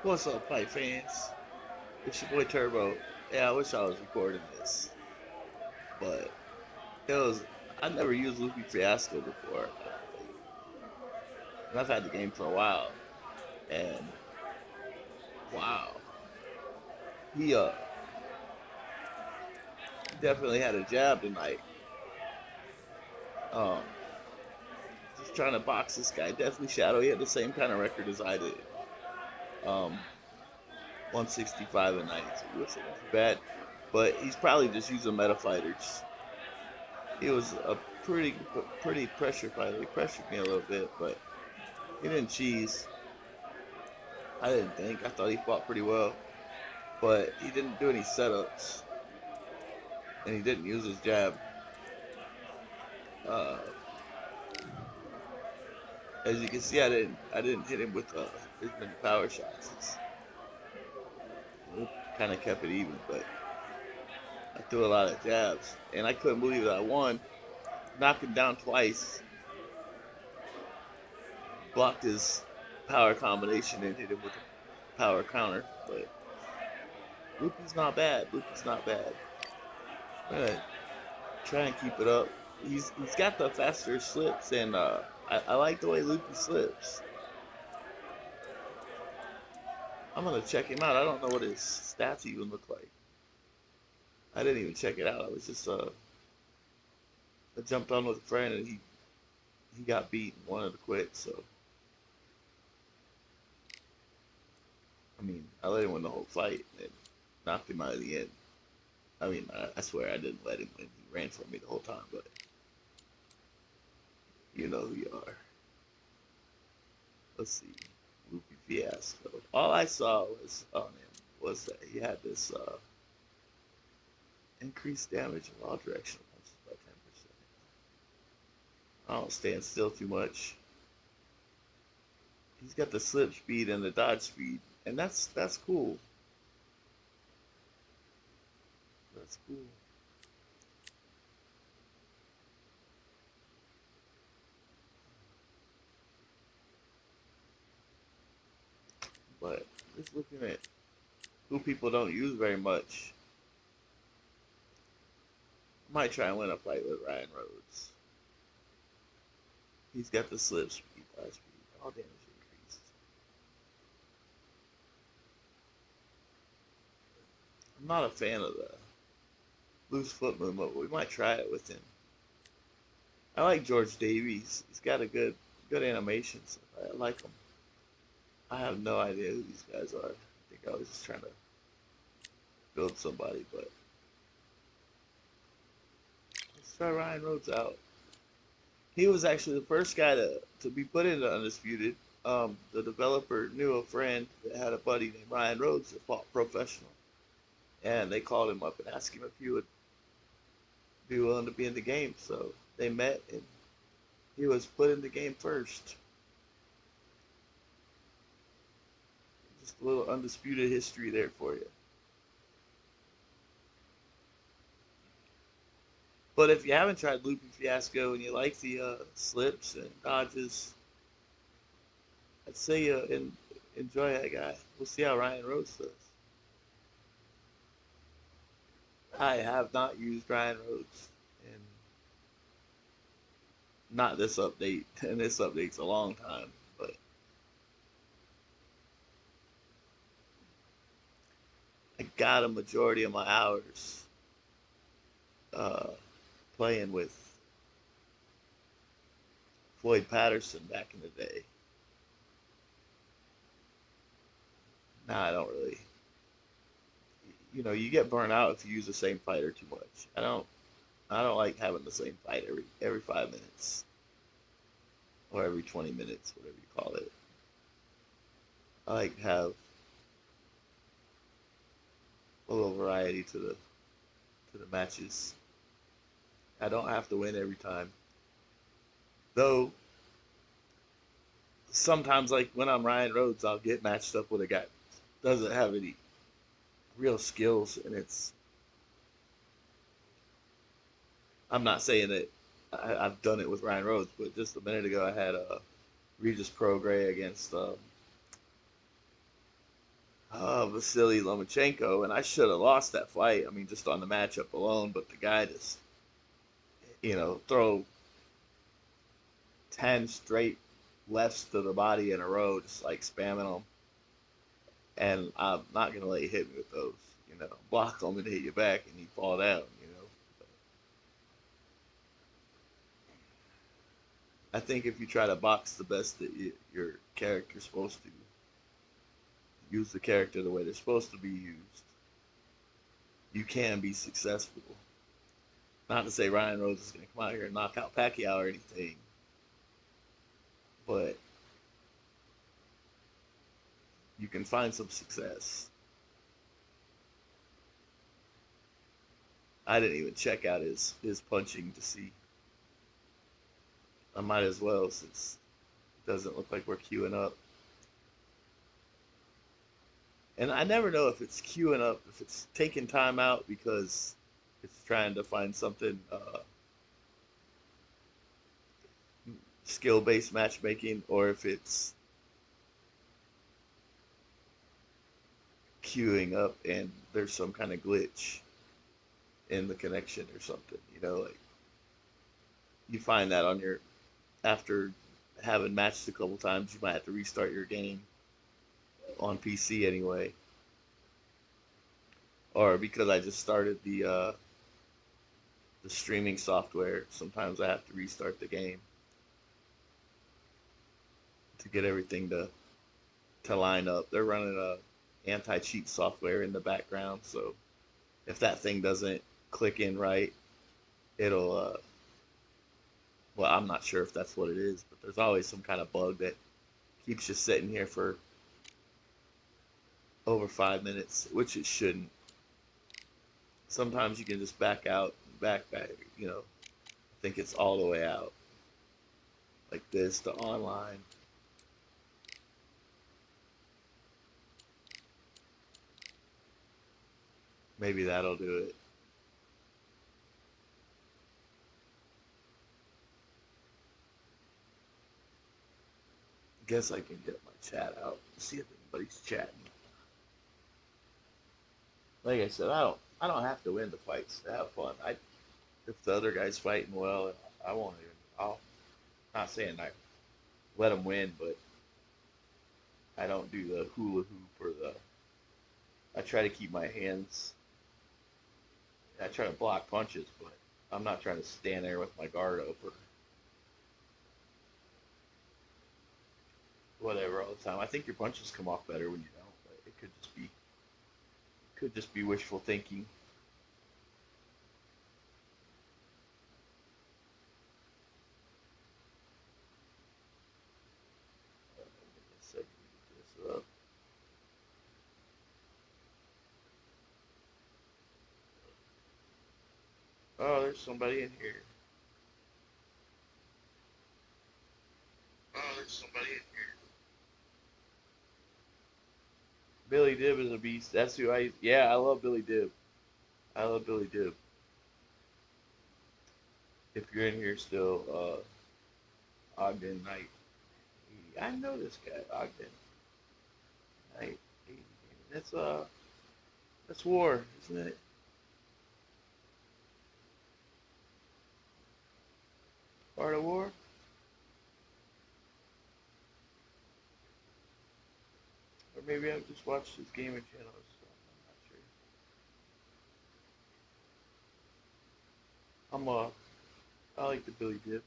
What's up, fight fans? It's your boy Turbo. Yeah, I wish I was recording this, but it was. I never used Luffy Fiasco before, I don't think, and I've had the game for a while. And wow, he definitely had a jab tonight. Um, just trying to box this guy. Definitely Shadow. He had the same kind of record as I did. 165 and 92, which isn't too bad, but he's probably just using meta fighters. He was a pretty pressure fighter. He pressured me a little bit, but he didn't cheese. I didn't think. I thought he fought pretty well, but he didn't do any setups, and he didn't use his jab. Uh, as you can see, I didn't hit him with as many power shots. It kind of kept it even, but I threw a lot of jabs, and I couldn't believe that I won. Knocked him down twice, blocked his power combination, and hit him with a power counter. But Luffy's not bad. Luffy's not bad. I'm gonna try and keep it up. He's got the faster slips, and I like the way Luffy slips. I'm gonna check him out. I don't know what his stats even look like. I didn't even check it out. I was just I jumped on with a friend, and he got beat and wanted to quit. So I mean, I let him win the whole fight and knocked him out of the end. I mean, I swear I didn't let him win. He ran from me the whole time, but you know who you are. Let's see. Luffy Fiasco. All I saw was on him was that he had this increased damage of all directional punches by 10%. I don't stand still too much. He's got the slip speed and the dodge speed, and that's cool. That's cool. But just looking at who people don't use very much, I might try and win a fight with Ryan Rhodes. He's got the slip speed, dodge speed, all damage increased. I'm not a fan of the loose foot movement, but we might try it with him. I like George Davies. He's got a good animation. So I like him. I have no idea who these guys are. I think I was just trying to build somebody, but let's try Ryan Rhodes out. He was actually the first guy to be put into Undisputed. The developer knew a friend that had a buddy named Ryan Rhodes that fought professional, and they called him up and asked him if he would be willing to be in the game. So they met, and he was put in the game first. Just a little Undisputed history there for you. But if you haven't tried Looping Fiasco and you like the slips and dodges, I'd say enjoy that guy. We'll see how Ryan Rhodes does. I have not used Ryan Rhodes, and not this update, and this update's a long time, but I got a majority of my hours uh, playing with Floyd Patterson back in the day. Now I don't really, you get burnt out if you use the same fighter too much. I don't like having the same fight every 5 minutes or every 20 minutes, whatever you call it. I like to have a little variety to the matches. I don't have to win every time. Though sometimes, like when I'm Ryan Rhodes, I'll get matched up with a guy that doesn't have any real skills, and I'm not saying that I've done it with Ryan Rhodes, but just a minute ago I had Regis Prograis against Vasily Lomachenko, and I should have lost that fight. I mean, just on the matchup alone. But the guy just, throw 10 straight lefts to the body in a row, just like spamming them. And I'm not gonna let you hit me with those. Block them and hit you back, and you fall down. I think if you try to box the best that your character's supposed to, use the character the way they're supposed to be used, you can be successful. Not to say Ryan Rose is going to come out here and knock out Pacquiao or anything, but you can find some success. I didn't even check out his punching to see. I might as well, since it doesn't look like we're queuing up. And I never know if it's queuing up, if it's taking time out because it's trying to find something skill-based matchmaking, or if it's queuing up and there's some kind of glitch in the connection or something. Like you find that on your after having matched a couple times, you might have to restart your game on PC anyway. Or because I just started the streaming software, sometimes I have to restart the game to get everything to line up. They're running a anti-cheat software in the background, so if that thing doesn't click in right, it'll well, I'm not sure if that's what it is, but there's always some kind of bug that keeps you sitting here for over 5 minutes, which it shouldn't. Sometimes you can just back out, back, I think it's all the way out, like this to online. Maybe that'll do it. Guess I can get my chat out, see if anybody's chatting. Like I said, I don't have to win the fights to have fun. If the other guy's fighting well, I won't even. I'll not saying I let them win, but I don't do the hula hoop or the. I try to keep my hands. I try to block punches, but I'm not trying to stand there with my guard over whatever all the time. I think your punches come off better when you don't, but it could just be wishful thinking. Oh, there's somebody in here. Oh, there's somebody in here. Billy Dib is a beast. That's who I. Yeah, I love Billy Dib. I love Billy Dib. If you're in here still, Ogden Knight. I know this guy, Ogden Knight. That's that's war, isn't it? Part of war. Or maybe I've just watched his gaming channel. So I'm not sure. I like the Billy Dibs.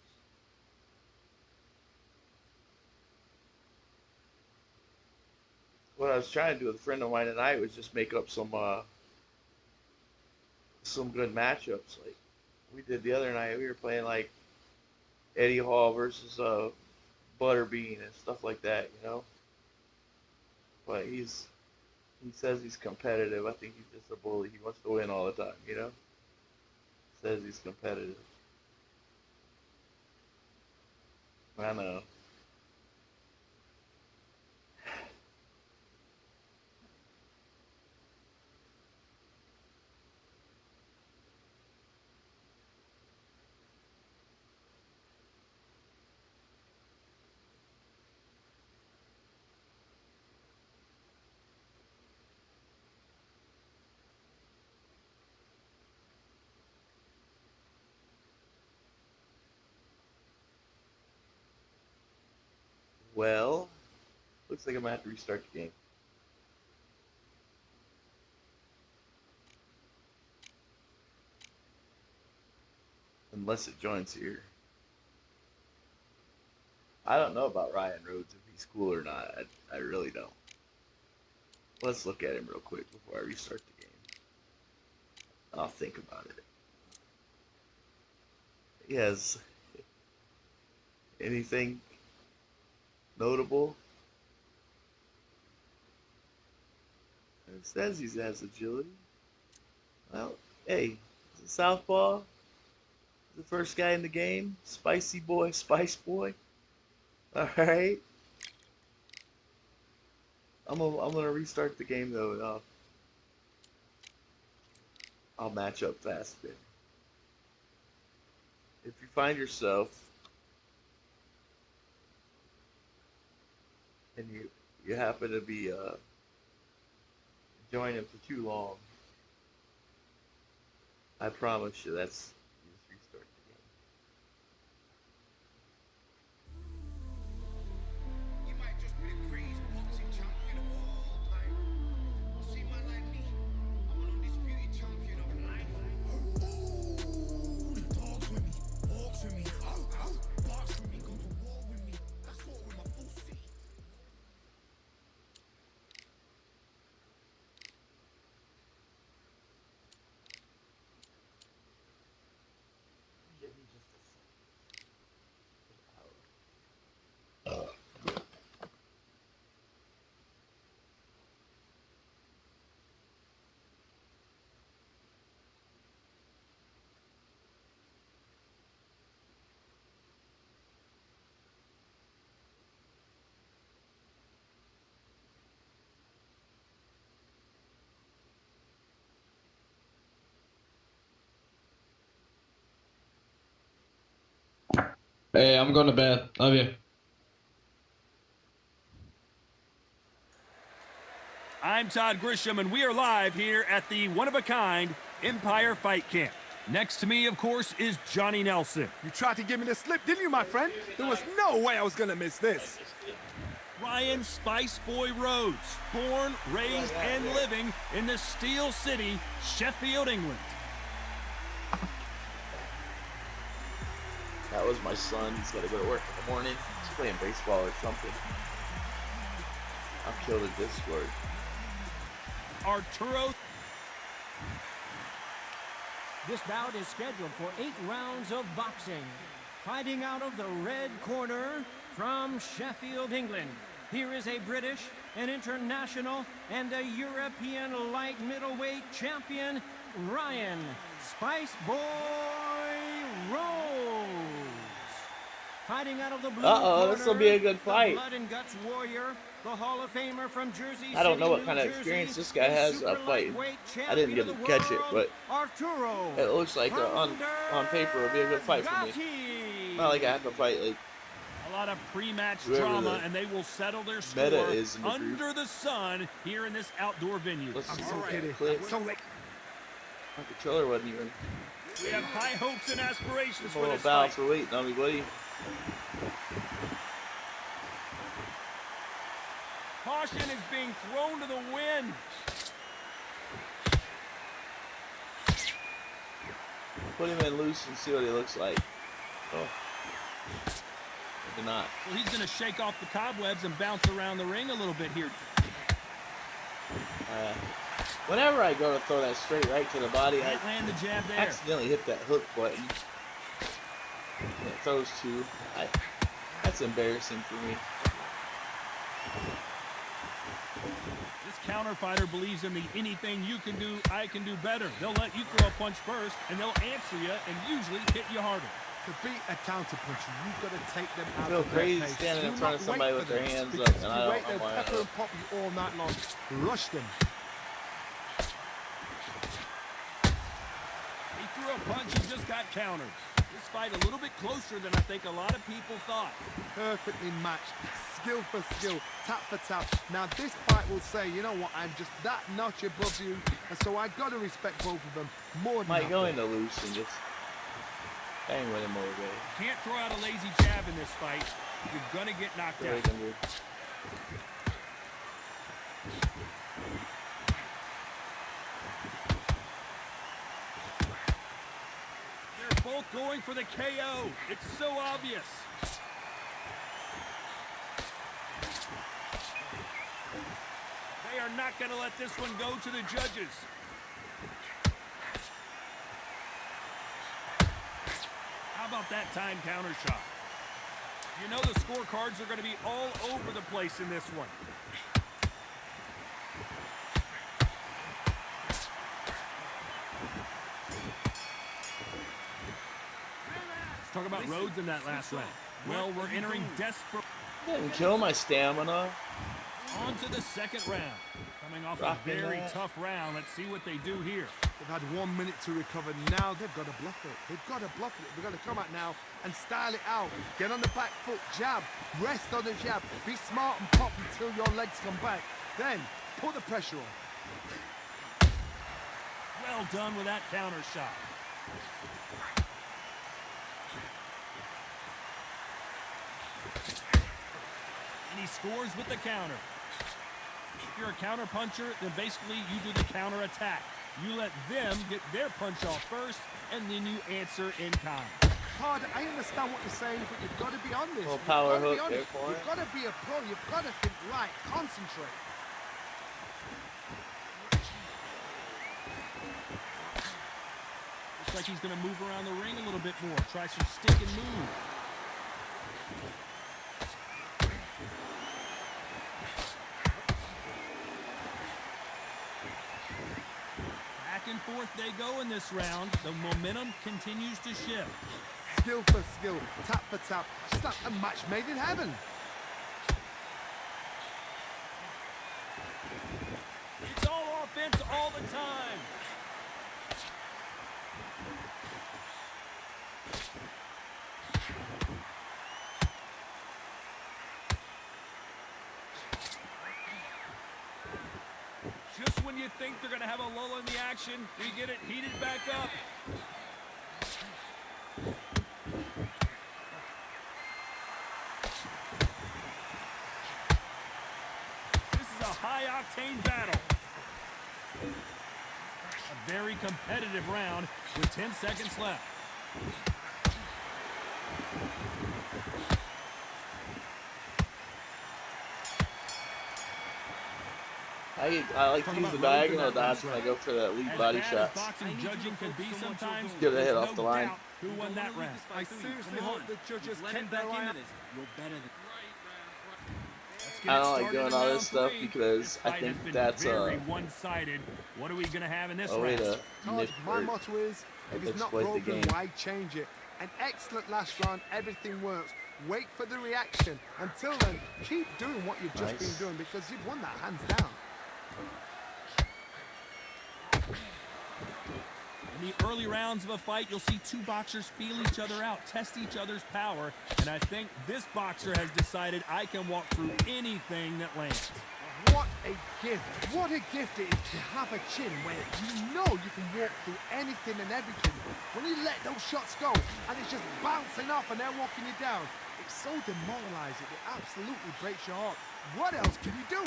What I was trying to do with a friend of mine tonight was just make up some good matchups. Like we did the other night, we were playing like Eddie Hall versus Butterbean and stuff like that. But he says he's competitive. I think he's just a bully. He wants to win all the time. Says he's competitive. I know. Looks like I'm gonna have to restart the game. Unless it joins here. I don't know about Ryan Rhodes, if he's cool or not. I really don't. Let's look at him real quick before I restart the game. I'll think about it. He has anything notable? It says he has agility. Well, hey, he's a southpaw. The first guy in the game. Spicy boy, Spice boy. All right. I'm gonna restart the game though, and I'll match up fast then. If you find yourself and you happen to be joining for too long, I promise you that's you just restart the game. You might just be the greatest boxing champion of all time. See, man like me, I'm an undisputed champion of life. Oh, the dogs with me, walks with me, barks with me, go to war with me. That's what with my full seat. Give me just a second. Hey, I'm going to bed. Love you. I'm Todd Grisham, and we are live here at the one-of-a-kind Empire Fight Camp. Next to me, of course, is Johnny Nelson. You tried to give me the slip, didn't you, my friend? There was no way I was going to miss this. Ryan Spice Boy Rhodes, born, raised, and living in the Steel City, Sheffield, England. That was my son. He's got to go to work in the morning. He's playing baseball or something. I'll kill the Discord. Arturo. This bout is scheduled for 8 rounds of boxing. Fighting out of the red corner from Sheffield, England. Here is a British, an international, and a European light middleweight champion, Ryan Spice Boy Rhodes. Fighting out of the blue corner, this will be a good fight. the blood and guts warrior, the Hall of Famer from Jersey I don't know City, what kind of New Jersey, experience this guy has fighting. I didn't get to catch it, but Arturo it looks like on paper it'll be a good fight for me. Not like I have to fight like A lot of pre-match whoever drama, the and they will settle their score meta is in the under group. the sun here in this outdoor venue. Let's I'm see. so kidding. Click. So late. My controller wasn't even. We have high hopes and aspirations A for little this bow fight. for waiting on me, buddy. Caution is being thrown to the wind. Put him in loose and see what he looks like. Oh. Maybe not. Well, he's going to shake off the cobwebs and bounce around the ring a little bit here. Whenever I go to throw that straight right to the body, I Can't land the jab there. accidentally hit that hook button. And it throws two. That's embarrassing for me. This counter fighter believes in the anything you can do, I can do better. They'll let you throw a punch first, and they'll answer you and usually hit you harder. To beat a counter puncher, you've got to take them out I feel of their crazy pace. standing in Do front not of somebody wait with for their this, hands because up, if and you I wait, don't they'll know why. pepper and pop you all night long. Rush them. He threw a punch and just got countered. This fight a little bit closer than I think a lot of people thought. Perfectly matched. Skill for skill. Tap for tap. Now this fight will say, you know what, I'm just that notch above you, and so I got to respect both of them more than Might that. go into loose and just bang with him over there. Can't throw out a lazy jab in this fight. You're going to get knocked See what he out. can do. both going for the KO. It's so obvious. They are not going to let this one go to the judges. How about that time counter shot? You know the scorecards are going to be all over the place in this one. Let's talk about Rhodes in that last round. Well, we're entering desperate. Didn't kill my stamina. On to the second round. Coming off a very tough round. Let's see what they do here. They've had 1 minute to recover. Now they've got to bluff it. They've got to bluff it. They've got to come out now and style it out. Get on the back foot, jab, rest on the jab. Be smart and pop until your legs come back. Then put the pressure on. Well done with that counter shot. And he scores with the counter. If you're a counter puncher, then basically you do the counter attack. You let them get their punch off first, and then you answer in kind. Hard, I understand what you're saying, but you've got to be on this. Little power hook there You've for it. got to be a pro. You've got to think right. Concentrate. Looks like he's going to move around the ring a little bit more. Try some stick and move. Back and forth they go in this round. The momentum continues to shift. Skill for skill, tap for tap. Just like a match made in heaven. It's all offense all the time. Just when you think they're going to have a lull in the action, we get it heated back up. This is a high-octane battle. A very competitive round with 10 seconds left. I like to use the diagonal dodge when I go for that lead body shot. Boxing judging can be sometimes. Get a hit off the line. Who won that round? I seriously hope the judges kept their eye on. I don't like doing all this stuff because I think that's very one-sided. What are we going to have in this a way round? to My motto is, if it's not exploit the broken, game. why change it? An excellent last round, everything works. Wait for the reaction. Until then, keep doing what you've just been doing because you've won that hands down. In the early rounds of a fight, you'll see two boxers feel each other out, test each other's power, and I think this boxer has decided I can walk through anything that lands. What a gift. What a gift it is to have a chin where you know you can walk through anything and everything. When you let those shots go and it's just bouncing off and they're walking you down, it's so demoralizing. It absolutely breaks your heart. What else can you do?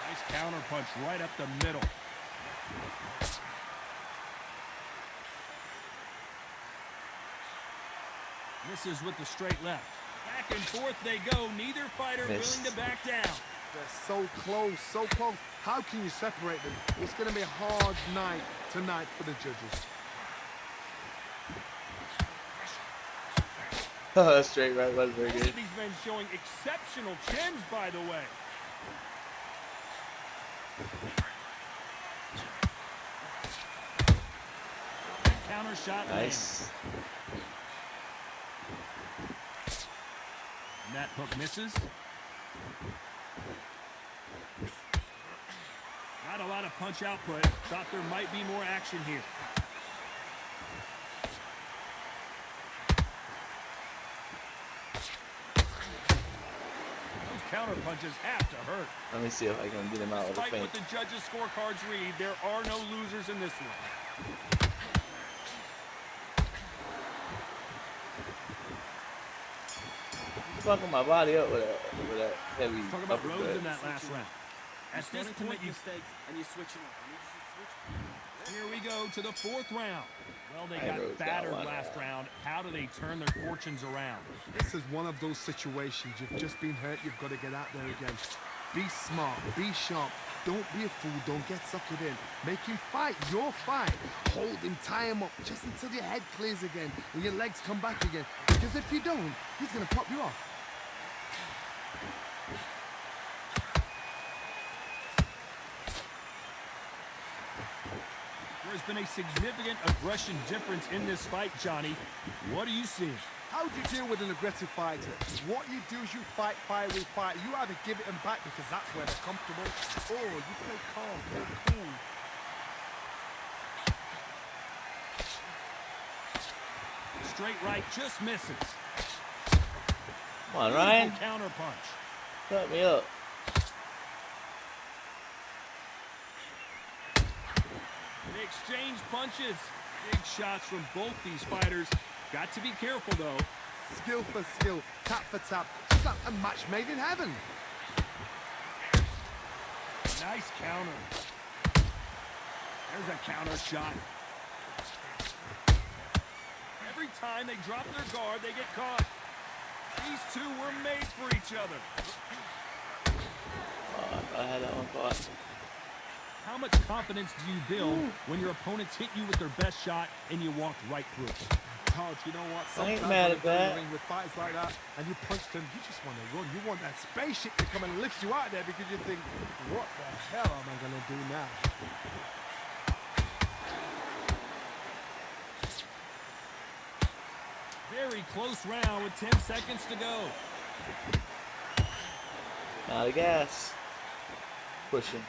Nice counter punch right up the middle. Misses with the straight left. Back and forth they go. Neither fighter willing to back down. They're so close, so close. How can you separate them? It's going to be a hard night tonight for the judges. Straight right was very Both good. of these men showing exceptional chins, by the way. Counter shot Nice. and that hook misses. Not a lot of punch output. Thought there might be more action here. Those counter punches have to hurt. Let me see if I can get him out with a Despite feint. what the judges' scorecards read, there are no losers in this one. Fucking my body up with that heavy Talk about Rhodes uppercut. in that last round. At this point, you mistakes and you're switching up. Here we go to the 4th round. Well, they Rose got got battered one. last round. How do they turn their fortunes around? This is one of those situations. You've just been hurt. You've got to get out there again. Be smart. Be sharp. Don't be a fool. Don't get suckered in. Make him fight your fight. Hold him. Tie him up just until your head clears again and your legs come back again. Because if you don't, he's going to pop you off. There's been a significant aggression difference in this fight, Johnny. What are you seeing? How do you deal with an aggressive fighter? What you do is you fight fire with fire. You either give it them back because that's where they're comfortable, or you play calm, play cool. Straight right just misses. Come on, Ryan. Counter punch. Cut me up. They exchange punches. Big shots from both these fighters. Got to be careful, though. Skill for skill, tap for tap. It's like a match made in heaven. Nice counter. There's a counter shot. Every time they drop their guard, they get caught. These two were made for each other. I had that one caught. How much confidence do you build when your opponents hit you with their best shot and you walk right through it? Todd, you know what? I ain't Sometimes mad when at you're in the that. ring with fighters like that, and you punch them, you just want to run. You want that spaceship to come and lift you out there because you think, what the hell am I going to do now? Very close round with 10 seconds to go. Out of gas. Pushing.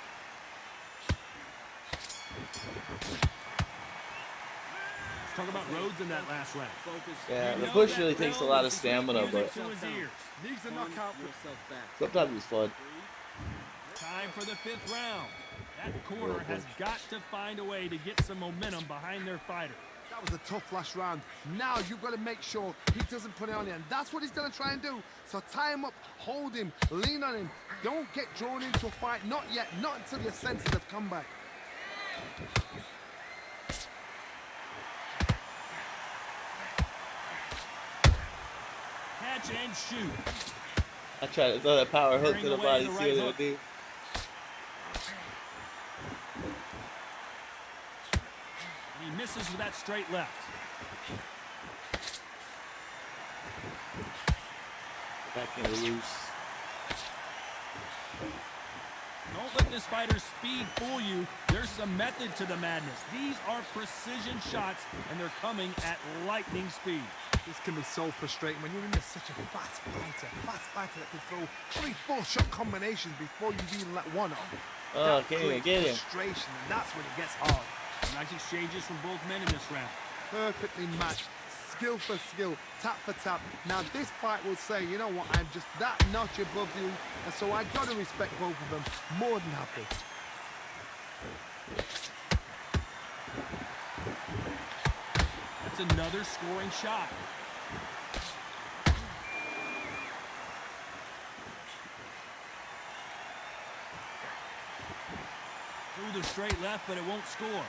Let's talk about Rhodes in that last round. Yeah, You the know push that really takes a bell lot of is sweet stamina, music but to his ears. Needs a knockout. sometimes it's fun. Time for the 5th round. That corner has got to find a way to get some momentum behind their fighter. That was a tough last round. Now you've got to make sure he doesn't put it on you, and that's what he's going to try and do. So tie him up, hold him, lean on him. Don't get drawn into a fight. Not yet. Not until your senses have come back. Catch and shoot. I tried to throw that power hook to the Veering body, away see the what right it'll do. He misses with that straight left. Back in the loose. Don't let this fighter's speed fool you. There's some method to the madness. These are precision shots, and they're coming at lightning speed. This can be so frustrating when you're in such a fast fighter that can throw 3-4 shot combinations before you even let one off. Oh, That can't even creates get him. frustration, and that's when it gets hard. Nice exchanges from both men in this round. Perfectly matched, skill for skill, tap for tap. Now this fight will say, you know what, I'm just that notch above you, and so I gotta respect both of them more than happy. That's another scoring shot. Through the straight left, but it won't score.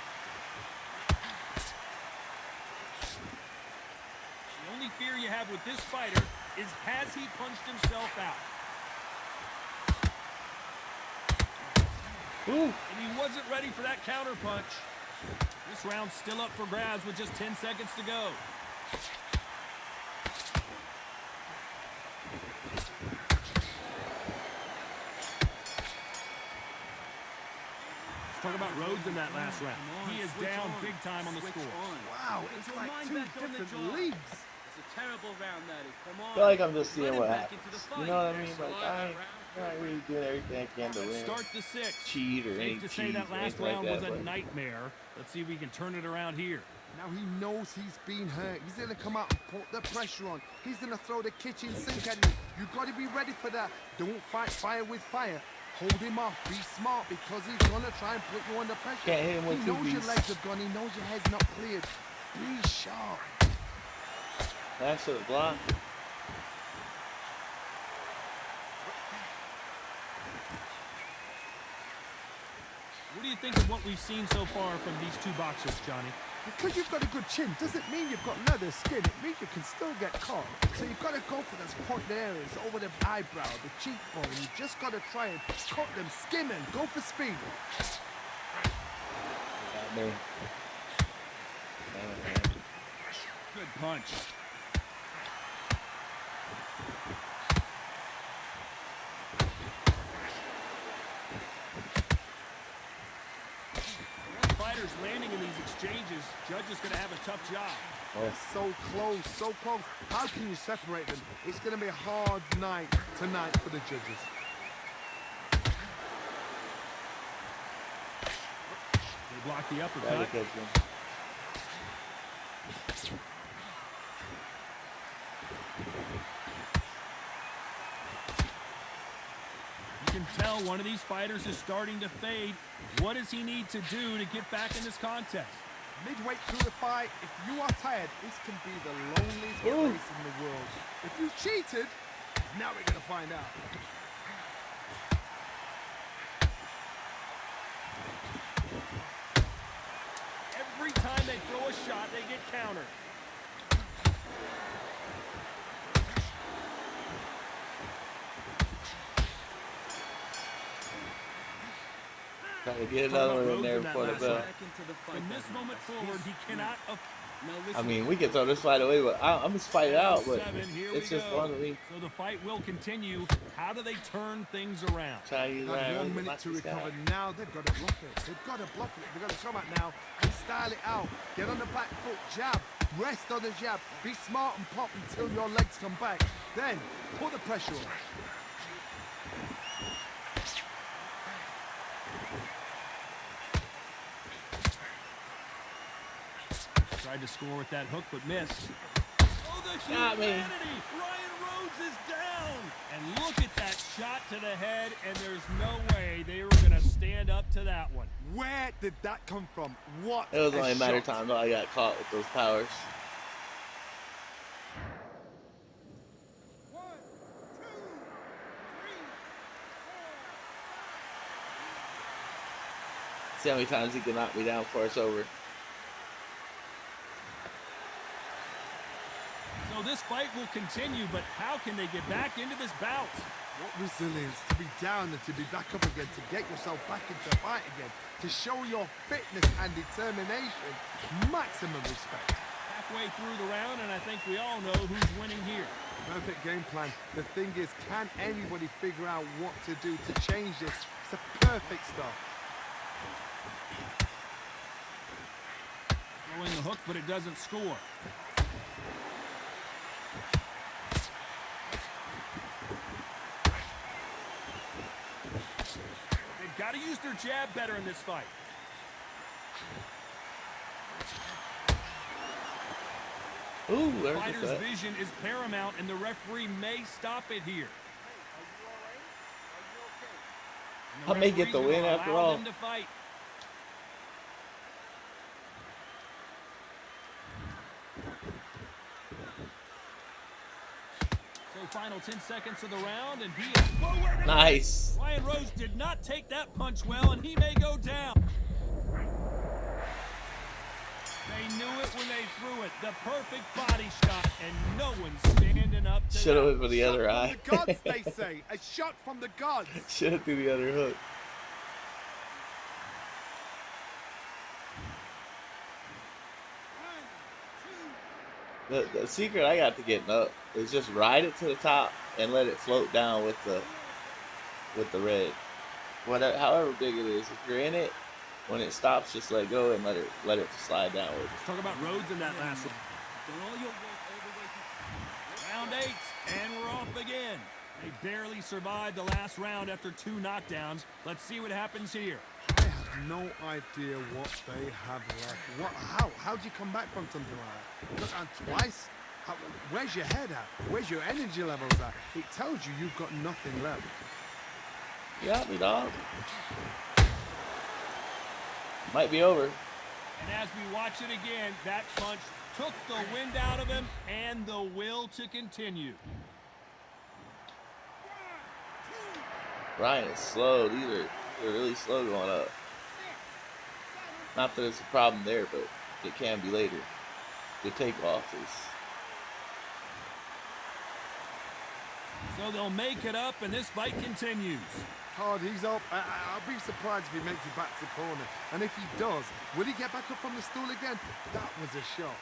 The only fear you have with this fighter is, has he punched himself out? Ooh. And he wasn't ready for that counter punch. This round's still up for grabs with just 10 seconds to go. Let's talk about Rhodes in that last round. He is down big time on the score. Wow, it's like two different leagues. It's a terrible round, that is. Come on. I feel like I'm just seeing Let him what back happens. into the You fight. know what I mean? There's Like, a lot I of ain't rounds. not really doing everything I can to Let's win. start the 6th. Cheat or Safe any to say cheat that or last anything like round that. was a But nightmare. Let's see if we can turn it around here. Now he knows he's been hurt. He's going to come out and put the pressure on. He's going to throw the kitchen sink at you. You've got to be ready for that. Don't fight fire with fire. Hold him off. Be smart because he's going to try and put you under pressure. Can't hit him with he two knows your beats. legs have gone. He knows your head's not cleared. Be sharp. That's a block. What do you think of what we've seen so far from these two boxers, Johnny? Because you've got a good chin doesn't mean you've got leather skin. It means you can still get caught. So you've got to go for those pointed areas over the eyebrow, the cheekbone. You just got to try and cut them, skim them, go for speed. Got me. Good punch. Fighters landing in these exchanges, judge is going to have a tough job. They're so close, so close. How can you separate them? It's going to be a hard night tonight for the judges. They block the uppercut. You can tell one of these fighters is starting to fade. What does he need to do to get back in this contest? Midway through the fight, if you are tired, this can be the loneliest place in the world. If you cheated, now we're going to find out. Every time they throw a shot, they get countered. Trying to get another one in there before the bell. From this moment forward, he cannot. I mean, we can throw this fight away, but I'm just fight it out. But it's just go. fun to me. So the fight will continue. How do they turn things around? Try to use Got 1 minute to recover. Now they've got to bluff it. They've got to bluff it. They've got to come out now and style it out. Get on the back foot, jab. Rest on the jab. Be smart and pop until your legs come back. Then put the pressure on. Tried to score with that hook, but missed. Oh, the humanity! Ryan Rhodes is down! And look at that shot to the head, and there's no way they were going to stand up to that one. Where did that come from? What? It was a only a matter of shot. time though I got caught with those powers. See how many times he can knock me down before it's over. So this fight will continue, but how can they get back into this bout? What resilience to be down and to be back up again, to get yourself back into fight again, to show your fitness and determination. Maximum respect. Halfway through the round, and I think we all know who's winning here. Perfect game plan. The thing is, can anybody figure out what to do to change this? It's a perfect start. Throwing the hook, but it doesn't score. They've got to use their jab better in this fight. Ooh, there's Fighter's the vision is paramount, and the referee may stop it here. I may get the referee's win gonna after allow all. them to fight. So final 10 seconds of the round, and he is forward. Nice. Ryan Rhodes did not take that punch well, and he may go down. They knew it when they threw it. The perfect body shot, and no one's standing up to Should have that. went for the other Shot eye. from the gods, they say. A shot from the gods. Should have threw the other hook. The secret I got to getting up is just ride it to the top and let it float down with the red. Whatever, however big it is, if you're in it, when it stops, just let go and let it slide downward. Let's talk about Rhodes in that last one. Round 8, and we're off again. They barely survived the last round after 2 knockdowns. Let's see what happens here. I have no idea what they have left. How do you come back from something like that? Look, and twice? Where's your head at? Where's your energy levels at? It tells you you've got nothing left. You got me, dog. Might be over. And as we watch it again, that punch took the wind out of him and the will to continue. Ryan is slow. These are really slow going up. Not that it's a problem there, but it can be later. The takeoff is. So they'll make it up, and this fight continues. Hard, he's up. I'll be surprised if he makes it back to the corner. And if he does, will he get back up from the stool again? That was a shot.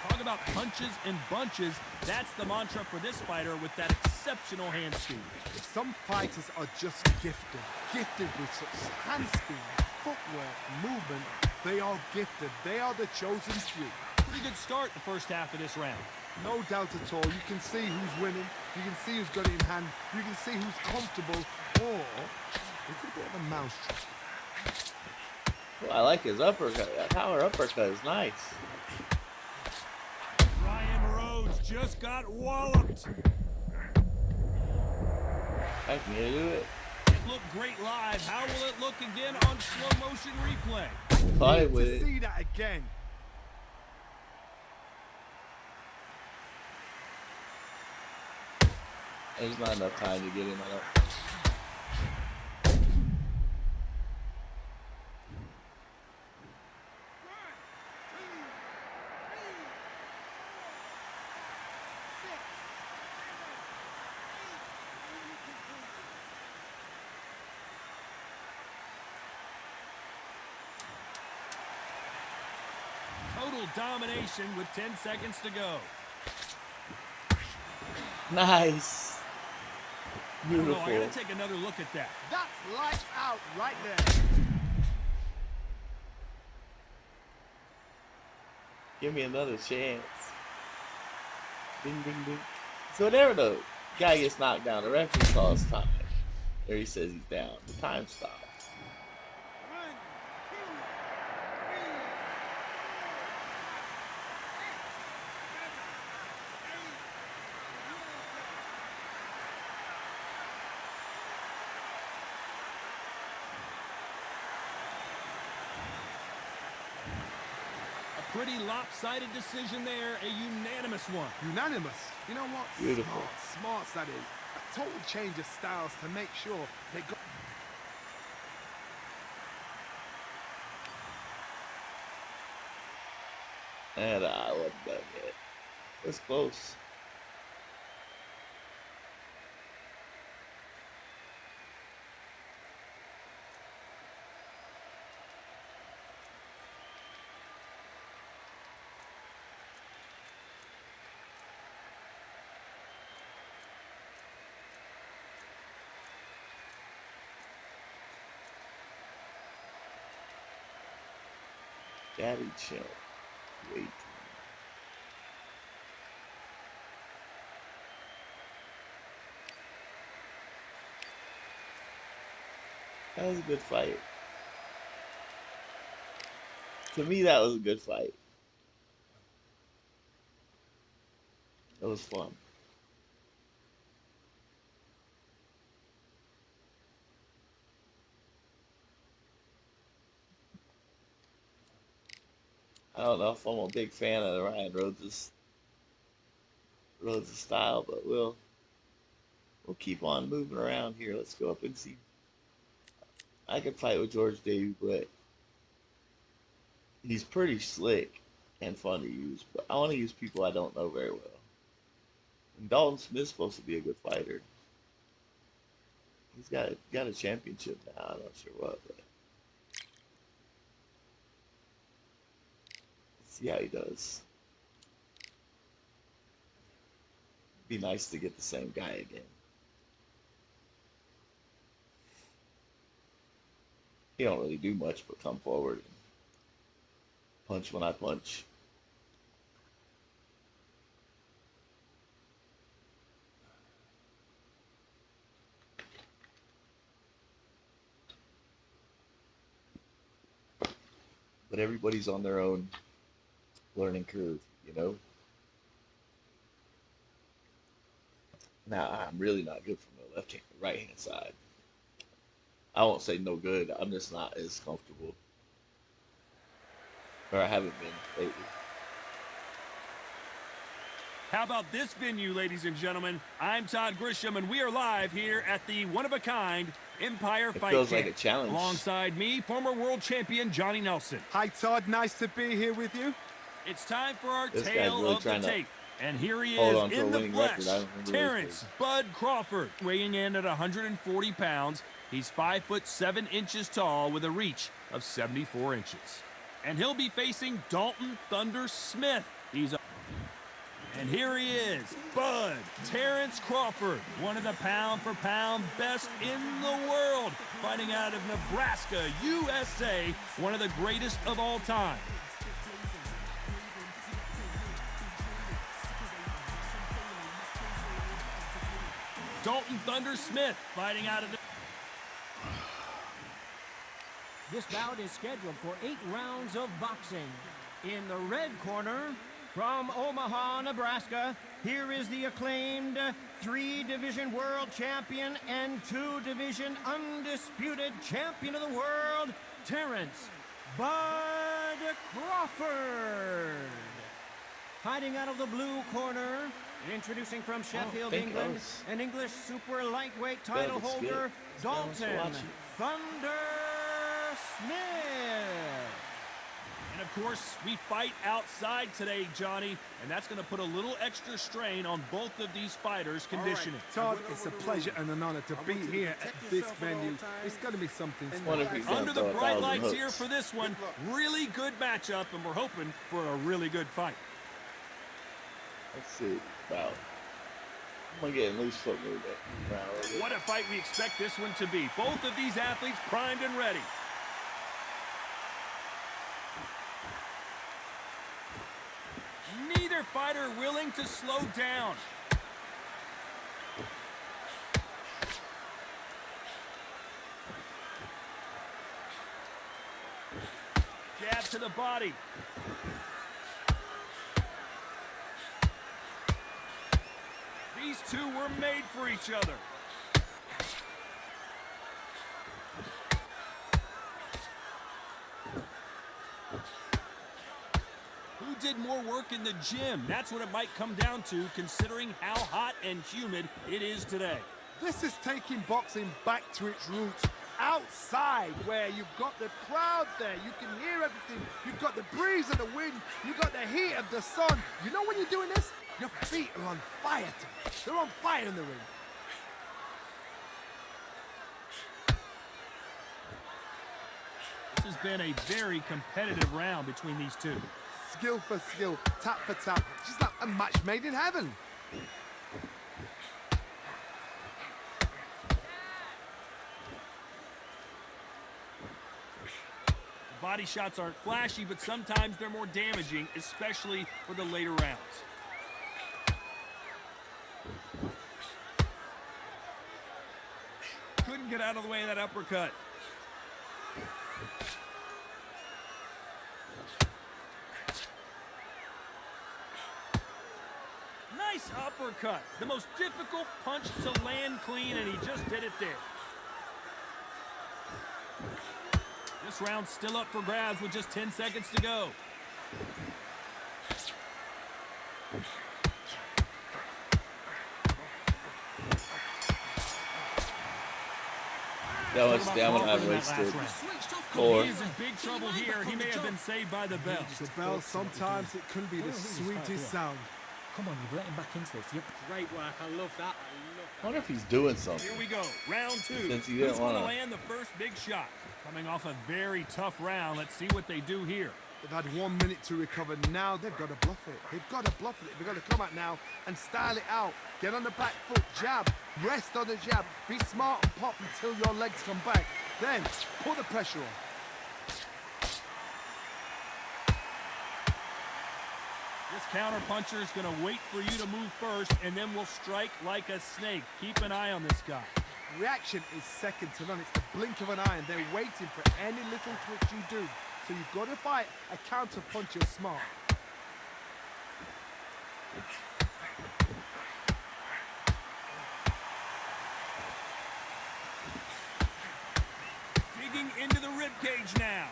Talk about punches and bunches. That's the mantra for this fighter with that exceptional hand speed. Some fighters are just gifted. Gifted with such hand speed, footwork, movement. They are gifted. They are the chosen few. Pretty good start the first half of this round. No doubt at all. You can see who's winning. You can see who's got it in hand. You can see who's comfortable. Or it's a bit of a mousetrap. Well, I like his uppercut. That power uppercut is nice. Ryan Rhodes just got walloped. I can do it. It looked great live. How will it look again on slow motion replay? Fight Need with to it. see that again. There's not enough time to get him out. Total domination with 10 seconds to go. Nice. Oh, Beautiful. I gotta take another look at that. That's lights out right there. Give me another chance. Ding, ding, ding. So whenever the guy gets knocked down, the referee calls time. Or he says he's down. The time stops. Pretty lopsided decision there, a unanimous one. Unanimous. You know what? Beautiful. Smart, that is. A total change of styles to make sure they got... And I wasn't done yet. It's close. Daddy chill. Wait. That was a good fight. To me, that was a good fight. It was fun. I don't know if I'm a big fan of Ryan Rhodes' style, but we'll keep on moving around here. Let's go up and see. I could fight with George Davey, but he's pretty slick and fun to use. But I want to use people I don't know very well. And Dalton Smith's supposed to be a good fighter. He's got a championship now. I'm not sure what, but let's see how he does. Be nice to get the same guy again. He don't really do much but come forward and punch when I punch. But everybody's on their own learning curve, you know? Now, I'm really not good from the left hand, right hand side. I won't say no good. I'm just not as comfortable. Or I haven't been lately. How about this venue, ladies and gentlemen? I'm Todd Grisham, and we are live here at the one-of-a-kind Empire Fight feels Camp. like a challenge. Alongside me, former world champion Johnny Nelson. Hi, Todd. Nice to be here with you. It's time for our This guy's tale really of the trying to tape. And here he hold is on to a in the winning flesh, record. I don't remember Terrence his Bud Crawford, weighing in at 140 pounds. He's 5'7" tall with a reach of 74 inches. And he'll be facing Dalton Thunder Smith. And here he is, Bud Terrence Crawford, one of the pound-for-pound best in the world, fighting out of Nebraska, USA, one of the greatest of all time. Dalton Thunder Smith fighting out of the... This bout is scheduled for 8 rounds of boxing. In the red corner, from Omaha, Nebraska, here is the acclaimed 3-division world champion and 2-division undisputed champion of the world, Terrence Bud Crawford. Fighting out of the blue corner, introducing from Sheffield, England, an English super lightweight title holder, Dalton Thunder Smith. And of course, we fight outside today, Johnny, and that's going to put a little extra strain on both of these fighters' conditioning. Todd, it's a pleasure and an honor to be here at this venue. It's going to be something special. Under the bright lights here for this one, really good matchup, and we're hoping for a really good fight. Let's see. Wow. I'm going to get a loose foot a little bit. Wow. What a fight we expect this one to be. Both of these athletes primed and ready. Neither fighter willing to slow down. Jab to the body. These two were made for each other. Who did more work in the gym? That's what it might come down to, considering how hot and humid it is today. This is taking boxing back to its roots. Outside, where you've got the crowd there, you can hear everything. You've got the breeze of the wind, you've got the heat of the sun. You know when you're doing this? Your feet are on fire. They're on fire in the ring. This has been a very competitive round between these two. Skill for skill, tap for tap, just like a match made in heaven. Body shots aren't flashy, but sometimes they're more damaging, especially for the later rounds. Couldn't get out of the way of that uppercut. Nice uppercut. The most difficult punch to land clean, and he just did it there. This round's still up for grabs with just 10 seconds to go. That was stamina I wasted. Or He's in big trouble here. He may have been saved by the bell. The bell, sometimes it can be the sweetest sound. Come on, you've let him back into this. Yep. Great work. I love that. I wonder if he's doing something. Here we go, round two. Since he didn't Who's going to wanna- land the first big shot? Coming off a very tough round. Let's see what they do here. They've had 1 minute to recover. Now they've got to bluff it. They've got to bluff it. They've got to come out now and style it out. Get on the back foot, jab, rest on the jab. Be smart and pop until your legs come back. Then put the pressure on. This counter puncher is going to wait for you to move first, and then will strike like a snake. Keep an eye on this guy. Reaction is second to none. It's the blink of an eye, and they're waiting for any little twitch you do. So you've got to fight a counter puncher smart. Digging into the ribcage now.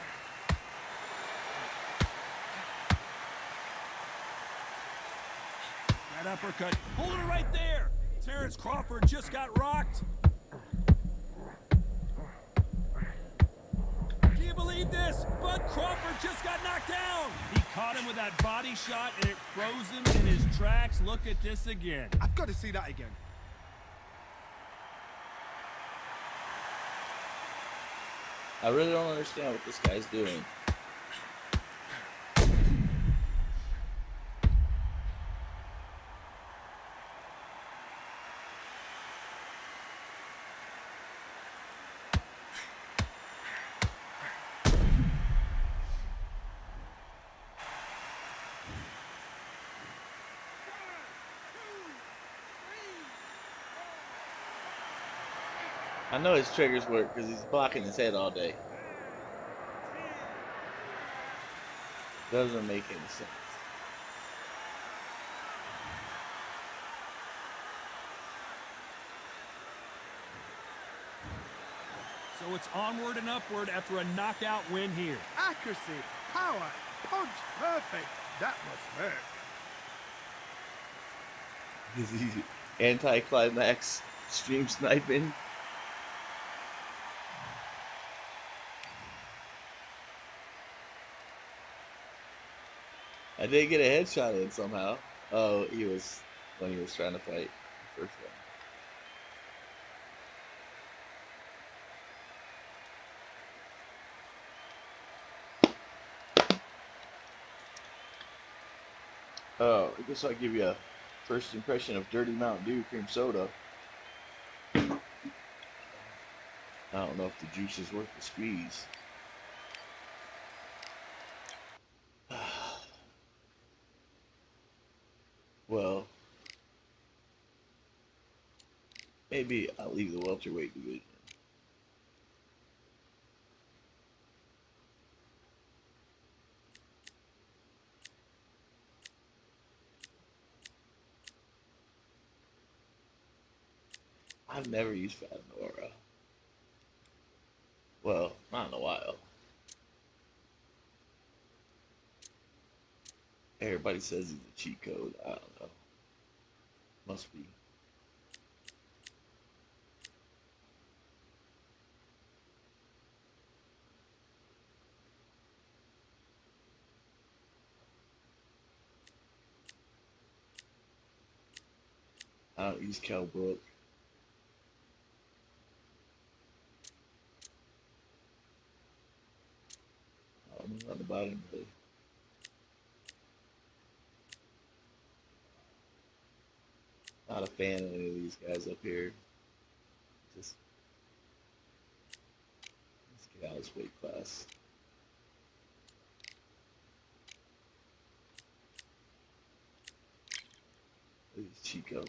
That uppercut. Holding it right there. Terrence Crawford just got rocked. Do you believe this? Bud Crawford just got knocked down. He caught him with that body shot, and it froze him in his tracks. Look at this again. I've got to see that again. I really don't understand what this guy's doing. I know his triggers work because he's blocking his head all day. Doesn't make any sense. So it's onward and upward after a knockout win here. Accuracy, power, punch, perfect. That must hurt. Is he anti-climax stream sniping? I did get a headshot in somehow. Oh, he was when he was trying to fight the first one. Oh, I guess I'll give you a first impression of Dirty Mountain Dew cream soda. I don't know if the juice is worth the squeeze. Well, maybe I'll leave the welterweight division. I've never used Fatinora. Well, not in a while. Everybody says he's a cheat code. I don't know. Must be. I don't use Kelbrook. I don't know nothing about him really. Not a fan of any of these guys up here. Just let's get out of this weight class. Look at this Chico.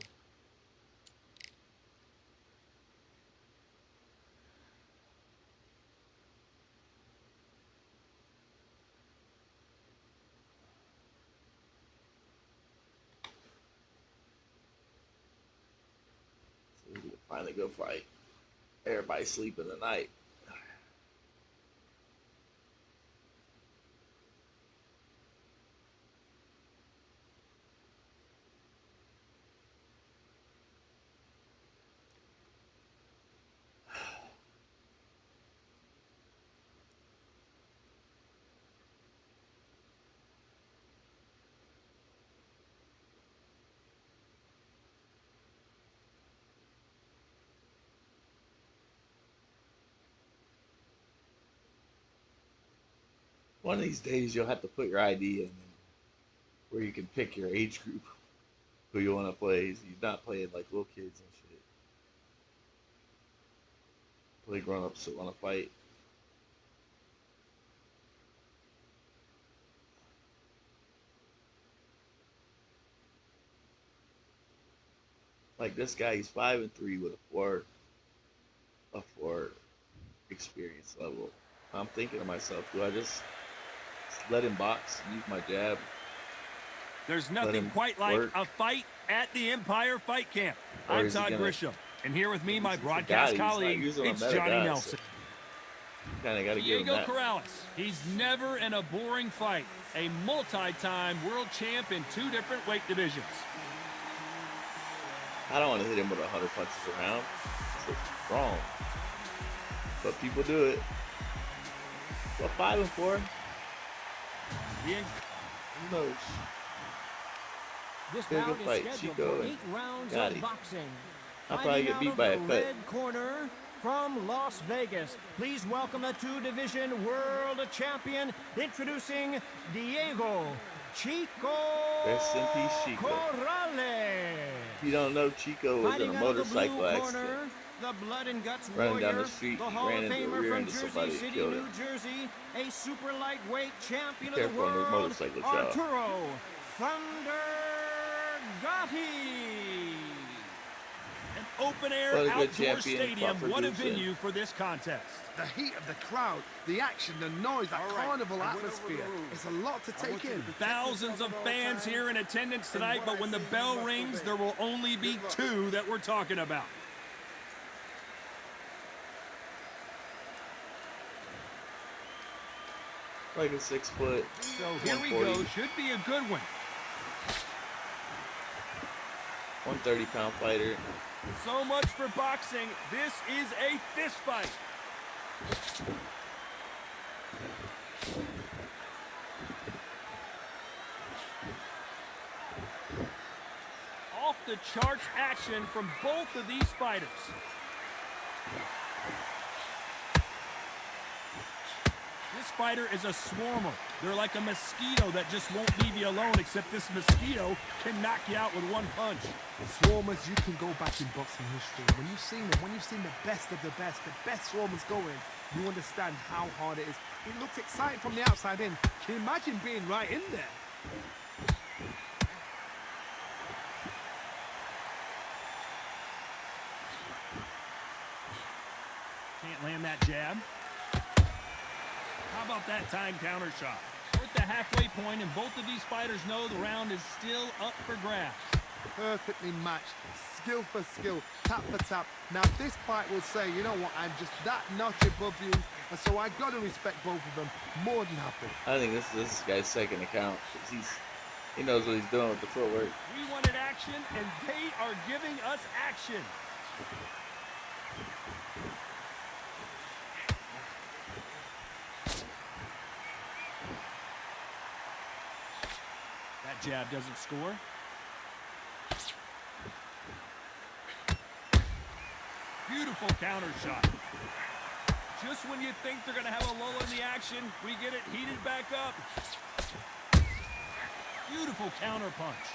So we can finally go fight. Everybody sleeping tonight. One of these days you'll have to put your ID in where you can pick your age group who you want to play. You're not playing like little kids and shit. Play grown-ups that want to fight. Like this guy, he's 5-3 with a four experience level. I'm thinking to myself, do I just let him box, use my jab? There's nothing quite like a fight at the Empire Fight Camp. Or I'm is he Todd gonna- Grisham, and here with me, my He's broadcast the guy, he's not colleague, using a it's meta Johnny guy, Nelson. Kind of got to give him Diego that. Corrales. He's never in a boring fight. A multi-time world champ in 2 different weight divisions. I don't want to hit him with 100 punches around. It's wrong. But people do it. Well, 5 and 4. Who knows? This Be a bout good is fight. scheduled Chico for and 8 rounds Gotti. of boxing. I'll probably get beat by a Fighting out of cut. the red corner from Las Vegas. Please welcome the two-division world champion, introducing Diego Chico Rest in peace, Chico. Corrales. If you don't know, Chico was in Fighting a out of the motorcycle blue accident. corner, the blood and guts Running warrior, down the street, the he Hall ran of into the Famer rear from end of Jersey somebody and City, killed New him. Jersey, a super lightweight champion of the Careful on those world, motorcycles, y'all. Arturo Thunder Gatti. An open-air What a good outdoor champion, stadium. fought for What a Goosen. venue for this contest. The heat of the crowd, the action, the noise, that carnival atmosphere. It's a lot to take in. Thousands of fans here in attendance tonight, but when the bell rings, there will only be 2 that we're talking about. Like a 6 foot. So here we go. 140. Should be a good one. 130-pound fighter. So much for boxing. This is a fist fight. Off the charts action from both of these fighters. This fighter is a swarmer. They're like a mosquito that just won't leave you alone, except this mosquito can knock you out with one punch. Swarmers, you can go back in boxing history. When you've seen them, when you've seen the best swarmers going, you understand how hard it is. It looks exciting from the outside in. Can you imagine being right in there? Can't land that jab. How about that time counter shot? We're at the halfway point, and both of these fighters know the round is still up for grabs. Perfectly matched, skill for skill, tap for tap. Now this fight will say, you know what, I'm just that notch above you, and so I got to respect both of them more than happy. I think this guy's second account. He knows what he's doing with the footwork. We wanted action, and they are giving us action. That jab doesn't score. Beautiful counter shot. Just when you think they're going to have a lull in the action, we get it heated back up. Beautiful counter punch.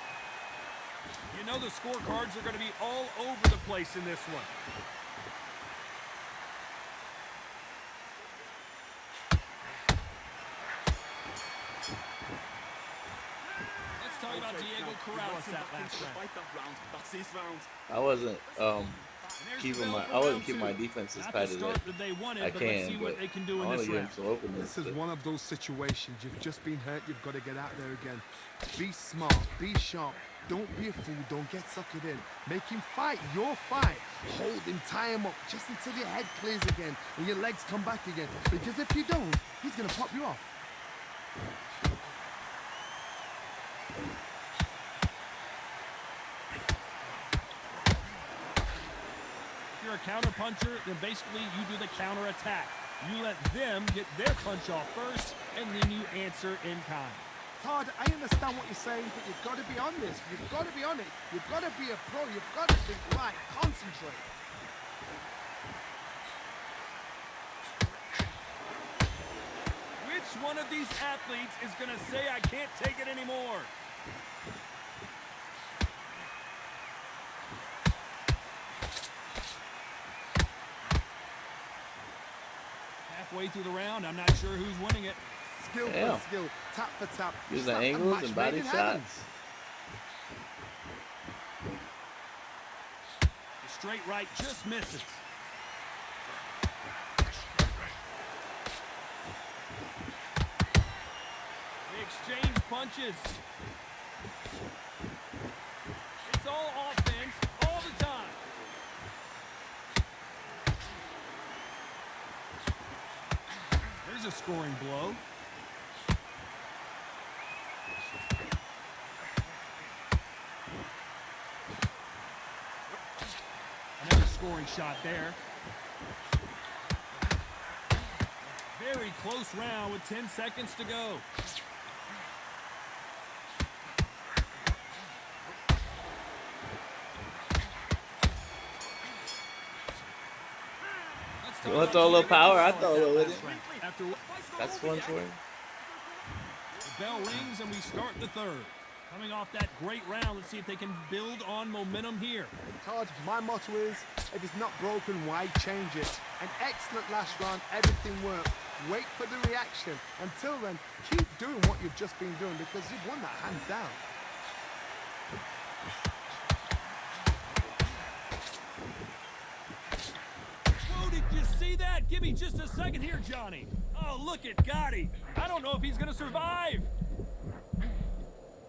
You know the scorecards are going to be all over the place in this one. Let's talk about Diego Corrales that last round. I wasn't There's the keeping bell my for I wasn't round keeping two. my defense as Not tight the as start that they wanted, I but let's see can. what But they can do I in want this to give him round. some openness. This is one of those situations. You've just been hurt. You've got to get out there again. Be smart. Be sharp. Don't be a fool. Don't get suckered in. Make him fight your fight. Hold him. Tie him up just until your head clears again and your legs come back again. Because if you don't, he's going to pop you off. If you're a counter puncher, then basically you do the counter attack. You let them get their punch off first, and then you answer in kind. Todd, I understand what you're saying, but you've got to be on this. You've got to be on it. You've got to be a pro. You've got to think right. Concentrate. Which one of these athletes is going to say, I can't take it anymore? Halfway through the round, I'm not sure who's winning it. Skill Yeah. for skill. Tap for tap. Using Just like a angles match and made body in heaven. shots. The straight right just misses. They exchange punches. It's all offense all the time. There's a scoring blow. scoring shot there. Very close round with 10 seconds to go. You want to throw a little power? I throw a little with it. After That's fun for him. the bell rings and we start the third. Coming off that great round, let's see if they can build on momentum here. Todd, my motto is, if it's not broken, why change it? An excellent last round, everything worked. Wait for the reaction. Until then, keep doing what you've just been doing because you've won that hands down. Whoa, did you see that? Give me just a second here, Johnny. Oh, look at Gotti. I don't know if he's going to survive.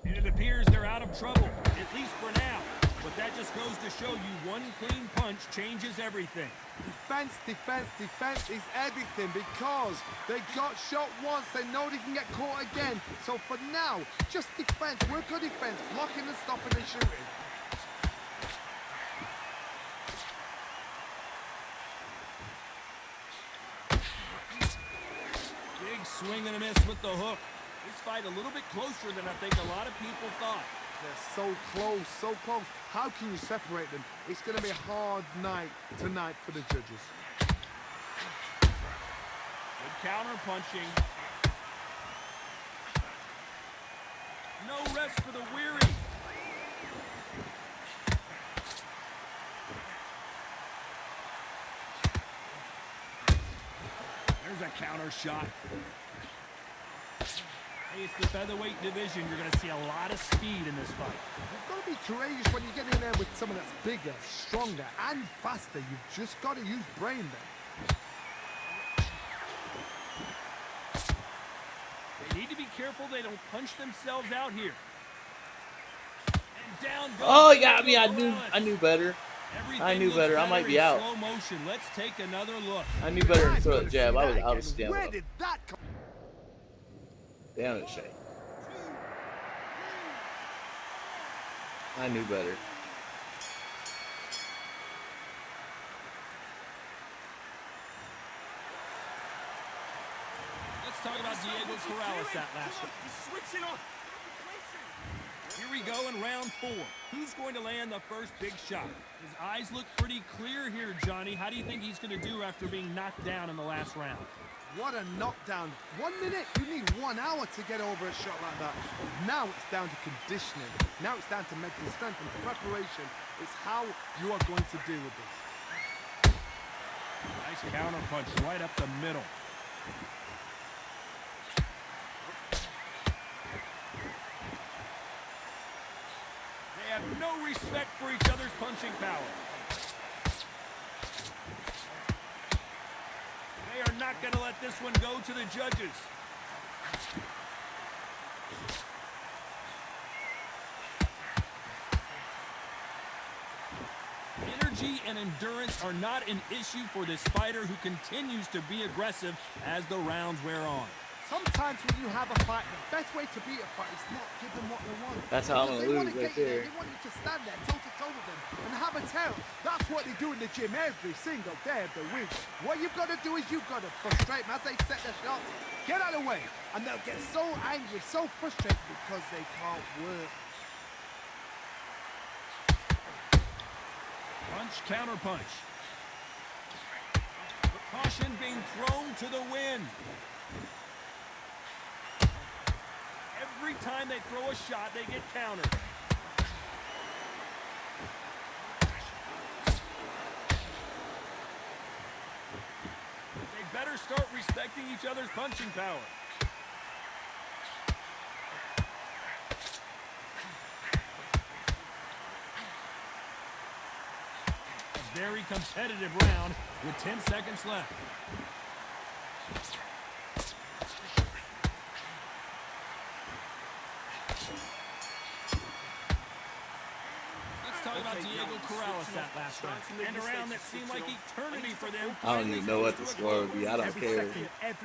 And it appears they're out of trouble, at least for now. But that just goes to show you one clean punch changes everything. Defense, defense, defense is everything because they got shot once, they know they can get caught again. So for now, just defense, work on defense, blocking and stopping and shooting. Big swing and a miss with the hook. This fight a little bit closer than I think a lot of people thought. They're so close, so close. How can you separate them? It's going to be a hard night tonight for the judges. Good counter punching. No rest for the weary. There's a counter shot. Hey, it's the featherweight division. You're going to see a lot of speed in this fight. You've got to be courageous when you get in there with someone that's bigger, stronger, and faster. You've just got to use brain there. They need to be careful they don't punch themselves out here. And down goes Oh, you got me. I Morales. knew better. Everything I knew looks better. I might in be out. Slow motion. Let's take another look. I knew better than I've throw got a to jab. see I was that out of again. stand. Where did that come? Damn it, Shay. I knew better. Let's talk about Diego Corrales that last one. Here we go in round 4. Who's going to land the first big shot? His eyes look pretty clear here, Johnny. How do you think he's going to do after being knocked down in the last round? What a knockdown. 1 minute, you need 1 hour to get over a shot like that. Now it's down to conditioning. Now it's down to mental strength and preparation. It's how you are going to deal with this. Nice counter punch right up the middle. They have no respect for each other's punching power. They are not going to let this one go to the judges. Energy and endurance are not an issue for this fighter who continues to be aggressive as the rounds wear on. Sometimes when you have a fight, the best way to beat a fight is not give them what they want. That's how I'm Because gonna they wanna lose right get you there. They want you to stand there toe-to-toe with them and have a tail. That's what they do in the gym every single day of the week. What you've got to do is you've got to frustrate them as they set their shots. Get out of the way. And they'll get so angry, so frustrated because they can't work. Punch, counter punch. Caution being thrown to the wind. Every time they throw a shot, they get countered. They better start respecting each other's punching power. A very competitive round with 10 seconds left. Let's talk about Diego Corrales that last round. And a round that seemed like eternity for them. I don't even know what the score would be. I don't care. And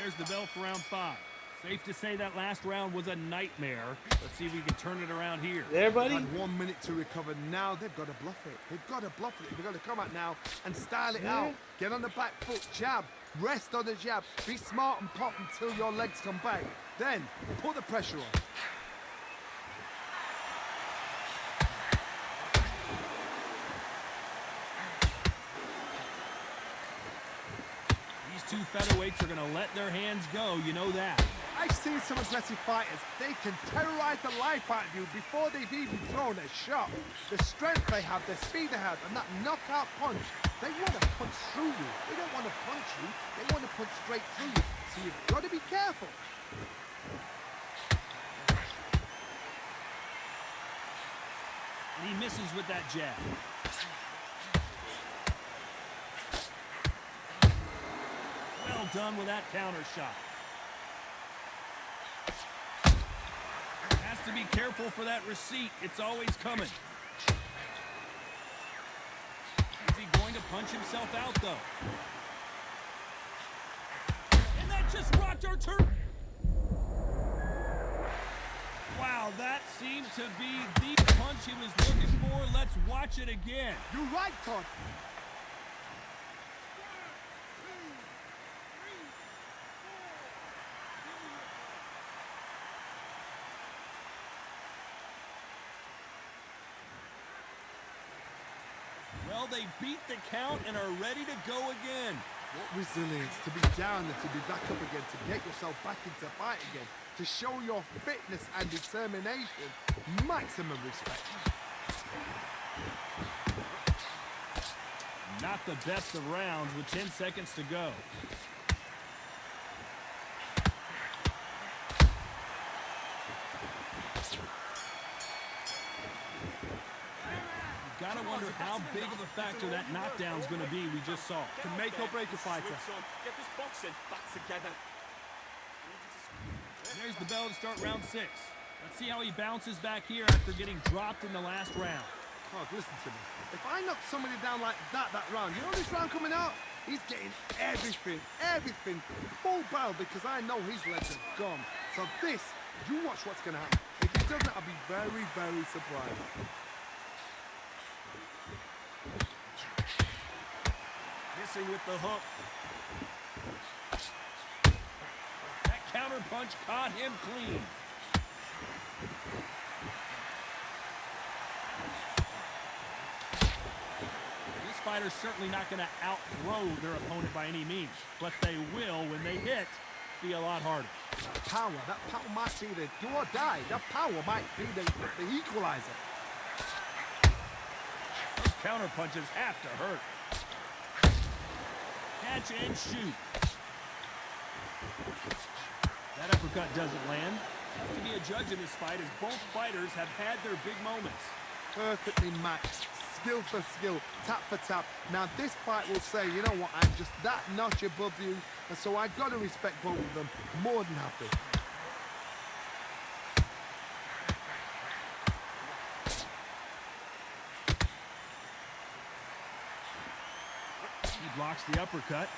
there's the bell for round 5. Safe to say that last round was a nightmare. Let's see if we can turn it around here. There, They've buddy. had 1 minute to recover. Now they've got to bluff it. They've got to bluff it. They've got to come out now and style it out. Get on the back foot, jab. Rest on the jab. Be smart and pop until your legs come back. Then put the pressure on. These two featherweights are going to let their hands go, you know that. I've seen some aggressive fighters. They can terrorize the life out of you before they've even thrown a shot. The strength they have, the speed they have, and that knockout punch, they want to punch through you. They don't want to punch you. They want to punch straight through you. So you've got to be careful. And he misses with that jab. Well done with that counter shot. Has to be careful for that receipt. It's always coming. Is he going to punch himself out, though? And that just rocked our turn. Wow, that seemed to be the punch he was looking for. Let's watch it again. You're right, Todd. Well, they beat the count and are ready to go again. What resilience to be down and to be back up again, to get yourself back into fight again, to show your fitness and determination. Maximum respect. Not the best of rounds with 10 seconds to go. You've got to wonder how big of a factor that knockdown's going to be we just saw. Can make or break a fighter. Get this boxing back together. There's the bell to start round 6. Let's see how he bounces back here after getting dropped in the last round. Todd, listen to me. If I knock somebody down like that round, you know this round coming out? He's getting everything, full barrel because I know his legs are gone. So this, you watch what's going to happen. If he doesn't, I'll be very, very surprised. Missing with the hook. That counter punch caught him clean. This fighter's certainly not going to outthrow their opponent by any means, but they will, when they hit, be a lot harder. That power might be the do or die. That power might be the equalizer. Those counter punches have to hurt. Catch and shoot. That uppercut doesn't land. To be a judge in this fight as both fighters have had their big moments. Perfectly matched. Skill for skill, tap for tap. Now this fight will say, you know what, I'm just that notch above you, and so I've got to respect both of them more than happy. He blocks the uppercut.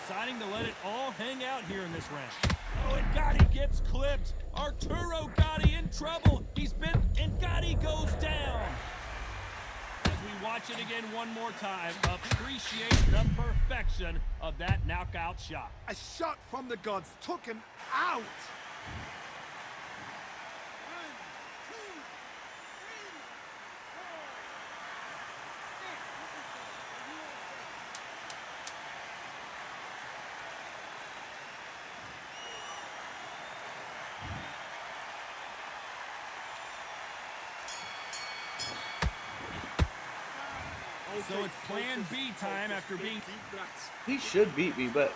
Deciding to let it all hang out here in this round. Oh, and Gotti gets clipped. Arturo Gotti in trouble. He's been, and Gotti goes down. As we watch it again one more time, appreciate the perfection of that knockout shot. A shot from the gods took him out. So it's plan B time after being... He should beat me, but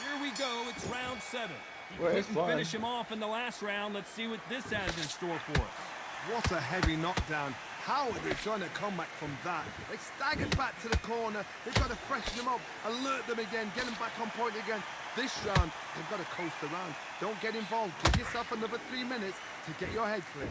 Here we go, it's round 7. He Where's couldn't fun? finish him off in the last round. Let's see what this has in store for us. What a heavy knockdown. How are they trying to come back from that? They staggered back to the corner. They've got to freshen them up, alert them again, get them back on point again. This round, they've got to coast around. Don't get involved. Give yourself another 3 minutes to get your head clear.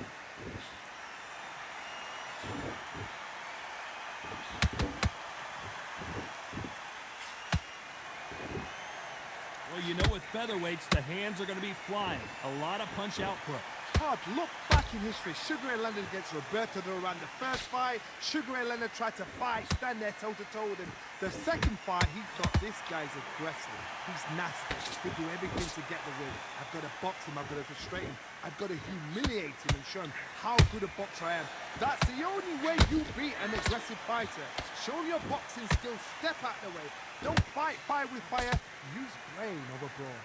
Well, you know, with featherweights, the hands are going to be flying. A lot of punch output. Hard, look back in history. Sugar Ray Leonard against Roberto Duran. The first fight, Sugar Ray Leonard tried to fight, stand there toe-to-toe with him. The second fight, he thought, this guy's aggressive. He's nasty. He'll do everything to get the win. I've got to box him. I've got to frustrate him. I've got to humiliate him and show him how good a boxer I am. That's the only way you beat an aggressive fighter. Show your boxing skills. Step out the way. Don't fight fire with fire. Use brain over brawn.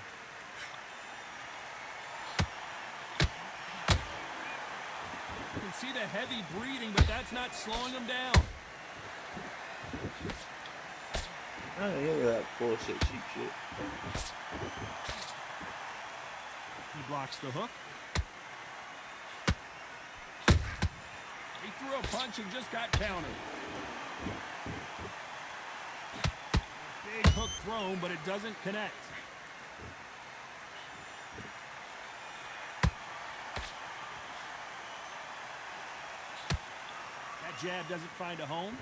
You can see the heavy breathing, but that's not slowing him down. I don't hear that bullshit, cheap shit. He blocks the hook. He threw a punch and just got countered. Big hook thrown, but it doesn't connect. That jab doesn't find a home.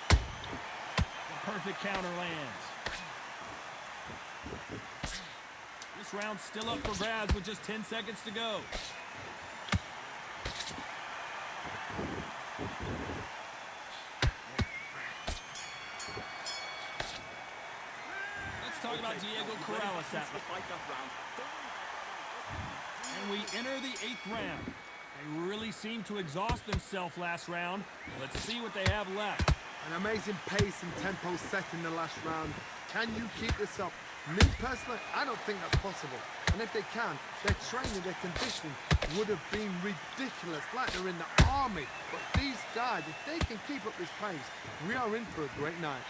The perfect counter lands. This round's still up for grabs with just 10 seconds to go. Let's talk about Diego Corrales that and we enter the 8th round. They really seemed to exhaust themselves last round. Let's see what they have left. An amazing pace and tempo set in the last round. Can you keep this up? Me personally, I don't think that's possible. And if they can, their training, their conditioning would have been ridiculous, like they're in the army. But these guys, if they can keep up this pace, we are in for a great night.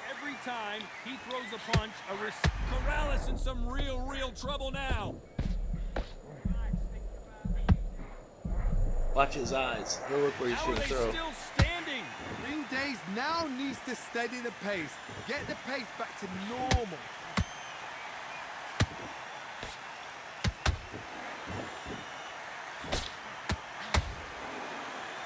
Every time he throws a punch, Corrales in some real trouble now. Watch his eyes. He'll look where he How are should they throw. still standing? Green Days now needs to steady the pace. Get the pace back to normal.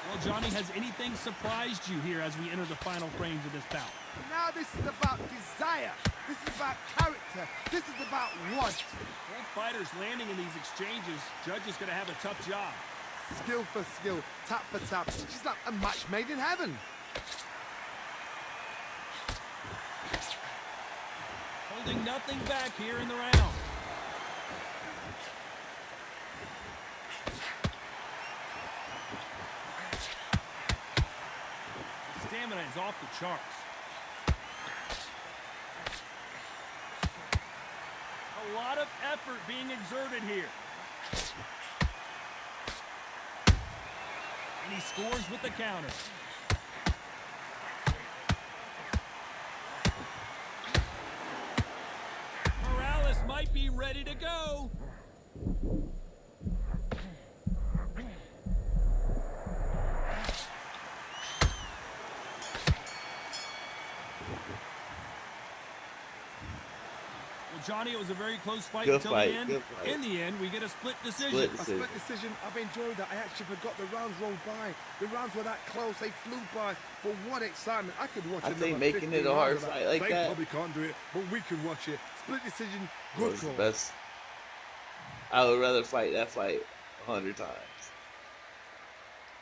Well, Johnny, has anything surprised you here as we enter the final frames of this bout? Now this is about desire. This is about character. This is about want. Both fighters landing in these exchanges, Judge is going to have a tough job. Skill for skill, tap for tap. She's like a match made in heaven. Holding nothing back here in the round. Stamina is off the charts. A lot of effort being exerted here. And he scores with the counter. Corrales might be ready to go. Johnny, it was a very close fight Good until fight, the end. good fight. In the end, we get a split decision. Split A split decision. I've enjoyed that. I actually forgot the rounds rolled by. The rounds were that close. They flew by. But what excitement. I could watch I another think making 15 it a hard rounds of fight like they that probably can't do it, but we can watch it. Split decision. It Good was call. the best. I would rather fight that fight 100 times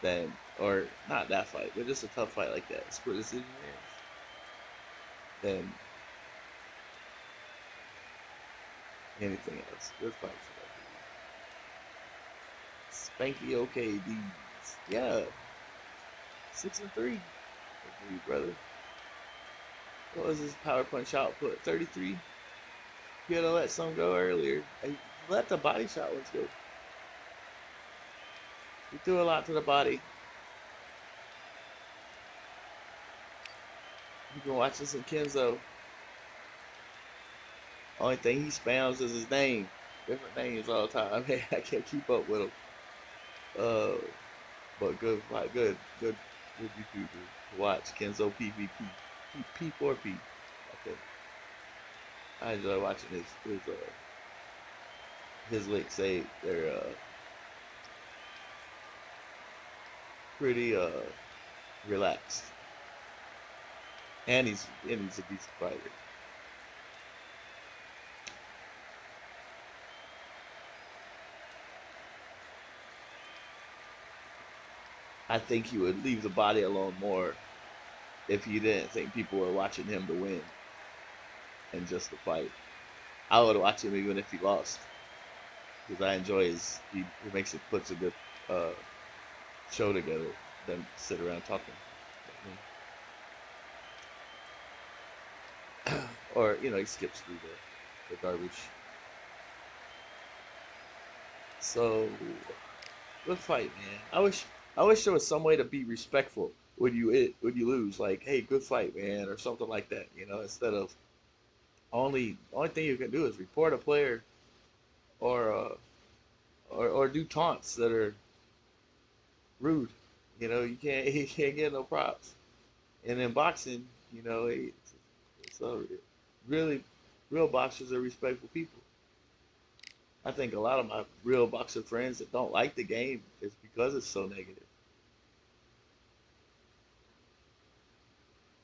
than, or not that fight, but just a tough fight like that. Split decision than anything else. Good fight for that. Spanky OKDs. Yeah. 6-3. Good for you, brother. What was his power punch output? 33? You had to let some go earlier. He let the body shot ones go. He threw a lot to the body. You can watch this in Kenzo. Only thing he spams is his name. Different names all the time. Hey, I can't keep up with him. But good fight, good YouTuber to watch. Kenzo PvP. P4P. Okay. I enjoy watching his licks. They're pretty relaxed, and he's a decent fighter. I think he would leave the body alone more if he didn't think people were watching him to win and just to fight. I would watch him even if he lost because I enjoy he makes it puts a good uh, show together than sit around talking. Or he skips through the garbage. So good fight, man. I wish there was some way to be respectful when you lose, like, hey, good fight, man, or something like that. Instead of only thing you can do is report a player or or do taunts that are rude. You can't you can't get no props. And in boxing, it's a really real boxers are respectful people. I think a lot of my real boxer friends that don't like the game is because it's so negative.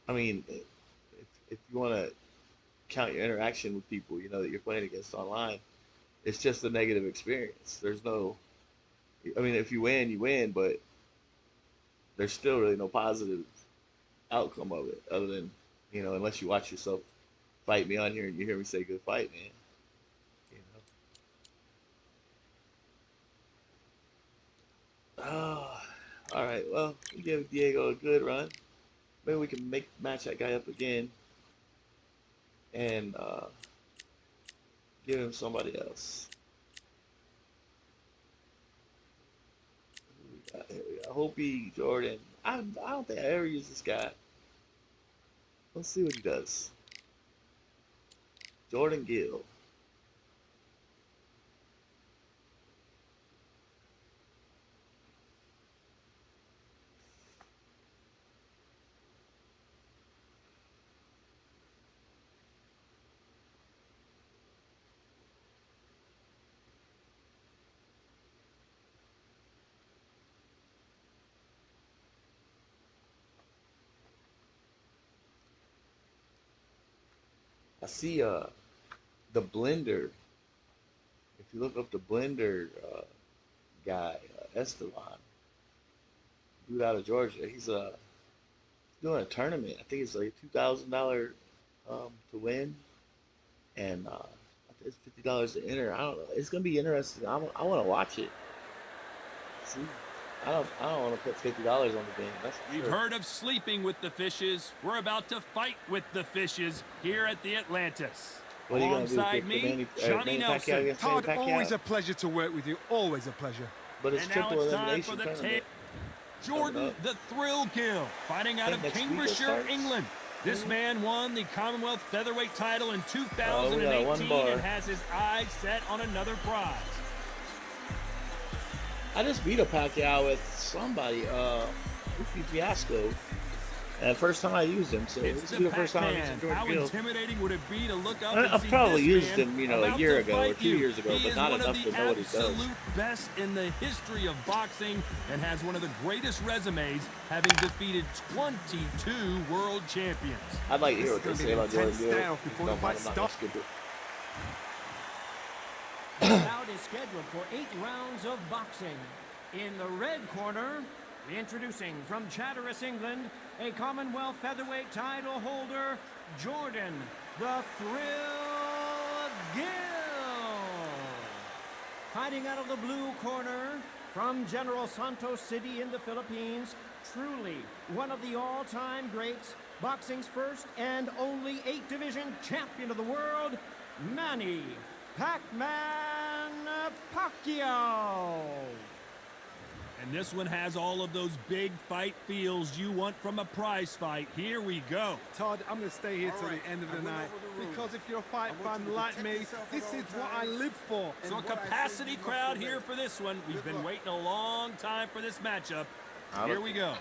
I mean, if you want to count your interaction with people, that you're playing against online, it's just a negative experience. There's no, I mean, if you win, but there's still really no positive outcome of it other than, unless you watch yourself fight me on here and you hear me say good fight, man. You know. Oh, all right. Well, we gave Diego a good run. Maybe we can match that guy up again and give him somebody else. Hopi Jordan. I don't think I ever used this guy. Let's see what he does. Jordan Gill. I see the blender. If you look up the blender guy, Esteban, dude out of Georgia, he's doing a tournament. I think it's like $2,000 to win, and I think it's $50 to enter. I don't know. It's gonna be interesting. I want to watch it. See, I don't want to put $50 on the game. That's for We've sure. heard of sleeping with the fishes. We're about to fight with the fishes here at the Atlantis. What are you gonna do? Alongside Pick me, Manny Johnny Pacquiao Nelson. against Manny Todd, Pacquiao? always a pleasure to work with you. Always a pleasure. But it's And now triple it's time for elimination the tournament. Jordan up. the Thrill Gill, fighting out of Next week it Cambridgeshire, starts? England. This man won the Commonwealth Featherweight title in We got one 2018 bar. and has his eyes set on another prize. I just beat a Pacquiao with somebody, Goofy Fiasco. And first time I used him, so It's this the will be the first time I'm Pac-Man. using Jordan How Gill. intimidating would it be to look up I've and see probably this used man him, a about year to ago or fight 2 you? years ago, He but is not one enough of to the know what he does. absolute best in the history of boxing and has one of the greatest resumes, having defeated 22 world champions. I'd like to hear This what is they gonna say be about Jordan intense Gill. now If you before the don't mind, fight I'm not gonna starts. skip it. The bout is scheduled for 8 rounds of boxing. In the red corner, introducing from Chatteris, England, a Commonwealth featherweight title holder, Jordan the Thrill Gill. Fighting out of the blue corner, from General Santos City in the Philippines, truly one of the all-time greats, boxing's first and only 8-division champion of the world, Manny Pac-Man Pacquiao. And this one has all of those big fight feels you want from a prize fight. Here we go. Todd, I'm going to stay here till the end of the night because if you're a fight fan like me, this is what I live for. So a capacity crowd here for this one. We've been waiting a long time for this matchup. Here we go.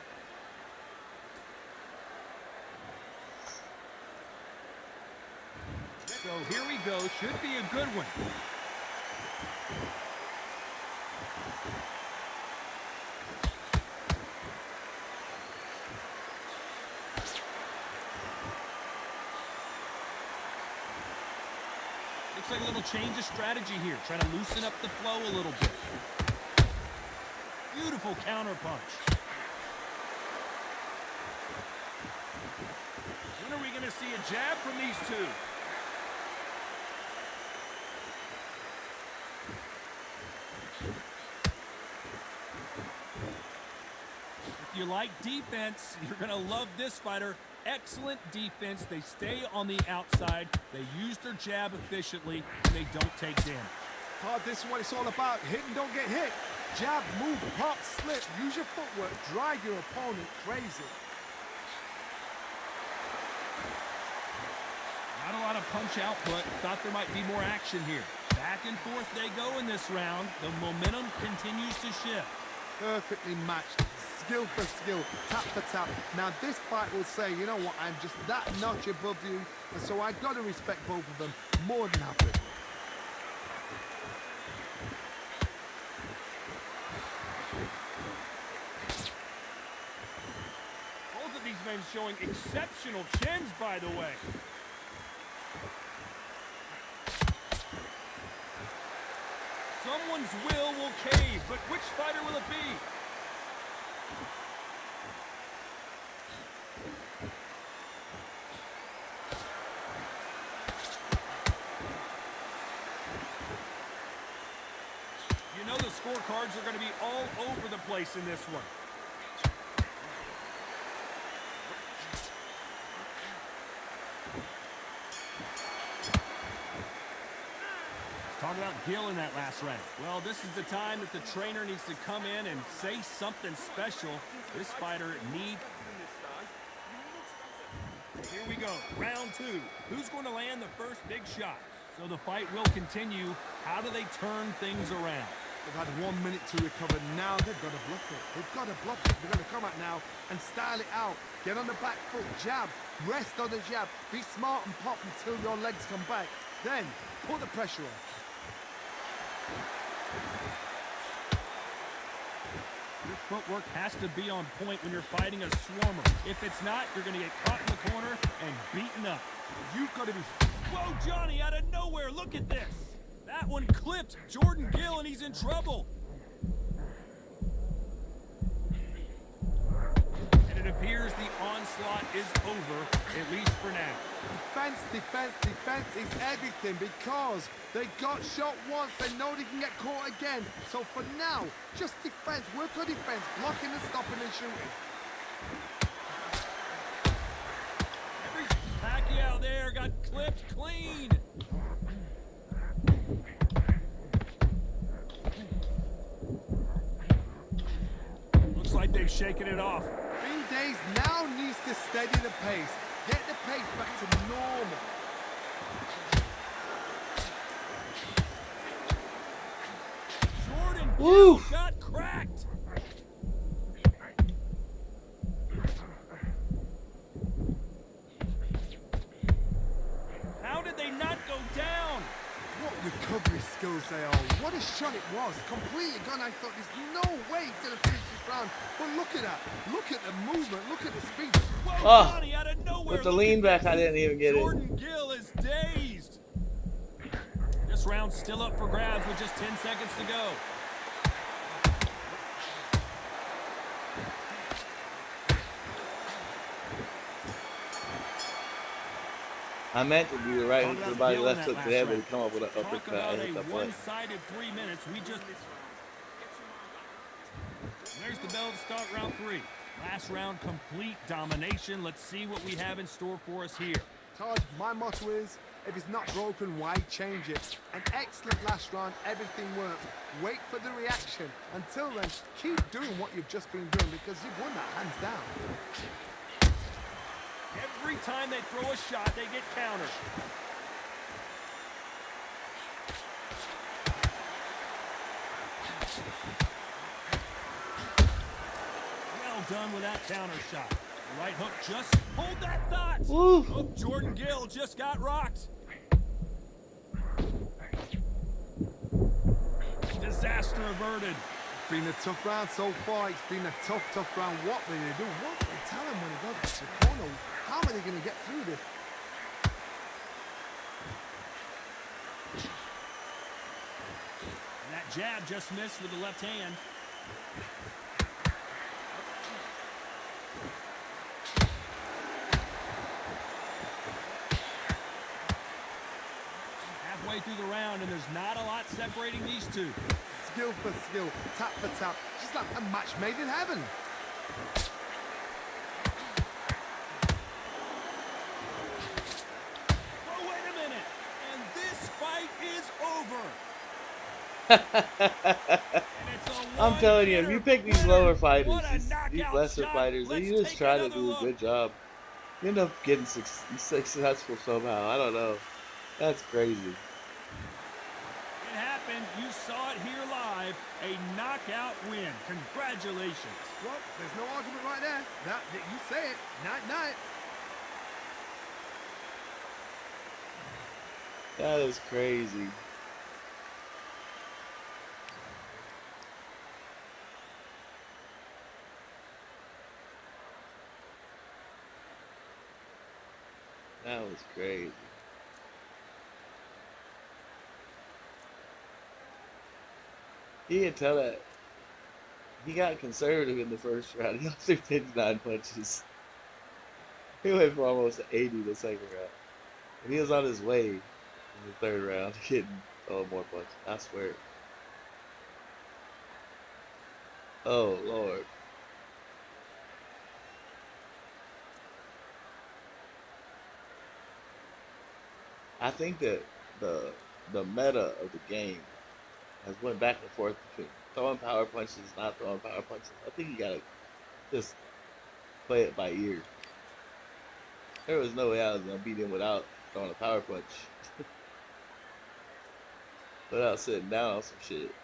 So here we go. Should be a good one. Looks like a little change of strategy here, trying to loosen up the flow a little bit. Beautiful counter punch. When are we going to see a jab from these two? If you like defense, you're going to love this fighter. Excellent defense. They stay on the outside. They use their jab efficiently, and they don't take damage. Todd, this is what it's all about. Hit and don't get hit. Jab, move, pop, slip. Use your footwork. Drive your opponent crazy. Not a lot of punch output. Thought there might be more action here. Back and forth they go in this round. The momentum continues to shift. Perfectly matched. Skill for skill, tap for tap. Now this fight will say, you know what, I'm just that notch above you, and so I got to respect both of them more than happy. Both of these men showing exceptional chins, by the way. Someone's will cave, but which fighter will it be? You know the scorecards are going to be all over the place in this one. Talk about Gill in that last round. Well, this is the time that the trainer needs to come in and say something special. This fighter needs... Here we go, round two. Who's going to land the first big shot? So the fight will continue. How do they turn things around? They've had 1 minute to recover. Now they've got to bluff it. They've got to bluff it. They're going to come out now and style it out. Get on the back foot, jab, rest on the jab. Be smart and pop until your legs come back. Then put the pressure on. Your footwork has to be on point when you're fighting a swarmer. If it's not, you're going to get caught in the corner and beaten up. You've got to be... Whoa, Johnny, out of nowhere, look at this. That one clipped Jordan Gill, and he's in trouble. And it appears the onslaught is over, at least for now. Defense, defense, defense is everything because they got shot once. They know they can get caught again. So for now, just defense. Work on defense. Blocking and stopping and shooting. Every Pacquiao there got clipped clean. Looks like they've shaken it off. Green Days now needs to steady the pace. Get the pace back to normal. Jordan Woo! Gill got cracked. How did they not go down? What recovery skills they are. What a shot it was. Completely gone. I thought there's no way he's going to finish this round. But look at that. Look at the movement. Look at the speed. Whoa, Oh, Johnny, out of nowhere. with the Look lean at back, this. I didn't even get it. Jordan Gill is dazed. This round's still up for grabs with just 10 seconds to go. I meant to do the right hook Talk to the about body, Gill in left that hook to last the head, but he round. come up with an Talk uppercut. about I a hit that play. one-sided 3 minutes. There's the bell to start round three. Last round, complete domination. Let's see what we have in store for us here. Todd, my motto is, if it's not broken, why change it? An excellent last round, everything worked. Wait for the reaction. Until then, keep doing what you've just been doing because you've won that hands down. Every time they throw a shot, they get countered. Well done with that counter shot. The right hook just hold that thought. Woo. Oh, Jordan Gill just got rocked. Disaster averted. It's been a tough round so far. It's been a tough, tough round. What will they do? What will they tell him when he goes to the corner? How are they going to get through this? Jab just missed with the left hand. Halfway through the round, and there's not a lot separating these two. Skill for skill, tap for tap, just like a match made in heaven. Oh, wait a minute, and this fight is over. I'm telling you, if you pick these lower fighters, What a these knockout lesser shot. fighters, and Let's you just take try to another do a look. good job, you end up getting successful somehow. I don't know. That's crazy. It happened. You saw it here live. A knockout win. Congratulations. Well, there's no argument right there. That you say it. Night, night. That is crazy. That was crazy. You can tell that he got conservative in the first round. He only threw 59 punches. He went for almost 80 the second round. And he was on his way in the third round getting more punches. I swear. Oh, Lord. I think that the meta of the game has went back and forth between throwing power punches, not throwing power punches. I think you gotta just play it by ear. There was no way I was gonna beat him without throwing a power punch, without sitting down on some shit.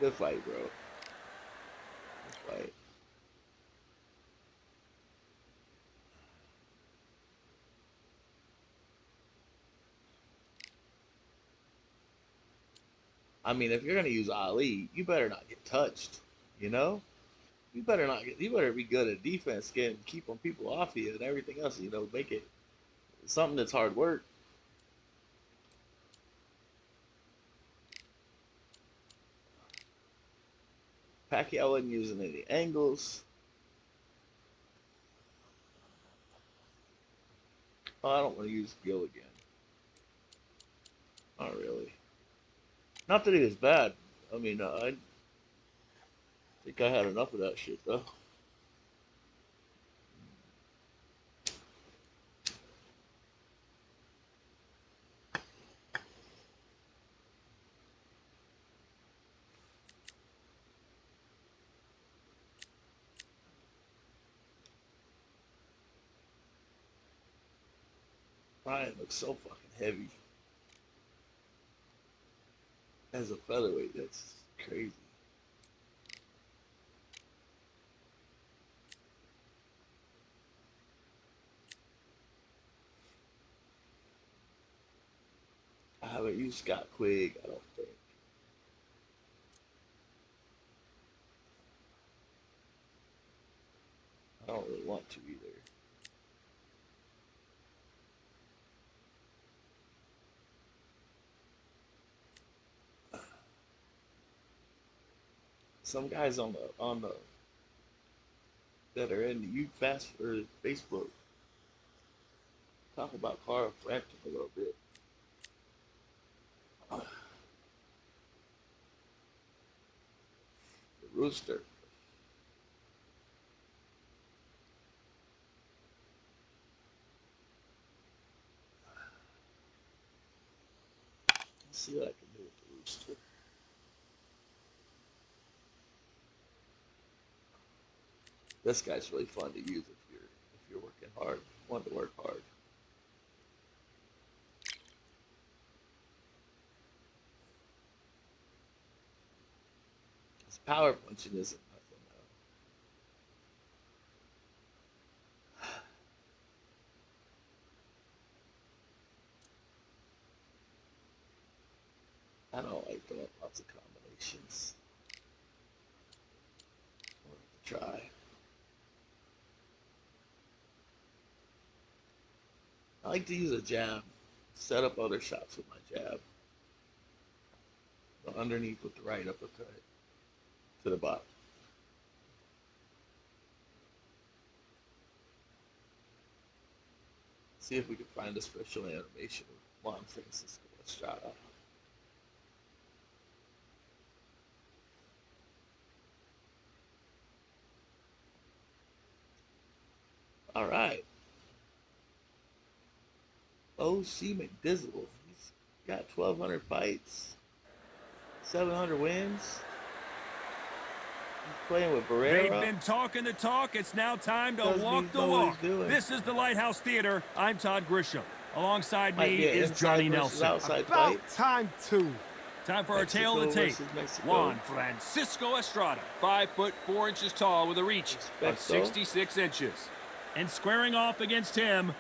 Good fight, bro. Good fight. I mean, if you're gonna use Ali, you better not get touched. You know, you better not get. You better be good at defense, keeping people off you, and everything else. You know, make it something that's hard work. Pacquiao wasn't using any angles. Oh, I don't want to use Gill again. Not really. Not that he was bad. I mean, I think I had enough of that shit though. Ryan looks so fucking heavy as a featherweight. That's crazy. I haven't used Scott Quigg, I don't think. I don't really want to either. Some guys on the that are in the U Fast or Facebook talk about Carl Frampton a little bit. The Rooster. Let's see what I can do with the Rooster. This guy's really fun to use if you're working hard. Want to work hard. His power punching isn't nothing though. I don't like throwing lots of combinations. I'll have to try. I like to use a jab, set up other shots with my jab. underneath with the right uppercut to the bottom. See if we can find a special animation with Juan Francisco Estrada. All right. O.C. McDizzle. He's got 1,200 fights, 700 wins. He's playing with Barrera. They've been talking the talk. It's now time to Doesn't walk he the know what walk. he's doing? This is the Lighthouse Theater. I'm Todd Grisham. Alongside Might me be an is inside Johnny versus Nelson. outside About fight. time too. Time for our tail of the Mexico tape. versus Mexico. Juan Francisco Estrada, 5'4" tall with a reach of Respecto. 66 inches. And squaring off against him,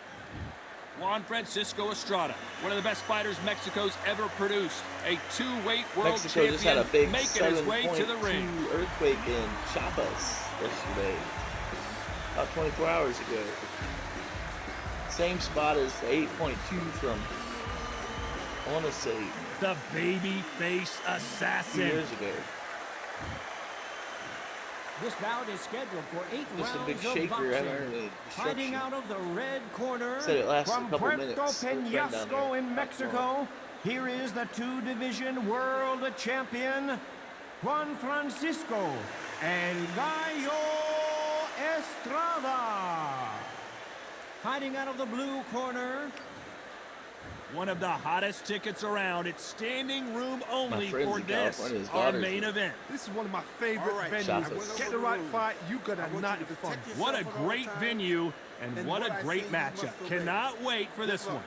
Juan Francisco Estrada, one of the best fighters Mexico's ever produced. A two-weight world Mexico just had a champion big making his way to the 7.2 ring. earthquake in Chiapas yesterday, about 24 hours ago. Same spot as the 8.2 from, I want to say, The baby face 2 assassin. years ago. This bout is scheduled for 8 Just a rounds big of shaker. I haven't boxing. heard any Fighting destruction. out of the red corner Said it lasted a from couple Puerto minutes. We're friend down Peñasco there. in Mexico, here is the two-division world champion, Juan Francisco El Gallo Estrada. Fighting out of the blue corner, One of the hottest tickets around. It's standing room only friends for in this, California, his our daughter's main in- event. This is one of my favorite venues. Chapas. Get the right fight, you got a night of fun. What a great venue, and what a great matchup. Cannot wait for this one.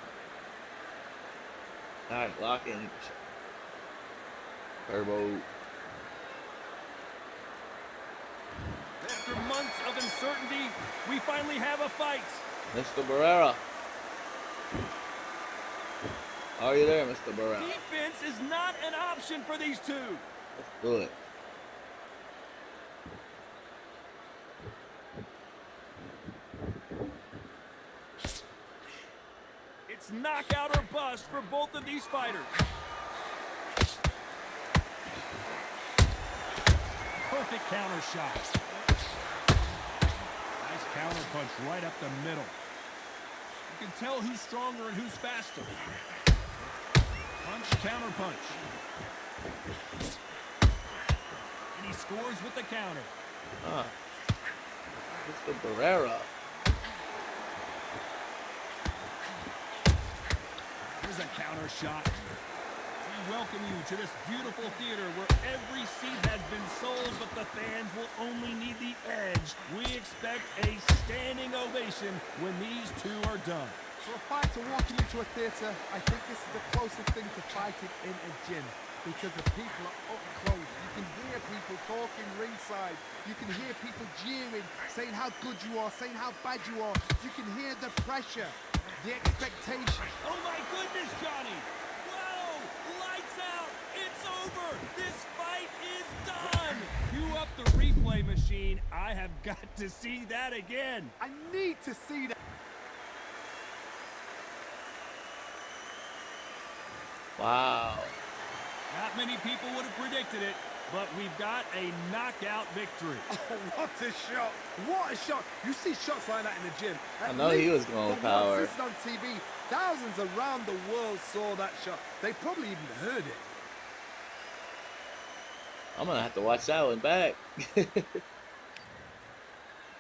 All right, lock in. Turbo. After months of uncertainty, we finally have a fight. Mr. Barrera. Are you there, Mr. Barrera? Defense is not an option for these two. Let's do it. It's knockout or bust for both of these fighters. Perfect counter shot. Nice counter punch right up the middle. You can tell who's stronger and who's faster. Punch, counter punch. And he scores with the counter. Mr. Barrera. Here's a counter shot. We welcome you to this beautiful theater where every seat has been sold, but the fans will only need the edge. We expect a standing ovation when these two are done. For a fighter walking into a theatre, I think this is the closest thing to fighting in a gym because the people are up close. You can hear people talking ringside. You can hear people jeering, saying how good you are, saying how bad you are. You can hear the pressure, the expectation. Oh my goodness, Johnny! Whoa! Lights out! It's over! This fight is done! Cue up the replay machine. I have got to see that again. I need to see that. Wow. Not many people would have predicted it, but we've got a knockout victory. Oh, what a shot! What a shot! You see shots like that in the gym. I know he was going from power. what's on TV, thousands around the world saw that shot. They probably even heard it. I'm going to have to watch that one back. I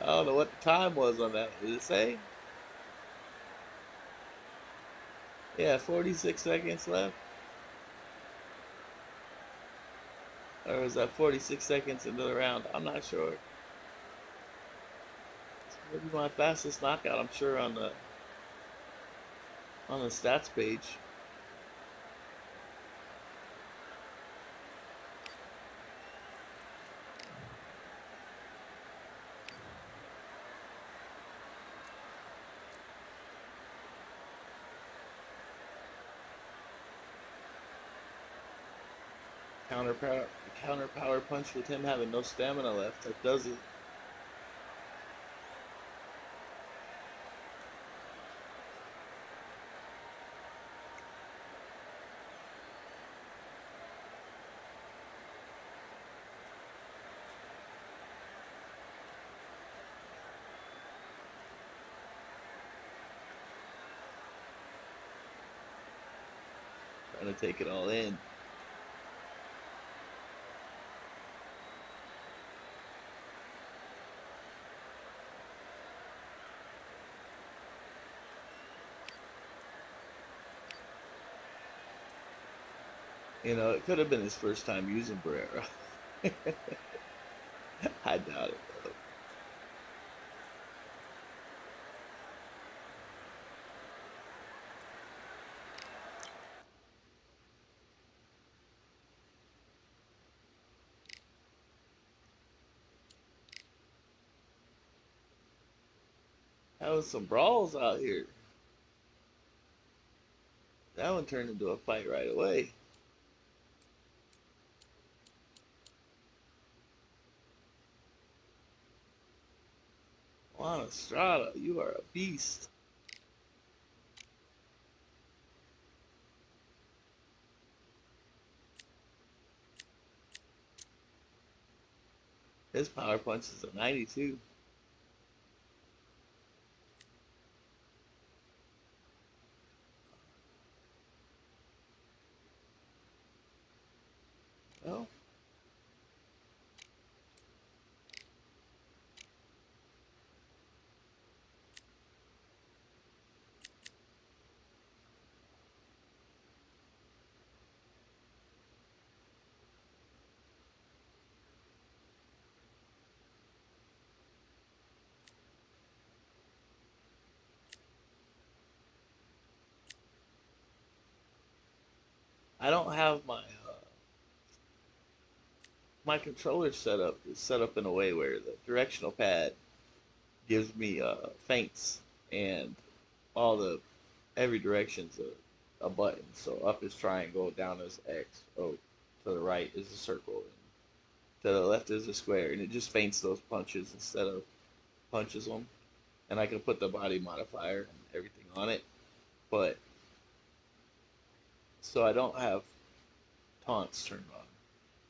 don't know what the time was on that. Did it say? Yeah, 46 seconds left. Or was that 46 seconds into the round? I'm not sure. It's maybe my fastest knockout, I'm sure, on the stats page. Counter power punch with him having no stamina left. That does it. gonna take it all in. You know, it could have been his first time using Barrera. I doubt it though. Having some brawls out here. That one turned into a fight right away. Juan Estrada, you are a beast. His power punch is a 92. Well, I don't have my controller setup is set up in a way where the directional pad gives me feints, and all the every direction's a button. So up is triangle, down is X, oh, to the right is a circle, and to the left is a square, and it just feints those punches instead of punches them. And I can put the body modifier and everything on it, but so I don't have taunts turned on.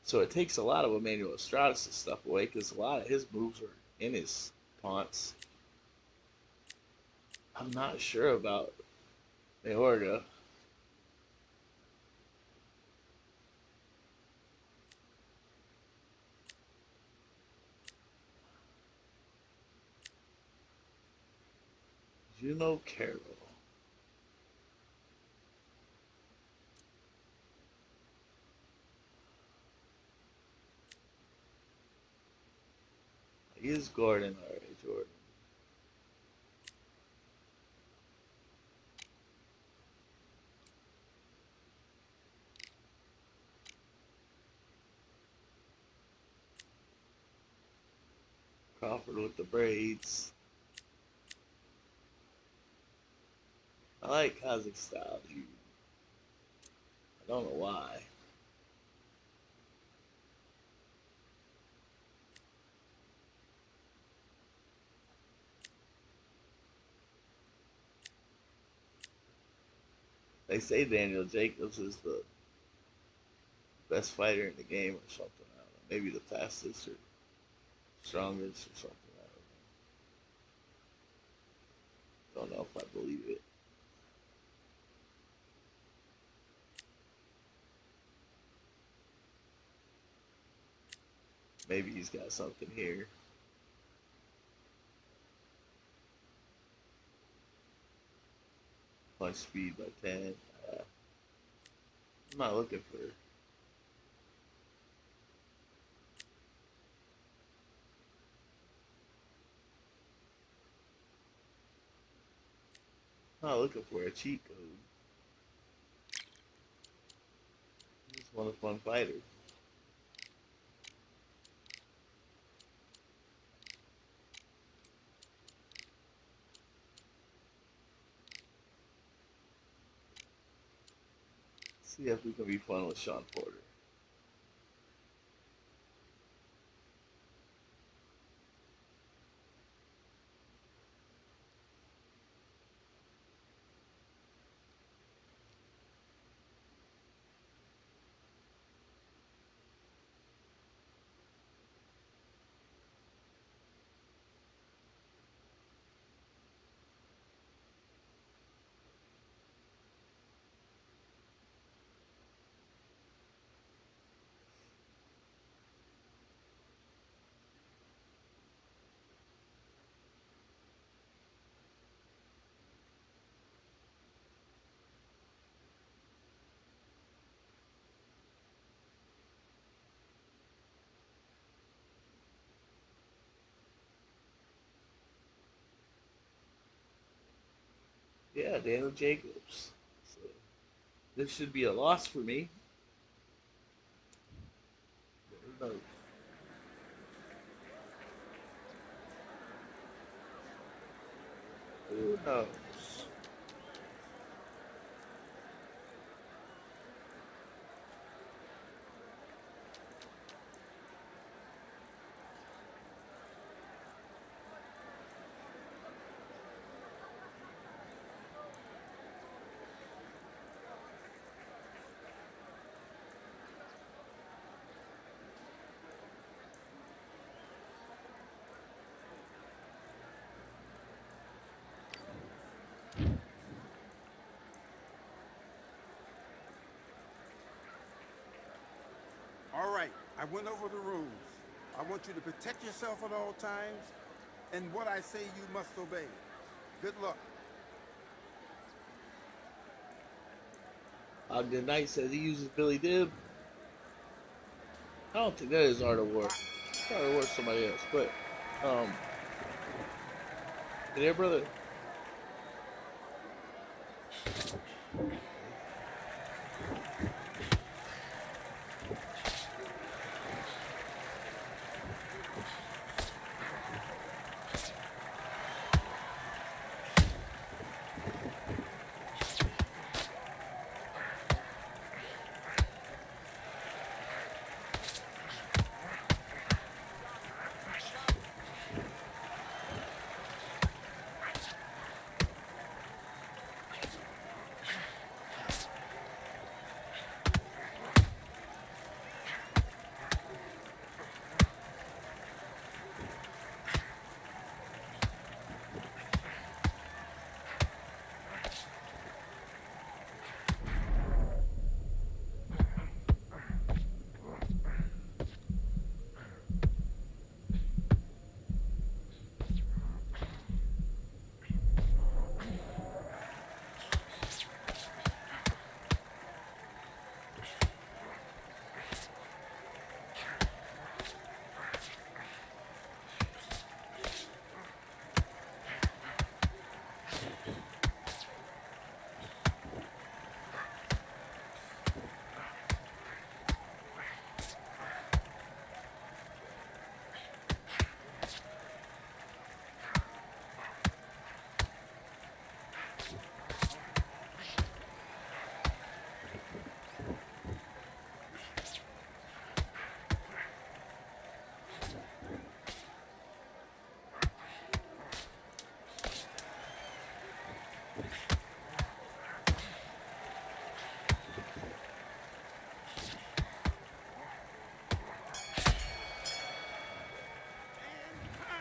So it takes a lot of Emmanuel Estrada's stuff away because a lot of his moves are in his taunts. I'm not sure about Mayorga. Juno Carroll. He is Gordon, alright, Jordan. Crawford with the braids. I like Kazakh style, dude. I don't know why. They say Daniel Jacobs is the best fighter in the game or something. I don't know. Maybe the fastest or strongest or something. I don't know if I believe it. Maybe he's got something here. Punch speed by 10. I'm not looking for. I'm not looking for a cheat code. I just want a fun fighter. See if we can be fun with Sean Porter. Yeah, Daniel Jacobs. So this should be a loss for me. Who knows? Who knows? All right, I went over the rules. I want you to protect yourself at all times, and what I say you must obey. Good luck. Ogden Knight says he uses Billy Dib. I don't think that is Art of War. Art of War is somebody else. But, hey there, brother.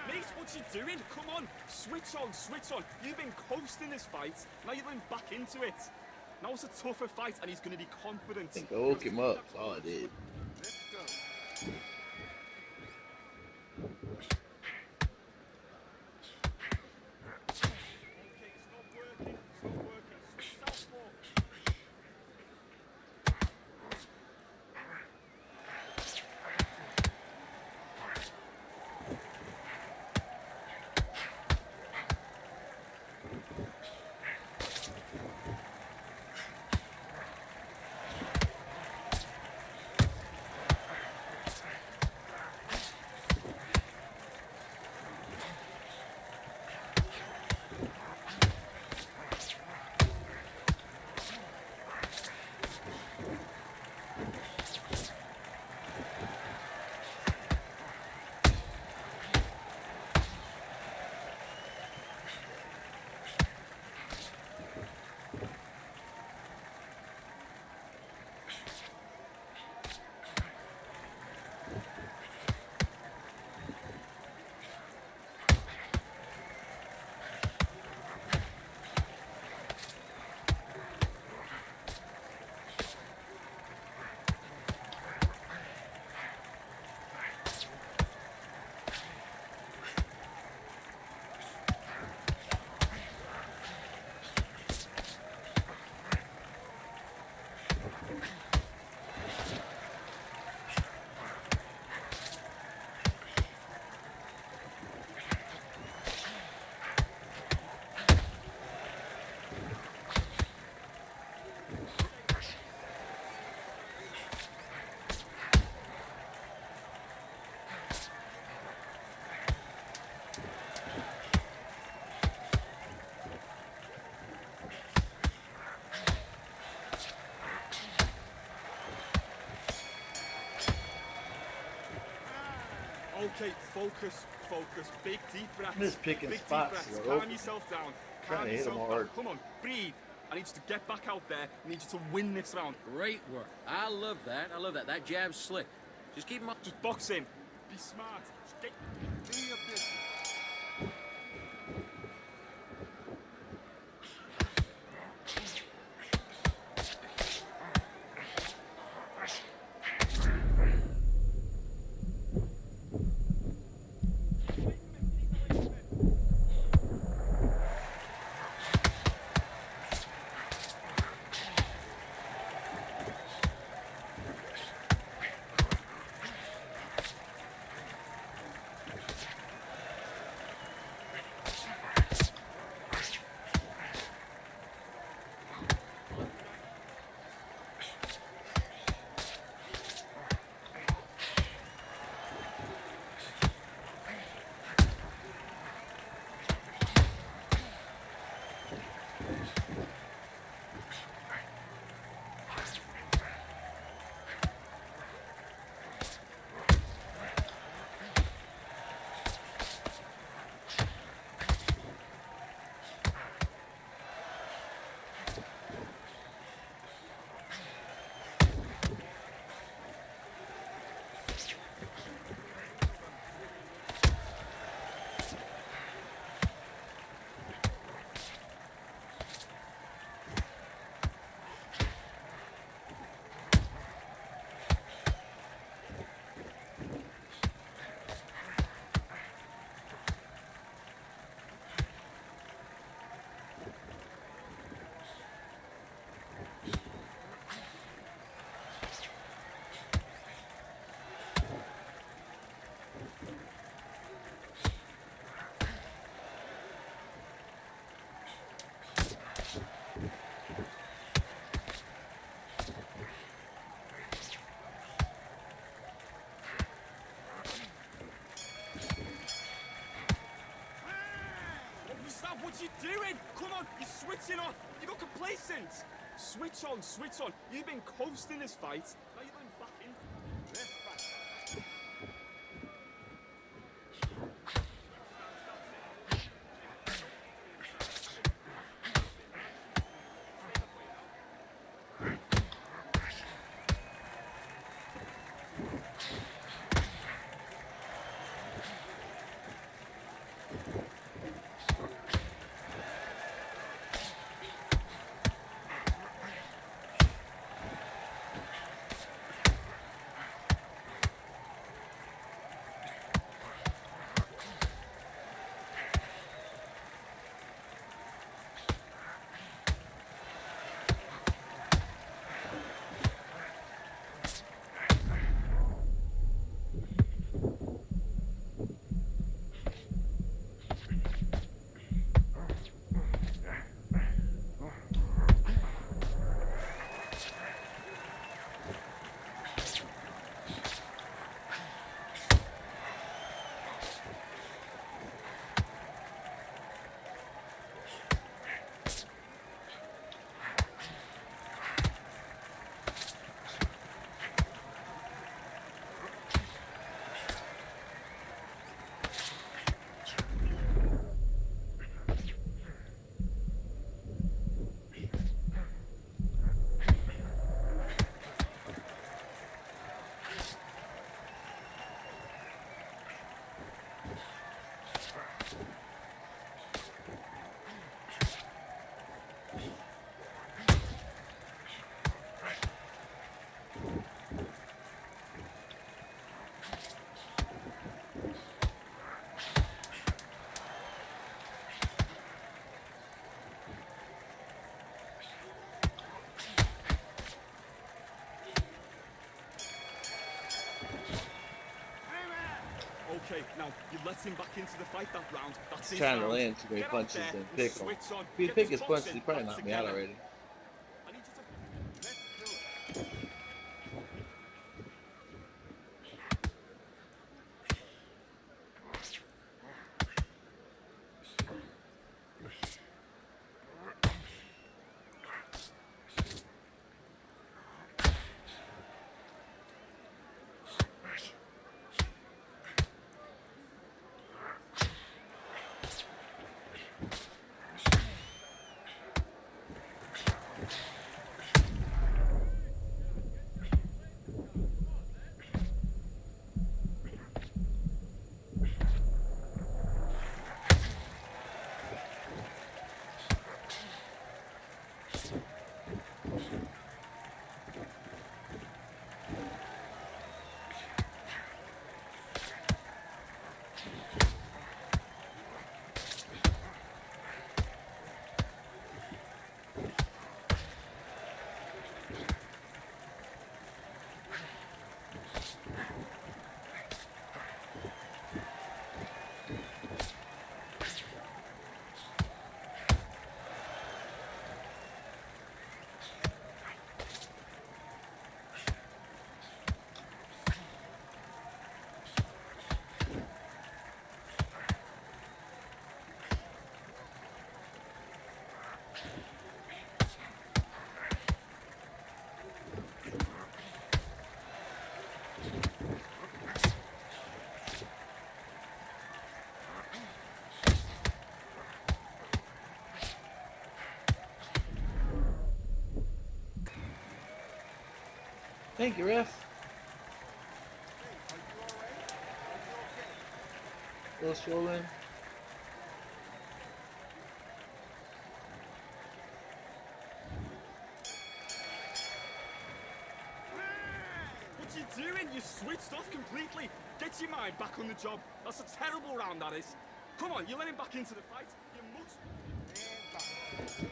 Mate, what you doing? Come on, switch on, switch on. You've been coasting this fight. Now you're going back into it. Now it's a tougher fight, and he's going to be confident. I think I woke him up. That's all I did. Let's go. Okay, stop working. Stop working. Switch southpaw. Okay, focus, focus. Big deep breaths. I'm just picking Big deep spots breaths. that are Calm open. yourself down. Trying Calm to hit 'em yourself hard. down. Come on, breathe. I need you to get back out there. I need you to win this round. Great work. I love that. I love that. That jab's slick. Just keep him up. Just box him. Be smart. Just get... Do your business. What you doing? Come on, you're switching off. You got complacent. Switch on, switch on. You've been coasting this fight. Now you're going back in. Let's fight. Okay, now you let him back into the fight that round. That's He's his trying to round. land too many Get out punches there and and pick him. switch on. If he'd Get pick this his punches, boxing he'd probably back knock me out together. already. I need you to... Let's do it. Thank you, ref. Hey, are you all right? Are you okay? A little swollen. What you doing? You switched off completely. Get your mind back on the job. That's a terrible round, that is. Come on, you're letting back into the fight. You must... And back.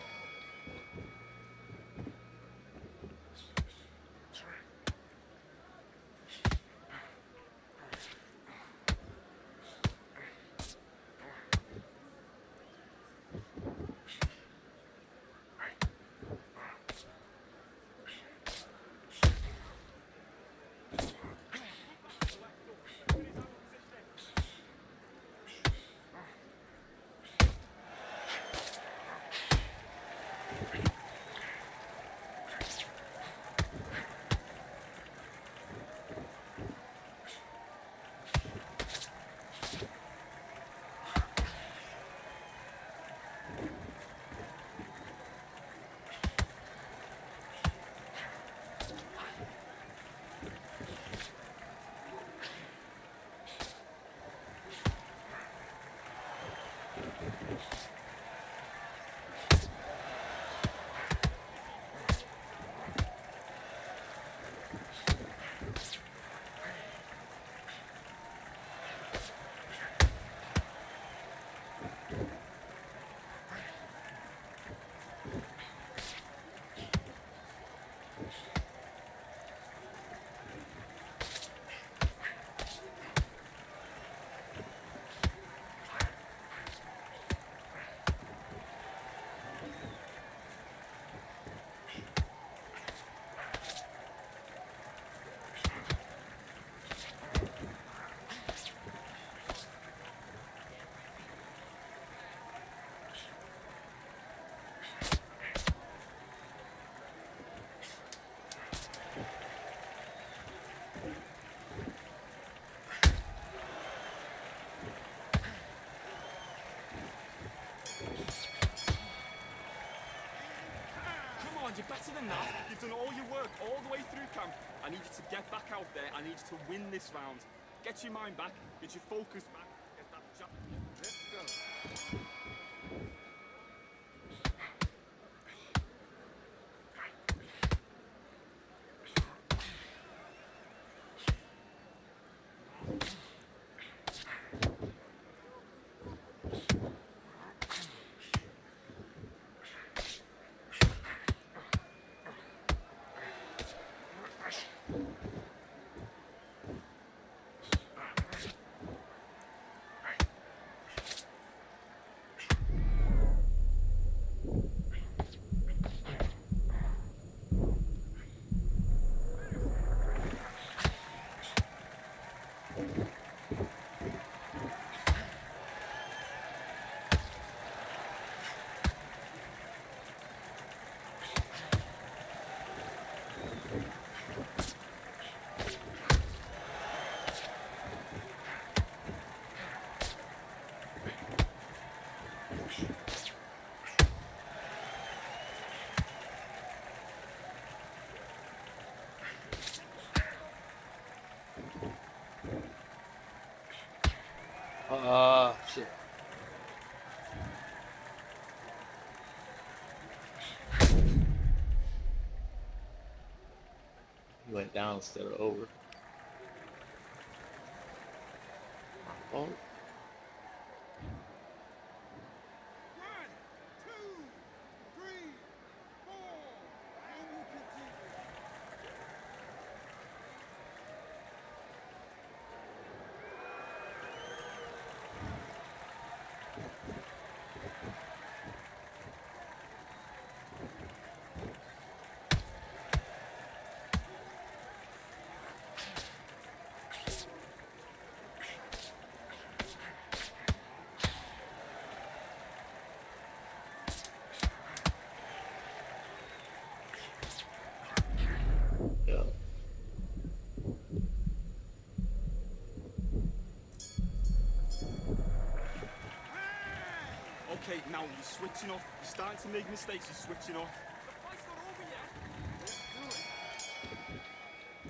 Come on, you're better than that. You've done all your work all the way through camp. I need you to get back out there. I need you to win this round. Get your mind back. Get your focus back. Get that job. Let's go. Shit. He went down instead of over. My fault. 1, 2, 3, 4, and we continue. Yeah. Okay, now you're switching off. You're starting to make mistakes. You're switching off. The fight's not over yet. Let's do it.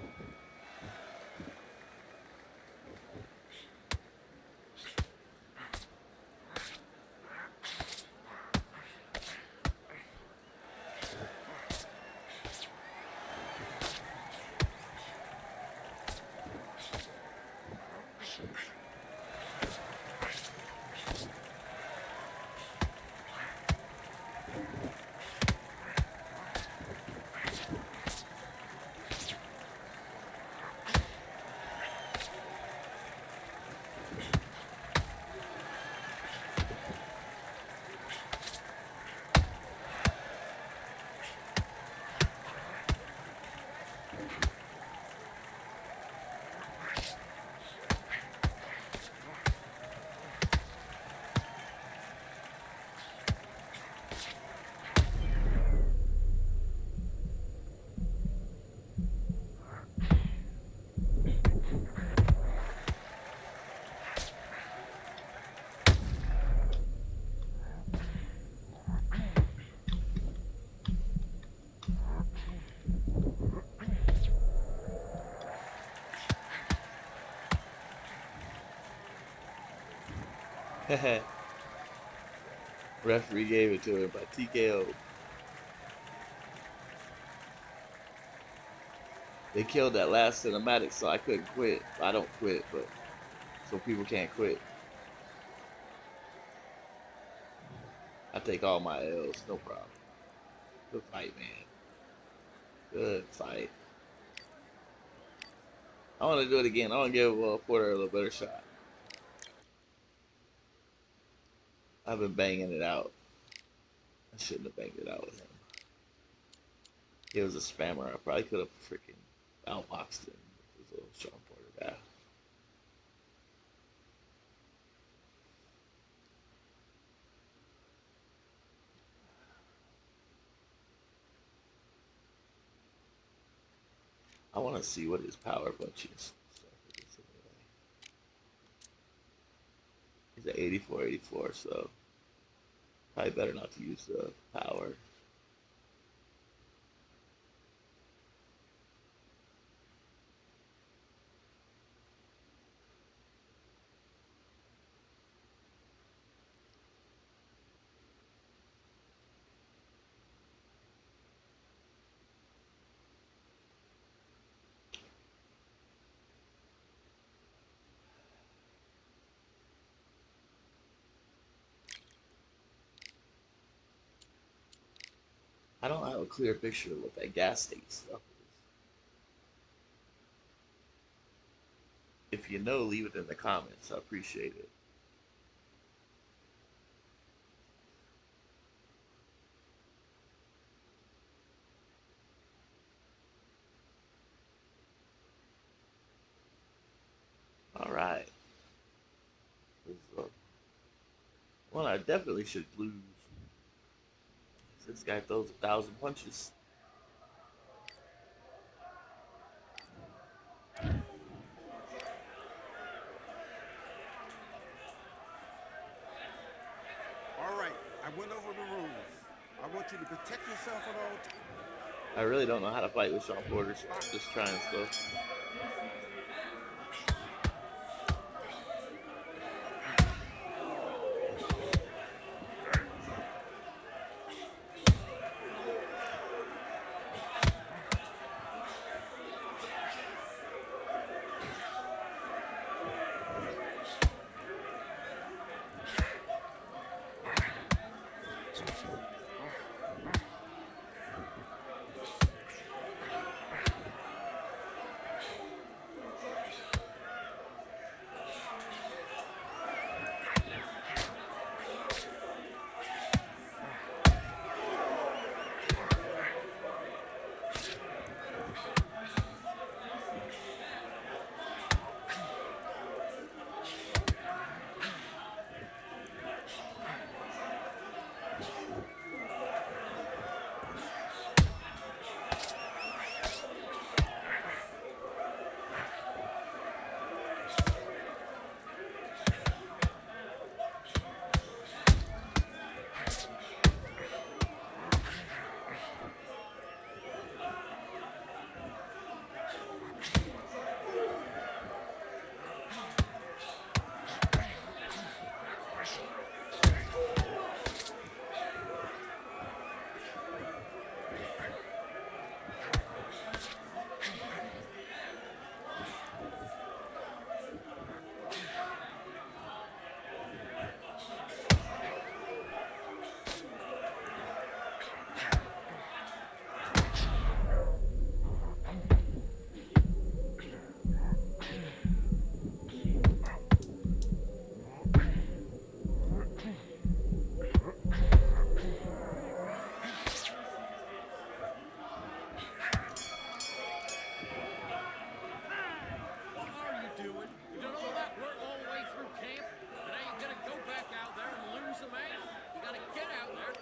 Referee gave it to him by TKO. They killed that last cinematic, so I couldn't quit. I don't quit, but so people can't quit. I take all my L's, no problem. Good fight, man. Good fight. I want to do it again. I want to give Porter a little better shot. I've been banging it out. I shouldn't have banged it out with him. He was a spammer. I probably could have freaking outboxed him with his little Sean Porter back. I want to see what his power punching stuff is anyway. He's at 84, so probably better not to use the power. I don't have a clear picture of what that gas station stuff is. If you know, leave it in the comments. I appreciate it. All right. Well, I definitely should lose. This guy throws 1,000 punches. All right, I went over the rules. I want you to protect yourself at all times. I really don't know how to fight with Sean Porter, so I'm just trying stuff.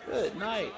Good night.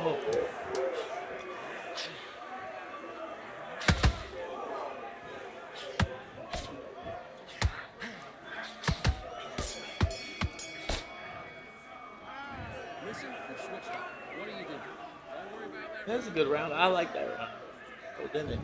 Oh. Listen, we've switched up. What do you do? Don't worry about that. That's a good round. I like that round. Oh, didn't it?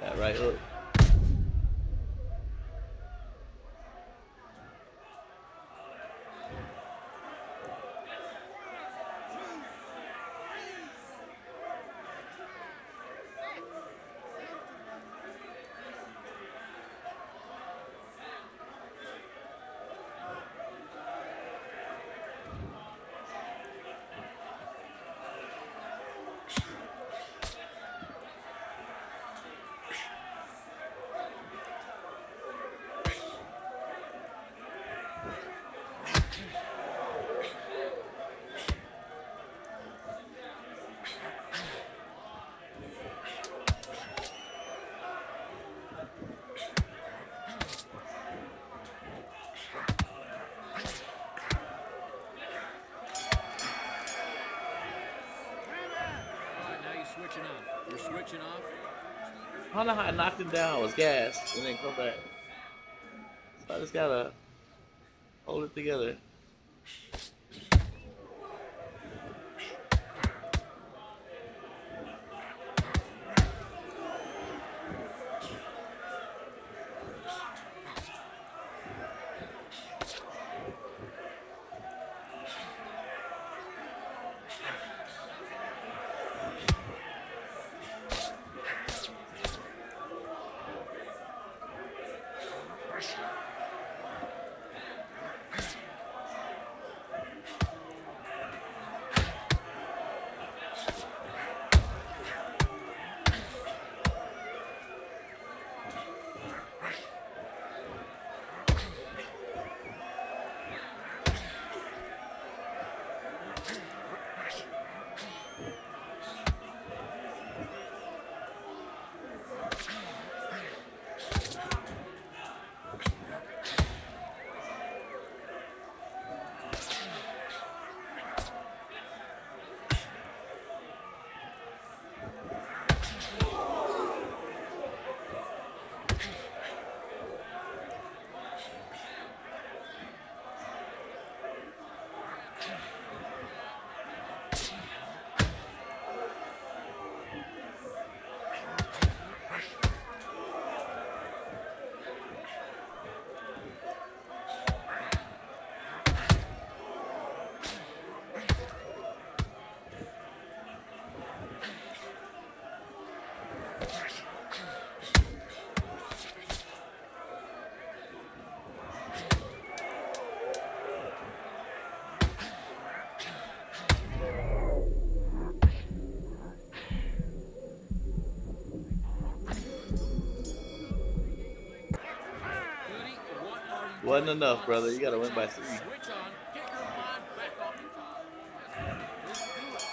That right hook. All right, now you're switching off. You're switching off. I don't know how I knocked him down. I was gassed and then come back. So I just gotta hold it together. Goody, what are you Wasn't doing? enough, Come on, brother. You gotta switch win by on. 3. Switch on. Get your mind back on the top. Let's do it.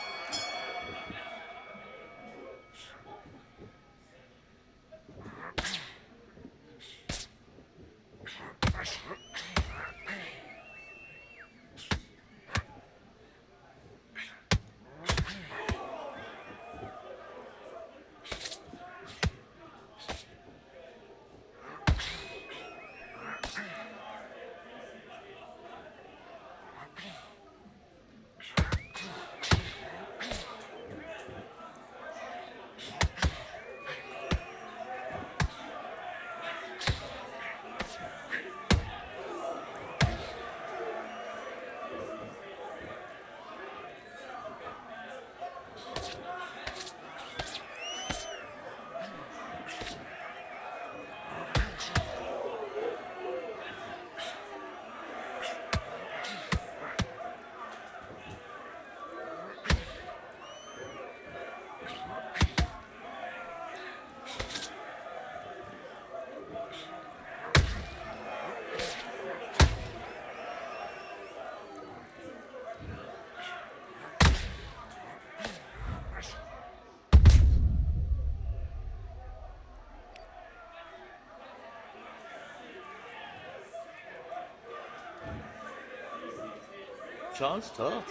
Sean's tough.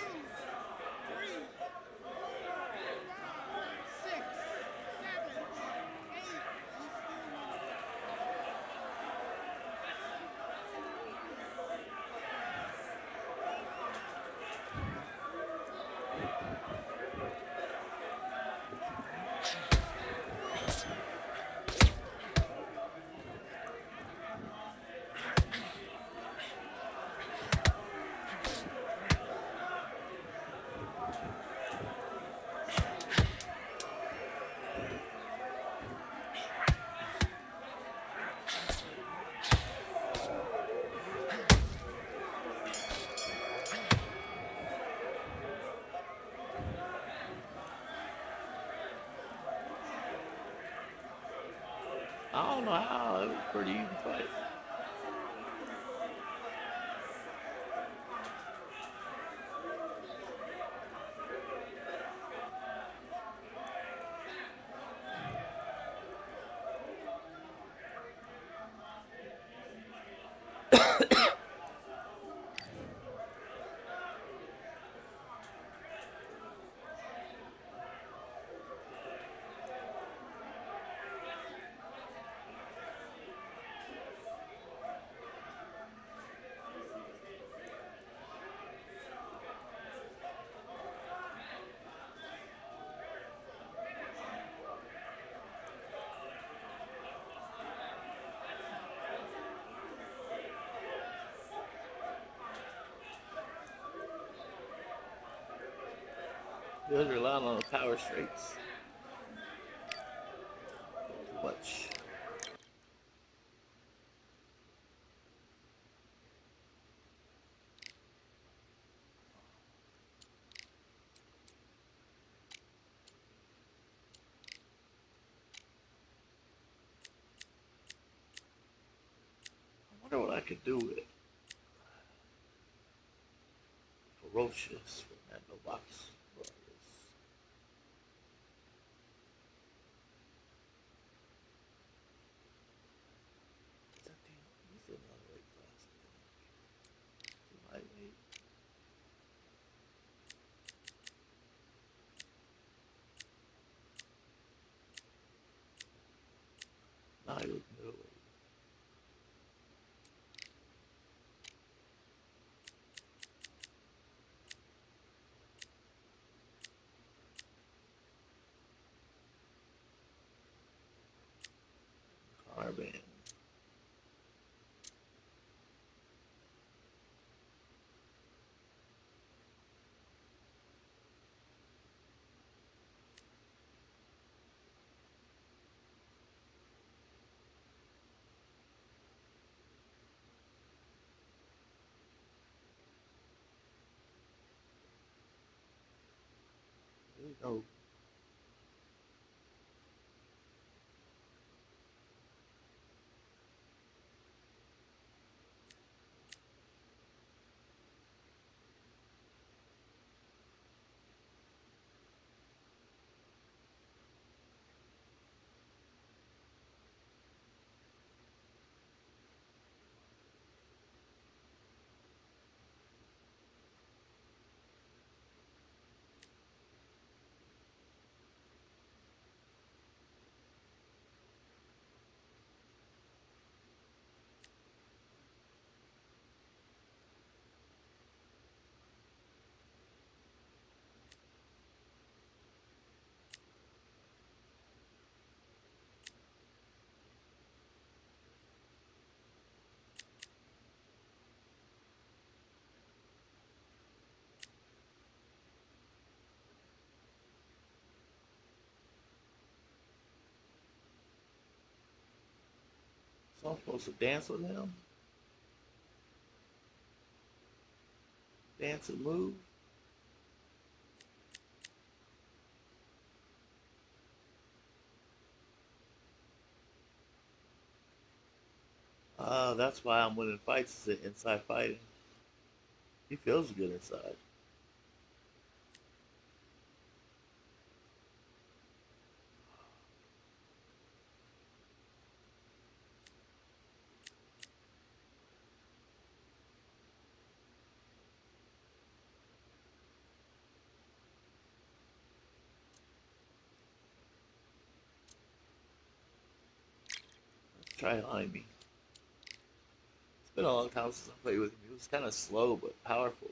I don't know how. It was a pretty even fight. He was relying on the power straights too much. I wonder what I could do with ferocious from that no box. He's another weight class, I think. Lightweight. Nah, he was middleweight. Carband. There you go. So I'm supposed to dance with him? Dance and move? That's why I'm winning fights is inside fighting. He feels good inside. Try behind me. It's been a long time since I played with him. He was kind of slow but powerful.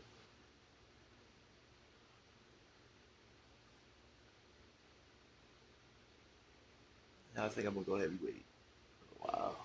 Now I think I'm gonna go heavyweight for a while.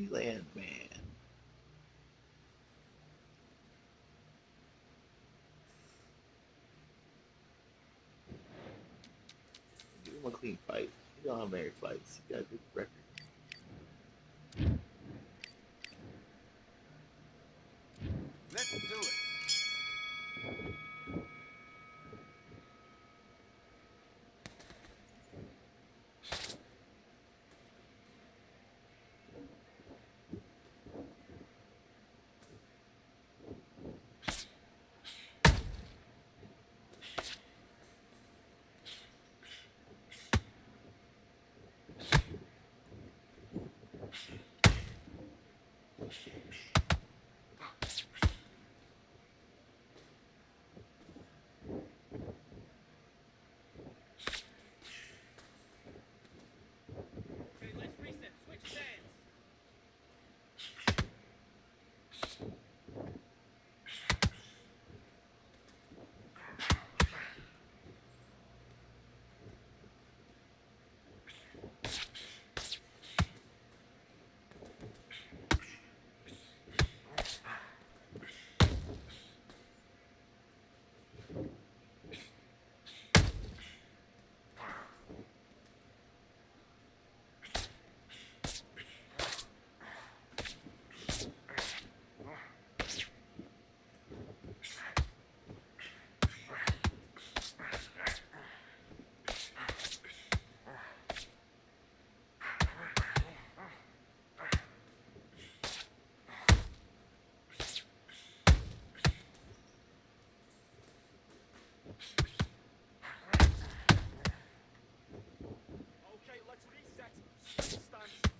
Land Man. Give him a clean fight. He don't have many fights. He got a good record. Let's do it. Okay, let's reset. Switch stands. Okay, let's reset. Switch stance.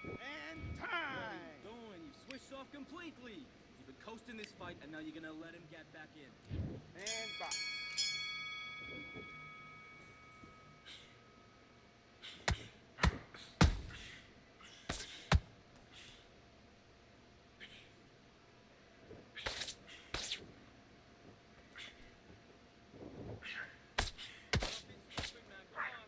And What are time. you doing? You switched off completely. You've been coasting this fight, and now you're gonna let him get back in. And box. Stop it, man. Come on.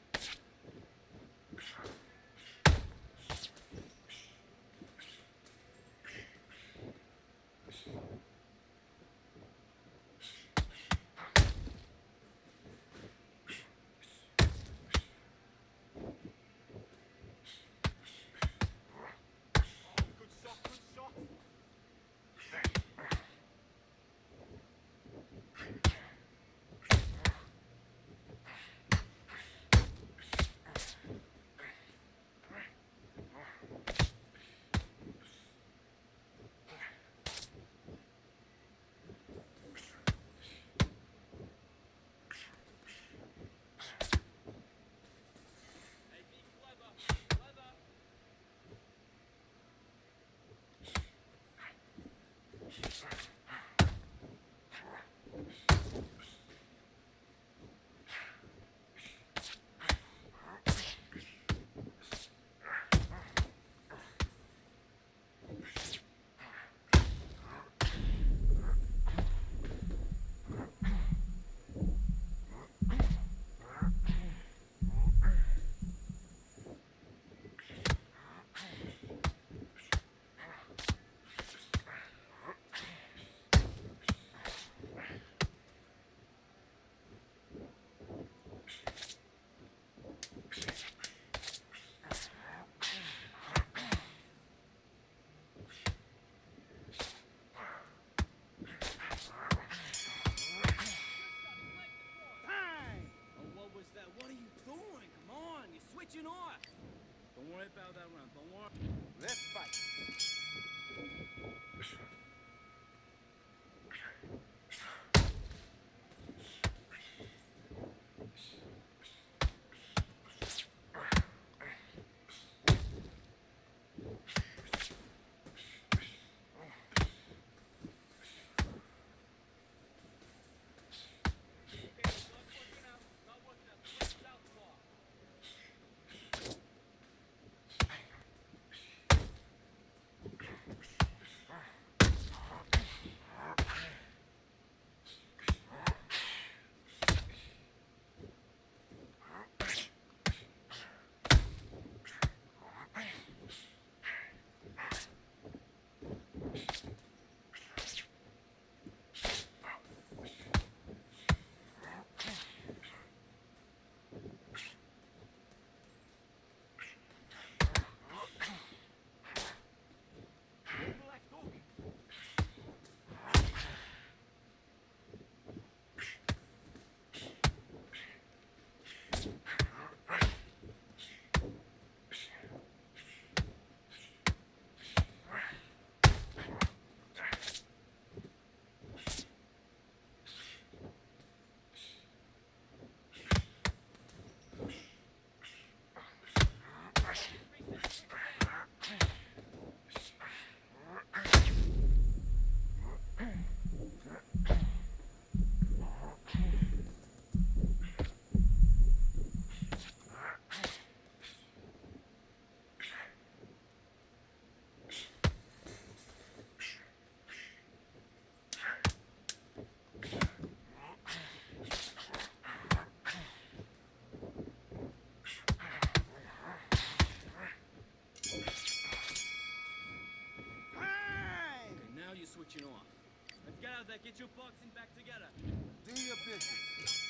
brother. Get your boxing back together. Do your business.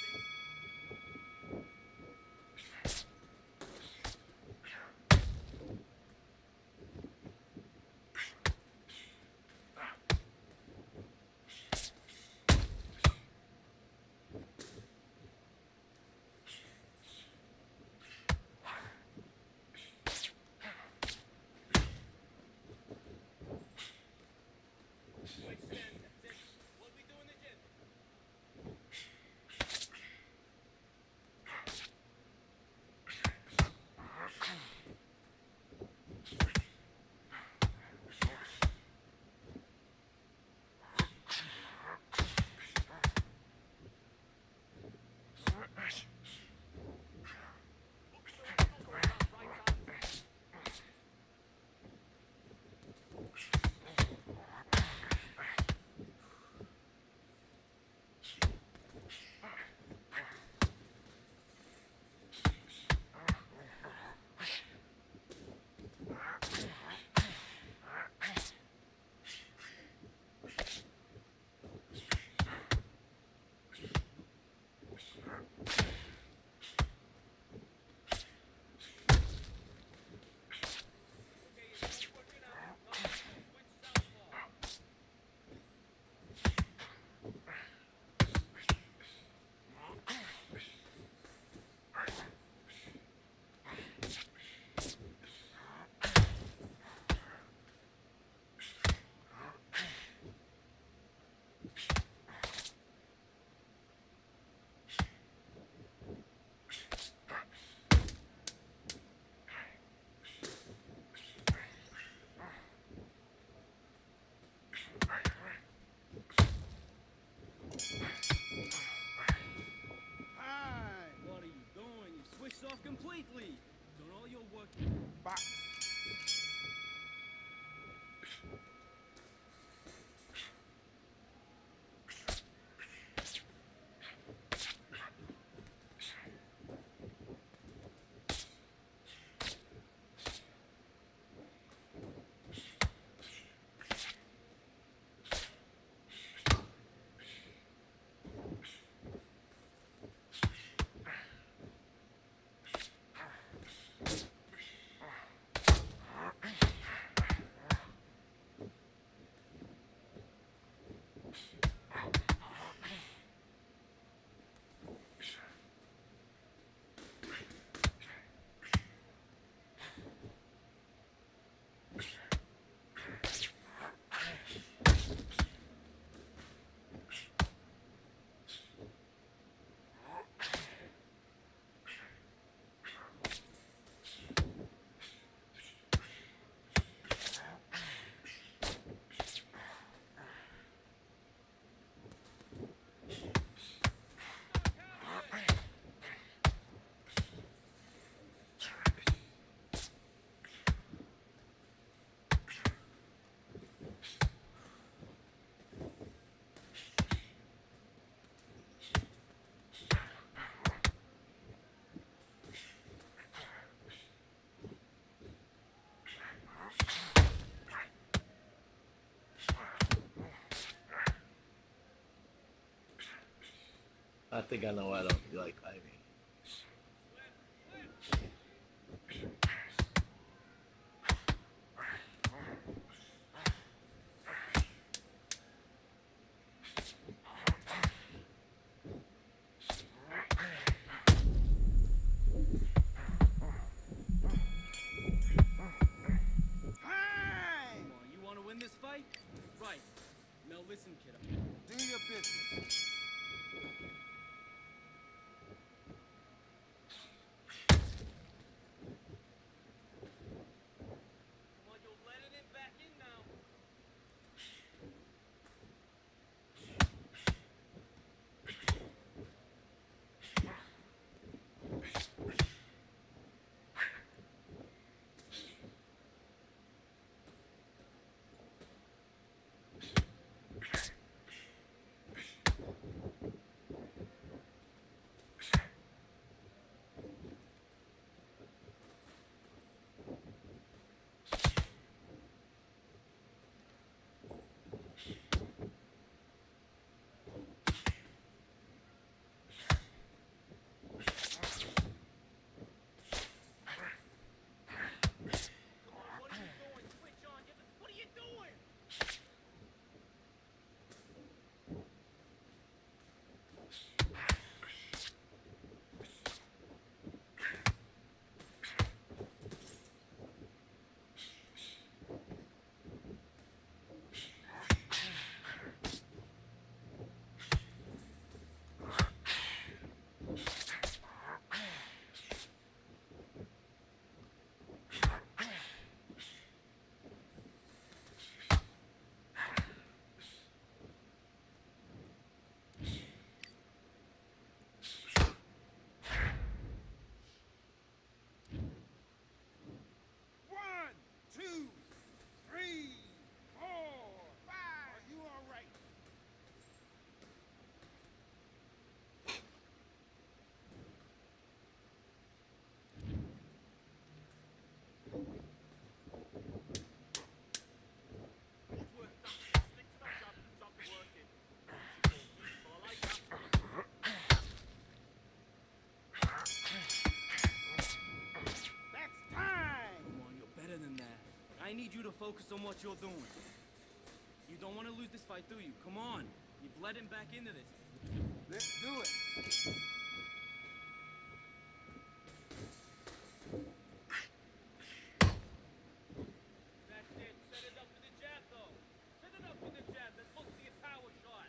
What are you doing? You switched off completely. Done all your work. Box. I think I know why I don't like Ivy. Come on, you want to win this fight? Right. Now listen, kiddo. Do your business. Come on, you're letting it back in now. you to focus on what you're doing. You don't want to lose this fight, do you? Come on. You've led him back into this. Let's do it. That's it. Set it up with the jab, though. Set it up with the jab. Let's look for your power shot.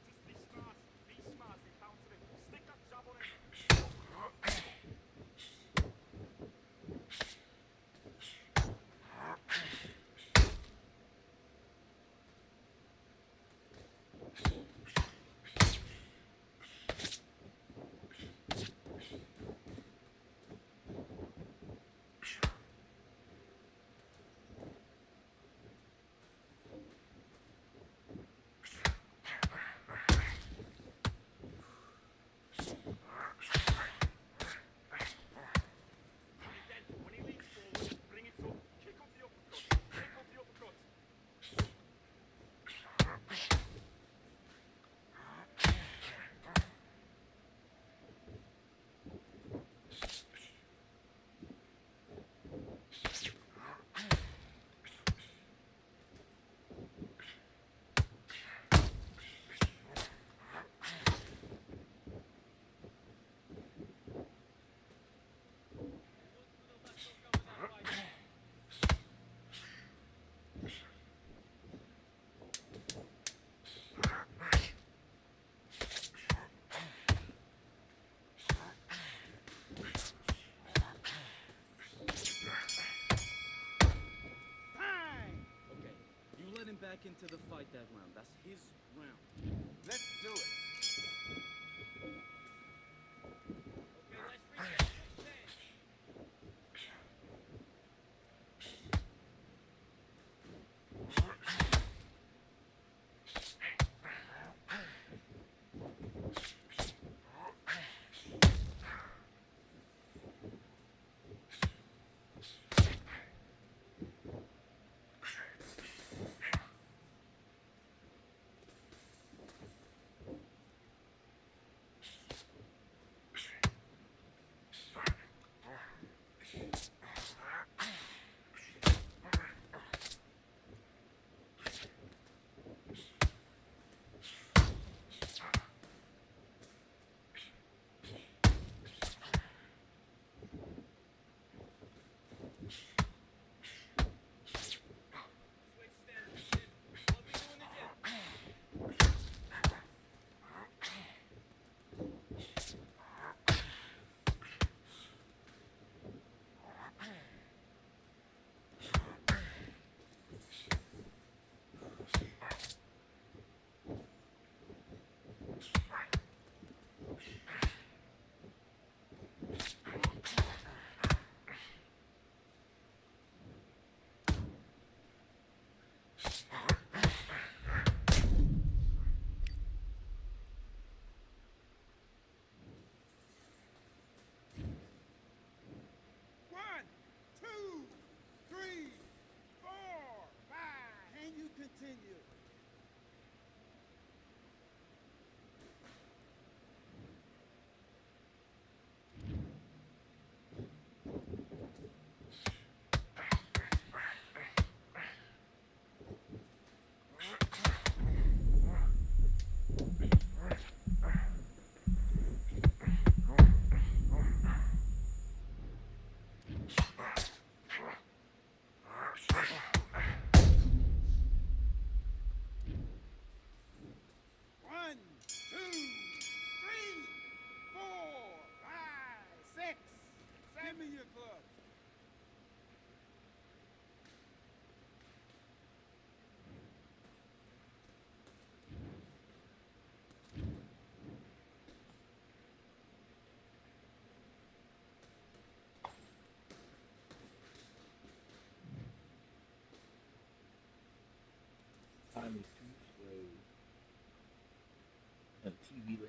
Just be smart. Be smart and counter it. Stick that jab on him. When he leans forward, bring it up. Kick up the uppercut. Kick up the uppercut. Okay, you let him back into the fight that round. That's his round. Let's do it. Okay, let's reset this thing.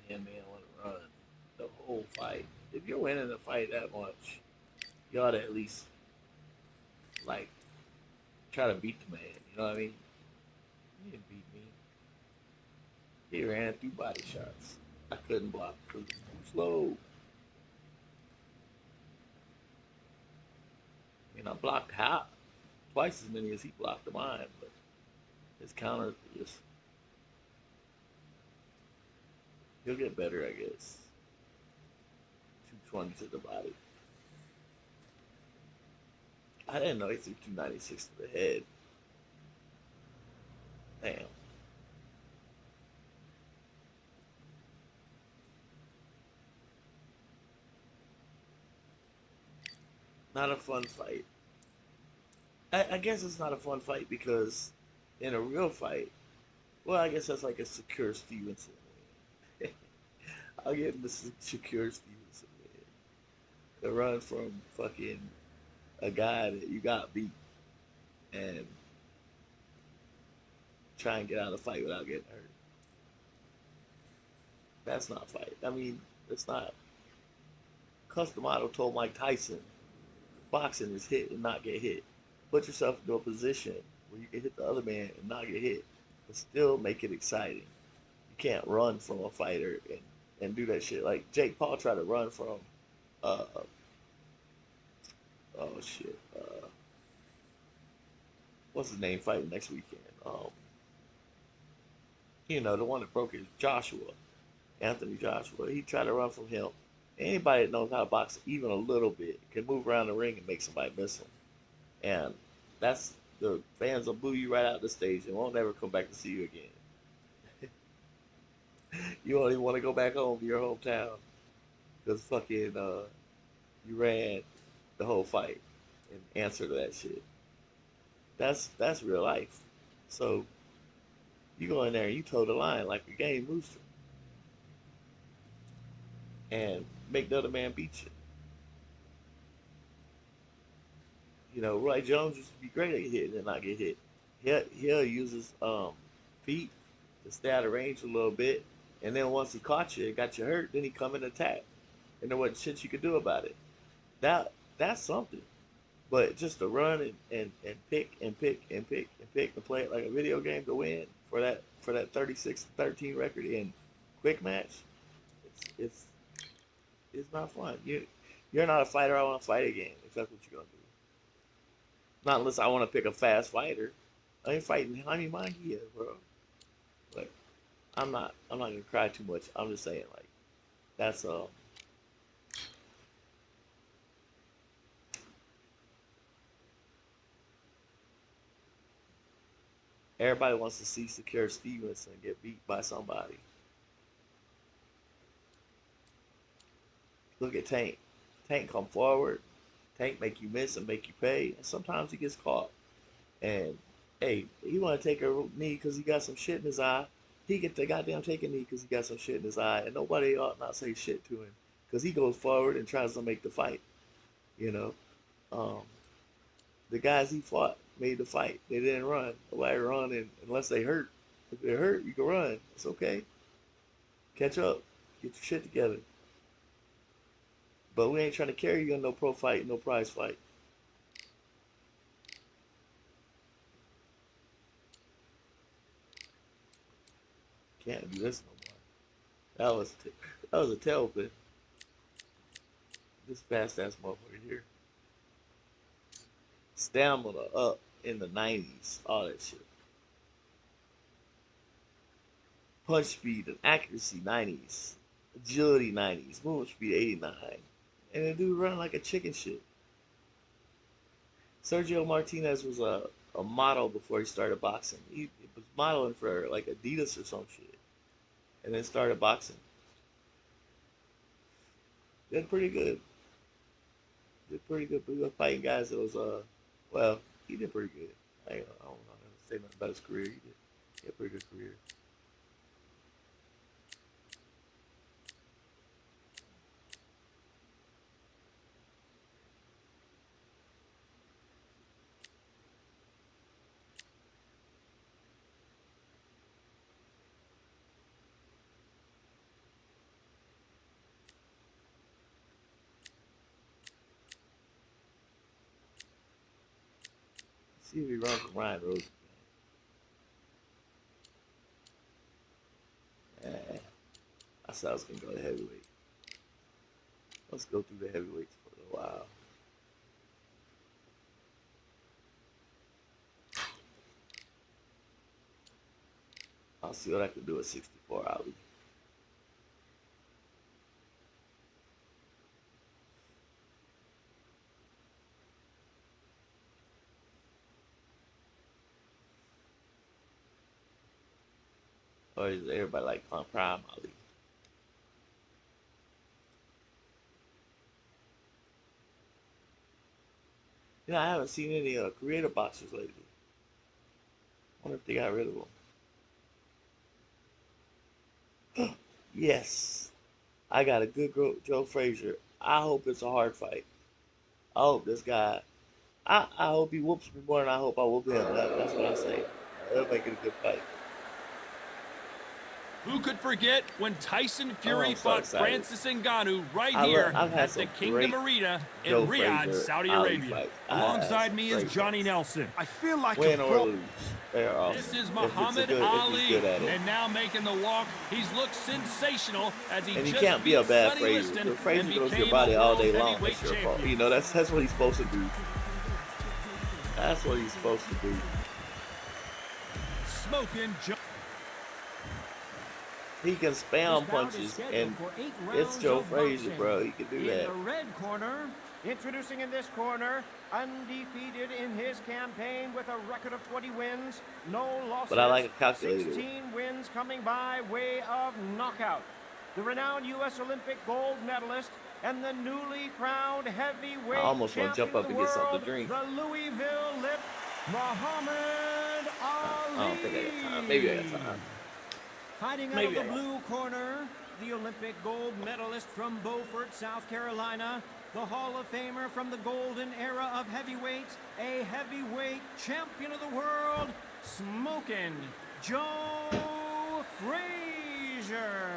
Man, want to run the whole fight. If you're winning the fight that much, you ought to at least like try to beat the man. You know what I mean? He didn't beat me. He ran through body shots. I couldn't block because it was too slow. I mean, I blocked half, twice as many as he blocked mine, but his counters were just. He'll get better, I guess. 220 to the body. I didn't know he threw 296 to the head. Damn. Not a fun fight. I guess it's not a fun fight because in a real fight, well, I guess that's like a secure Stevenson win. I'll give him the secure Stevenson win. The run from fucking a guy that you got beat and try and get out of the fight without getting hurt. That's not fight. I mean, it's not. Cus D'Amato told Mike Tyson, boxing is hit and not get hit. Put yourself into a position where you can hit the other man and not get hit, but still make it exciting. You can't run from a fighter and do that shit. Like Jake Paul tried to run from, uh, oh shit, what's his name fighting next weekend? The one that broke his Joshua, Anthony Joshua. He tried to run from him. Anybody that knows how to box even a little bit can move around the ring and make somebody miss him. And that's the fans will boo you right out the stage and won't ever come back to see you again. You don't even want to go back home to your hometown because fucking you ran the whole fight and answer to that shit. That's real life. So you go in there and you toe the line like a game rooster and make the other man beat you. Roy Jones used to be great at hitting and not get hit. He'll use his feet to stay out of range a little bit, and then once he caught you and got you hurt, then he come and attack, and there wasn't shit you could do about it. That's something. But just to run and pick and pick and pick and pick and play it like a video game to win for that 36-13 record in quick match, it's it's not fun. You're not a fighter I want to fight again if that's what you're gonna do. Not unless I want to pick a fast fighter. I ain't fighting Jaime Munguia, bro. But I'm not gonna cry too much. I'm just saying like that's everybody wants to see Secure Stevenson get beat by somebody. Look at Tank. Tank come forward. Tank make you miss and make you pay. And sometimes he gets caught. And hey, he want to take a knee because he got some shit in his eye. He get the goddamn take a knee because he got some shit in his eye, and nobody ought not say shit to him because he goes forward and tries to make the fight. You know, um, the guys he fought made the fight. They didn't run. Nobody run unless they hurt. If they're hurt, you can run. It's okay. Catch up. Get your shit together. But we ain't trying to carry you in no pro fight, no prize fight. Can't do this no more. That was a tailspin. This fast ass motherfucker here. Stamina up in the 90s. All that shit. Punch speed and accuracy 90s. Agility 90s. Movement speed 89. And the dude running like a chicken shit. Sergio Martinez was a model before he started boxing. He was modeling for like Adidas or some shit. And then started boxing. Did pretty good. Did pretty good. But he was fighting guys that was well, he did pretty good. I don't know how to say nothing about his career. He had a pretty good career. See if he runs from Ryan Rose. I said I was gonna go to heavyweight. Let's go through the heavyweights for a little while. I'll see what I can do at 64, Ali. Or is everybody like on Prime Ali? You know, I haven't seen any creator boxers lately. I wonder if they got rid of them. Yes, I got a good Joe Frazier. I hope it's a hard fight. I hope this guy. I hope he whoops me more than I hope I whoop him. That's what I say. That'll make it a good fight. Who could forget when Tyson Fury I'm so fought excited. Francis Ngannou right I've here had at the some Kingdom great Arena in Joe Riyadh, Frazier, Saudi Ali Arabia. fights. Alongside me is Great Johnny fights. Nelson. I feel like Win a or pro. lose, they are awesome. This is If Muhammad he's Ali, good at it. and now making the walk. He's looked sensational as he And you just can't be beat a bad Sonny Frazier. Liston If Frazier and goes became your body a all world day long, heavyweight that's your fault. champion. You know, that's what he's supposed to do. That's what he's supposed to do. Smoking Joe. He can This spam bout is punches, scheduled and for 8 it's rounds Joe of Frazier, boxing. bro. He can do In that. the red corner, introducing in this corner, undefeated in his campaign with a record of 20 wins, no losses. But I like a calculator. 16 wins coming by way of knockout. The renowned U.S. Olympic gold medalist and the newly crowned heavyweight I almost want to champion jump up of and the get something world, to drink. the Louisville Lip, Muhammad Ali. I don't think I got time. Maybe I got time. Fighting out Maybe of I the got blue corner, the Olympic gold medalist from Beaufort, South Carolina, the Hall of Famer from the golden era of heavyweights, a heavyweight champion of the world, smoking Joe Frazier.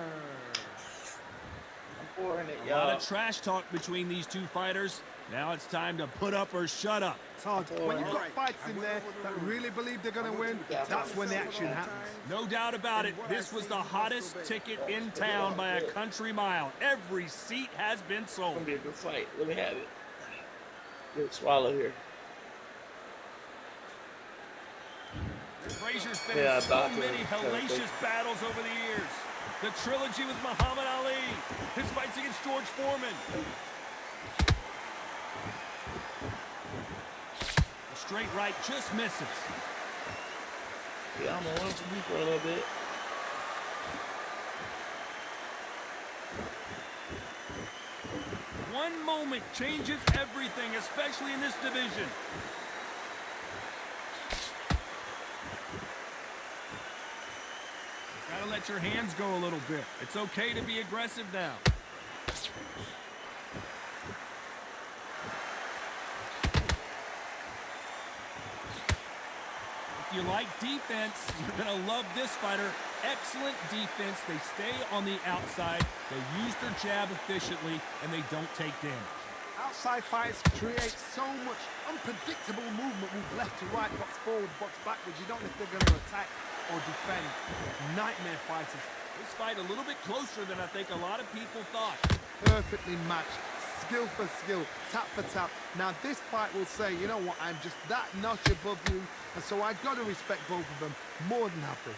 I'm pouring it, A lot y'all. of trash talk between these two fighters. Now it's time to put up or shut up. Todd, when you've got fights in there that really believe they're going to win, that's when the action happens. No doubt about it, this was the hottest ticket in town by a country mile. Every seat has been It's sold. gonna be a good fight. Let me have it. Good swallow here. Frazier's been Yeah, in so doctor, many hellacious battles over the years. The trilogy with Muhammad Ali, his fights against George Foreman. The straight right just misses. Yeah, I'm gonna run from you for a little bit. One moment changes everything, especially in this division. Gotta let your hands go a little bit. It's okay to be aggressive now. If you like defense, you're gonna love this fighter. Excellent defense. They stay on the outside. They use their jab efficiently, and they don't take damage. Outside fights create so much unpredictable movement, move left to right, box forward, box backwards. You don't know if they're going to attack or defend. Nightmare fighters. This fight a little bit closer than I think a lot of people thought. Perfectly matched, skill for skill, tap for tap. Now this fight will say, you know what, I'm just that notch above you, and so I've got to respect both of them. More than happy.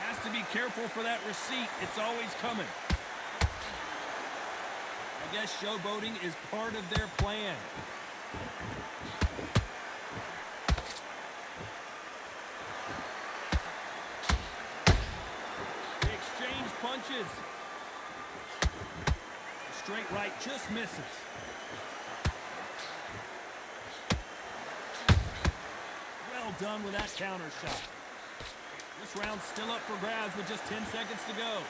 Has to be careful for that receipt. It's always coming. I guess showboating is part of their plan. They exchange punches. The straight right just misses. Well done with that counter shot. This round's still up for grabs with just 10 seconds to go.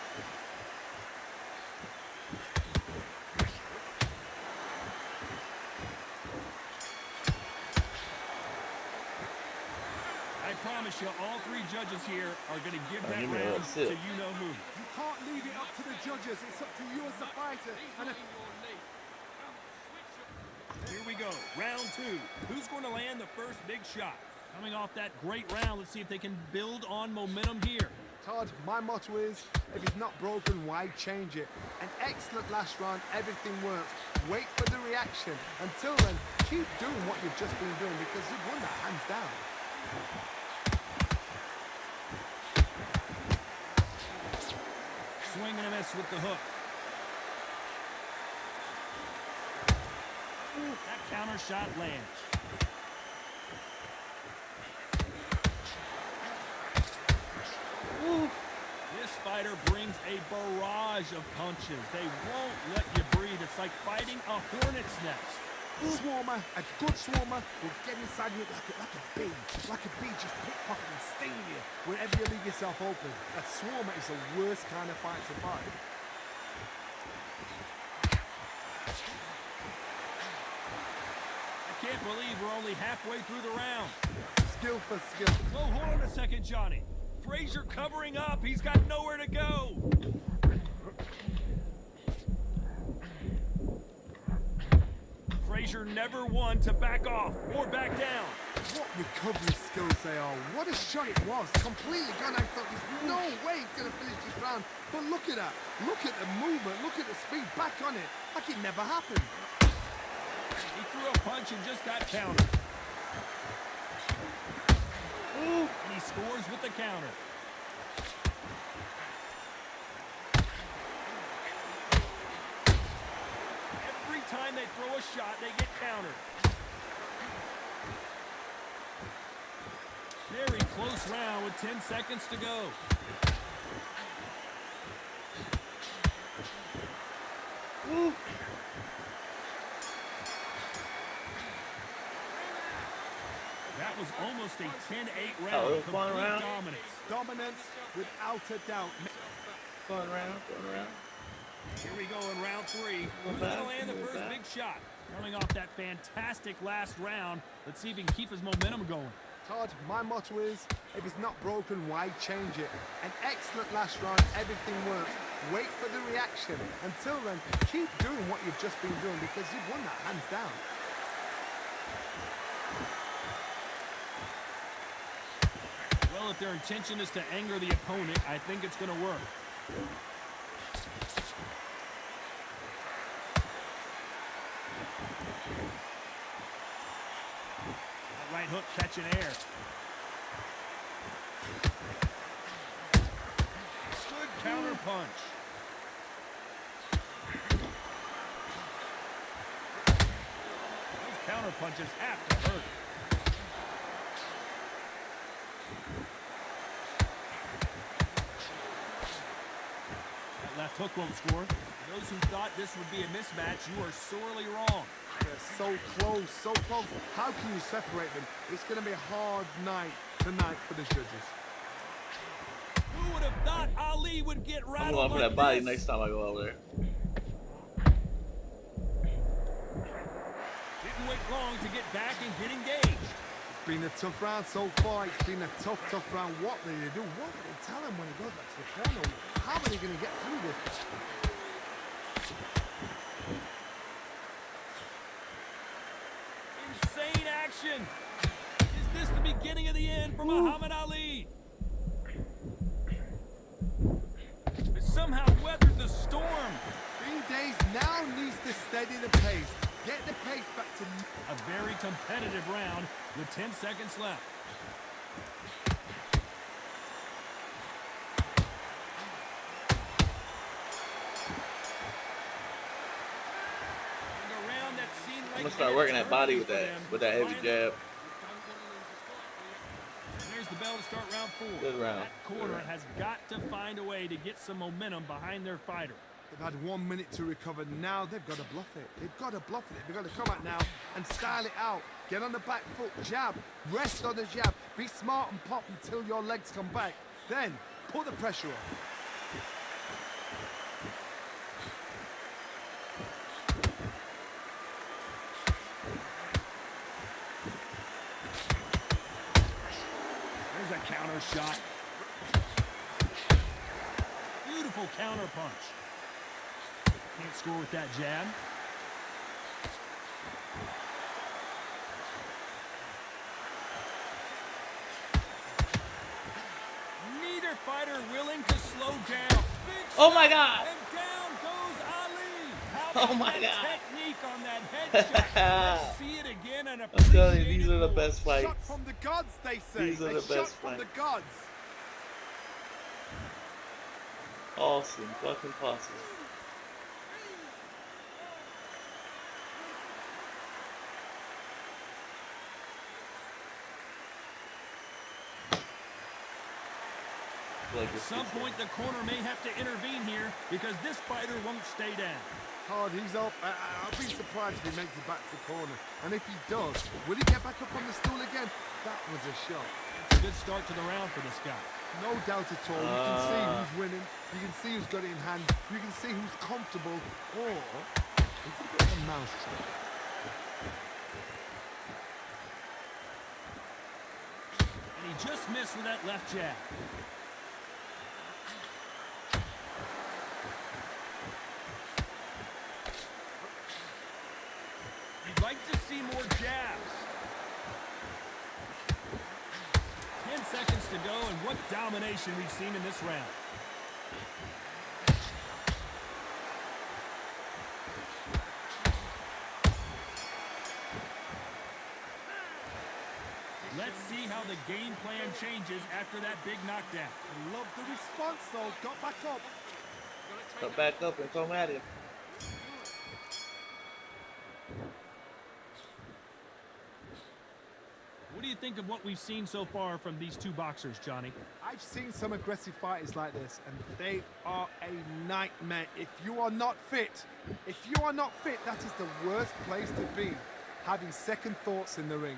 I promise you, all three judges here are going to give that give me a round little sip. to you-know-who. You can't leave it up to the judges. It's up to you as the fighter. And Here we go, round 2. Who's going to land the first big shot? Coming off that great round, let's see if they can build on momentum here. Todd, my motto is, if it's not broken, why change it? An excellent last round, everything works. Wait for the reaction. Until then, keep doing what you've just been doing because you've won that hands down. Swing and a miss with the hook. That counter shot lands. This fighter brings a barrage of punches. They won't let you breathe. It's like fighting a hornet's nest. Swarmer, a good swarmer will get inside you like a bee. Like a bee just pickpocket and sting you wherever you leave yourself open. A swarmer is the worst kind of fight to fight. I can't believe we're only halfway through the round. Skill for skill. Whoa, hold on a second, Johnny. Frazier covering up. He's got nowhere to go. Frazier never one to back off or back down. What recovery skills they are. What a shot it was. Completely gone. I thought there's no way he's going to finish this round. But look at that. Look at the movement. Look at the speed. Back on it. Like it never happened. He threw a punch and just got countered. And he scores with the counter. Every time they throw a shot, they get countered. Very close round with 10 seconds to go. That was almost a 10-8 round. Oh, it was fun Complete round. dominance. Dominance without a doubt. Fun round, fun round. Here we go in round 3. Who's going to land the first big shot? Coming off that fantastic last round, let's see if he can keep his momentum going. Todd, my motto is, if it's not broken, why change it? An excellent last round, everything works. Wait for the reaction. Until then, keep doing what you've just been doing because you've won that hands down. Well, if their intention is to anger the opponent, I think it's going to work. That right hook catching air. Good counter punch. Those counter punches have to hurt. Left hook won't score. For those who thought this would be a mismatch, you are sorely wrong. They're so close, so close. How can you separate them? It's going to be a hard night tonight for the judges. Who would have thought Ali would get I'm rattled going for like that body this? next time I go over there. Didn't wait long to get back and get engaged. It's been a tough round so far. It's been a tough round. What do they do? What do they tell him when he goes back to the corner? How are they going to get through this? Insane action. Is this the beginning of the end for Muhammad Ali? But somehow weathered the storm. Days now needs to steady the pace. Get the pace back to... A very competitive round with 10 seconds left. I'm gonna start working that body with that heavy jab. There's the bell to start round 4. Good round. That corner has got to find a way to get some momentum behind their fighter. They've had 1 minute to recover. Now they've got to bluff it. They've got to bluff it. They've got to come out now and style it out. Get on the back foot, jab, rest on the jab. Be smart and pop until your legs come back. Then put the pressure on. There's a counter shot. Beautiful counter punch. Can't score with that jab. Neither fighter willing to slow down. Big Oh my shot, God. and down goes Ali. How Oh about my that God. technique on that headshot? Let's see it again and I'm appreciate telling you, these it are the more. best Shot fights. from the gods, they say. These are A the shot best from the fights. gods. Awesome. Fucking awesome. Like At some point, the corner may have to intervene here because this fighter won't stay down. Hard, he's up. I'll be surprised if he makes it back to the corner. And if he does, will he get back up on the stool again? That was a shot. It's a good start to the round for this guy. No doubt at all. You can see who's winning. You can see who's got it in hand. You can see who's comfortable. Or it's a bit of a mousetrap. And he just missed with that left jab. You'd like to see more jabs. 10 seconds to go, and what domination we've seen in this round. Let's see how the game plan changes after that big knockdown. I love the response, though. Got back up. Cut back up and come at him. What do you think of what we've seen so far from these two boxers, Johnny? I've seen some aggressive fighters like this, and they are a nightmare. If you are not fit, that is the worst place to be, having second thoughts in the ring.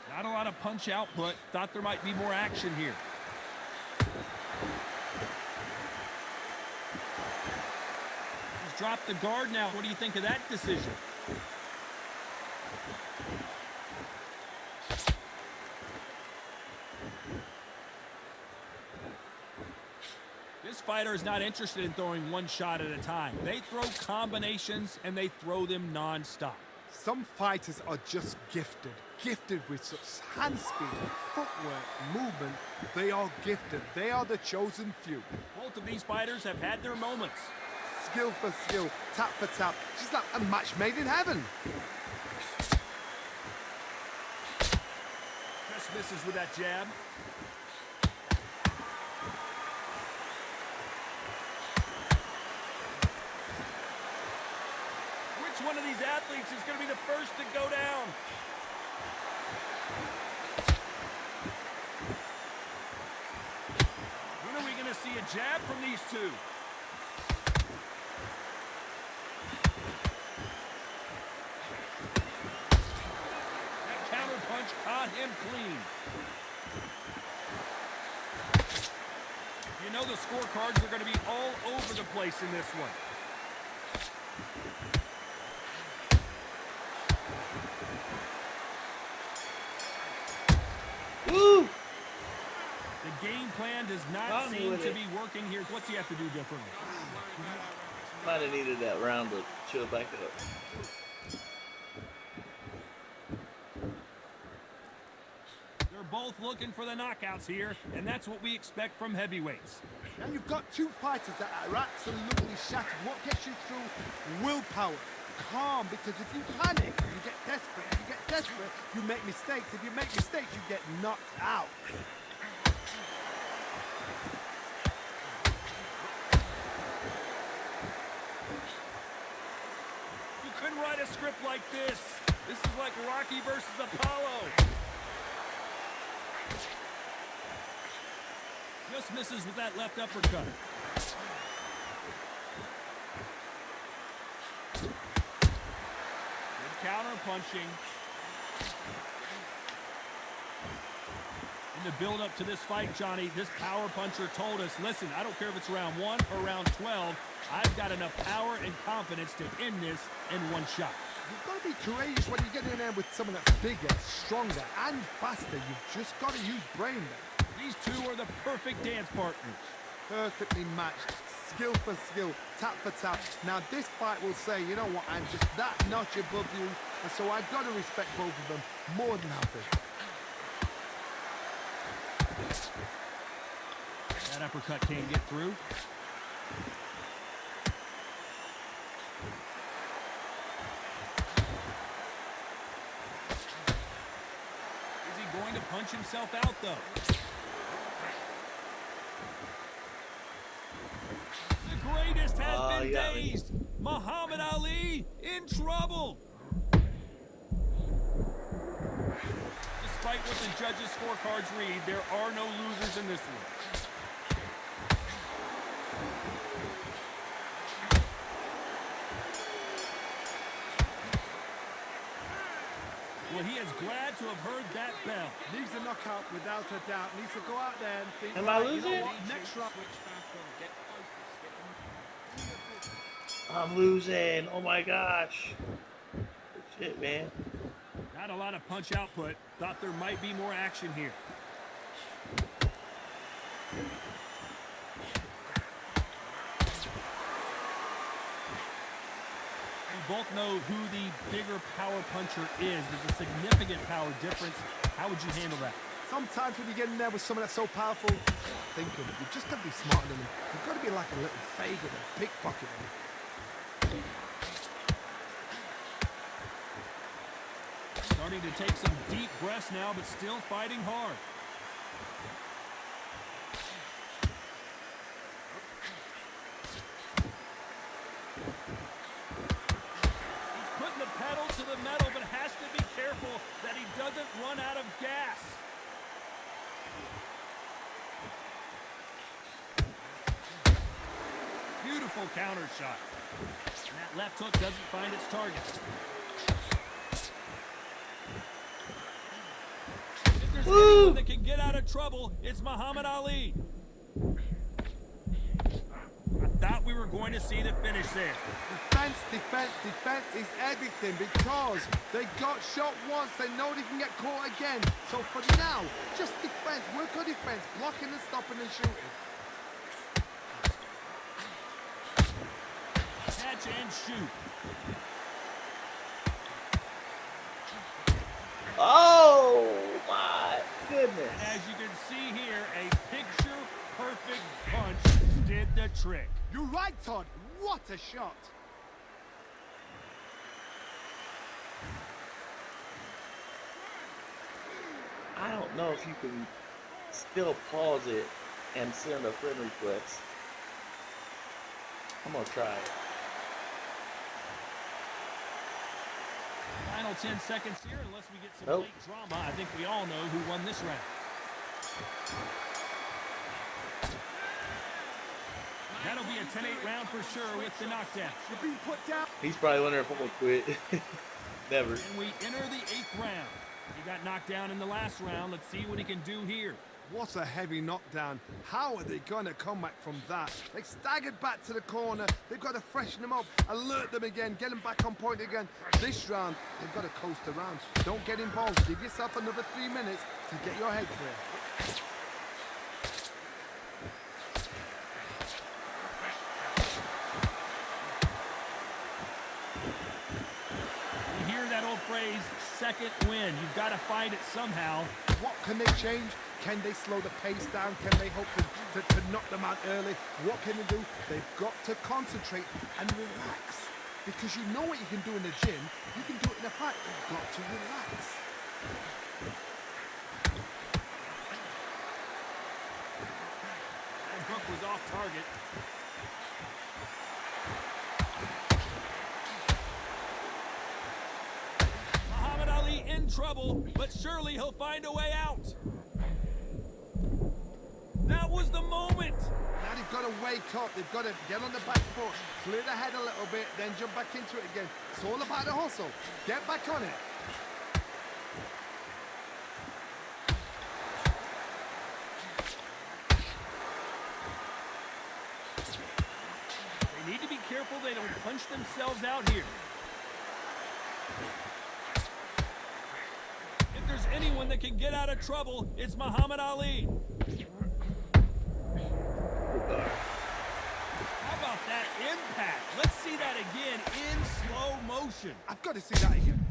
Not a lot of punch output. Thought there might be more action here. He's dropped the guard now. What do you think of that decision? This fighter is not interested in throwing one shot at a time. They throw combinations, and they throw them non-stop. Some fighters are just gifted with such hand speed, footwork, movement. They are gifted. They are the chosen few. Both of these fighters have had their moments. Skill for skill, tap for tap, just like a match made in heaven. Just misses with that jab. Which one of these athletes is going to be the first to go down? When are we going to see a jab from these two? That counter punch caught him clean. You know the scorecards are going to be all over the place in this one. Woo! The game plan does not seem to be working here. What's he have to do differently? Might have needed that round to chill back up. They're both looking for the knockouts here, and that's what we expect from heavyweights. Now you've got two fighters that are absolutely shattered. What gets you through? Willpower. Calm, because if you panic, you get desperate. If you get desperate, you make mistakes. If you make mistakes, you get knocked out. You couldn't write a script like this. This is like Rocky versus Apollo. Just misses with that left uppercut. Good counter punching. In the build-up to this fight, Johnny, this power puncher told us, listen, I don't care if it's round 1 or round 12, I've got enough power and confidence to end this in one shot. You've got to be courageous when you get in there with someone that's bigger, stronger, and faster. You've just got to use brain there. These two are the perfect dance partners. Perfectly matched. skill for skill, tap for tap. Now this fight will say, you know what, I'm just that notch above you, and so I've got to respect both of them more than happy. That uppercut can't get through. Is he going to punch himself out, though? The greatest has been dazed. Muhammad Ali in trouble. Despite what the judges' scorecards read, there are no losers in this one. Well, he is glad to have heard that bell. Needs a knockout without a doubt. Needs to go out there and think, Am I right, you know losing? what, next round. I'm losing. Oh my gosh. Shit, man. Not a lot of punch output. Thought there might be more action here. We both know who the bigger power puncher is. There's a significant power difference. How would you handle that? Sometimes when you get in there with someone that's so powerful, thinking, you've just got to be smarter than them. You've got to be like a little faggot and pickpocket them. Starting to take some deep breaths now, but still fighting hard. He's putting the pedal to the metal, but has to be careful that he doesn't run out of gas. Beautiful counter shot. And that left hook doesn't find its target. If there's anyone that can get out of trouble, it's Muhammad Ali. I thought we were going to see the finish there. Defense, defense, defense is everything because they got shot once. They know they can get caught again. So for now, just defense. Work on defense. Blocking and stopping and shooting. Catch and shoot. Oh my goodness. As you can see here, a picture-perfect punch did the trick. You're right, Todd. What a shot. I don't know if you can still pause it and send a friend request. I'm gonna try it. Final 10 seconds here, unless we get some Nope. late drama. I think we all know who won this round. That'll be a 10-8 round for sure with the knockdown. You're being put down. He's probably wondering if I'm gonna quit. Never. And we enter the 8th round. He got knocked down in the last round. Let's see what he can do here. What a heavy knockdown. How are they going to come back from that? They staggered back to the corner. They've got to freshen them up, alert them again, get them back on point again. This round, they've got to coast around. Don't get involved. Give yourself another 3 minutes to get your head clear. You hear that old phrase, second win. You've got to find it somehow. What can they change? Can they slow the pace down? Can they hope to knock them out early? What can they do? They've got to concentrate and relax. Because you know what you can do in the gym, you can do it in a fight. You've got to relax. That hook was off target. Muhammad Ali in trouble, but surely he'll find a way out. That was the moment. Now they've got to wake up. They've got to get on the back foot, clear the head a little bit, then jump back into it again. It's all about the hustle. Get back on it. They need to be careful they don't punch themselves out here. If there's anyone that can get out of trouble, it's Muhammad Ali. Good God. How Let's see that again in slow motion. I've got to see that again.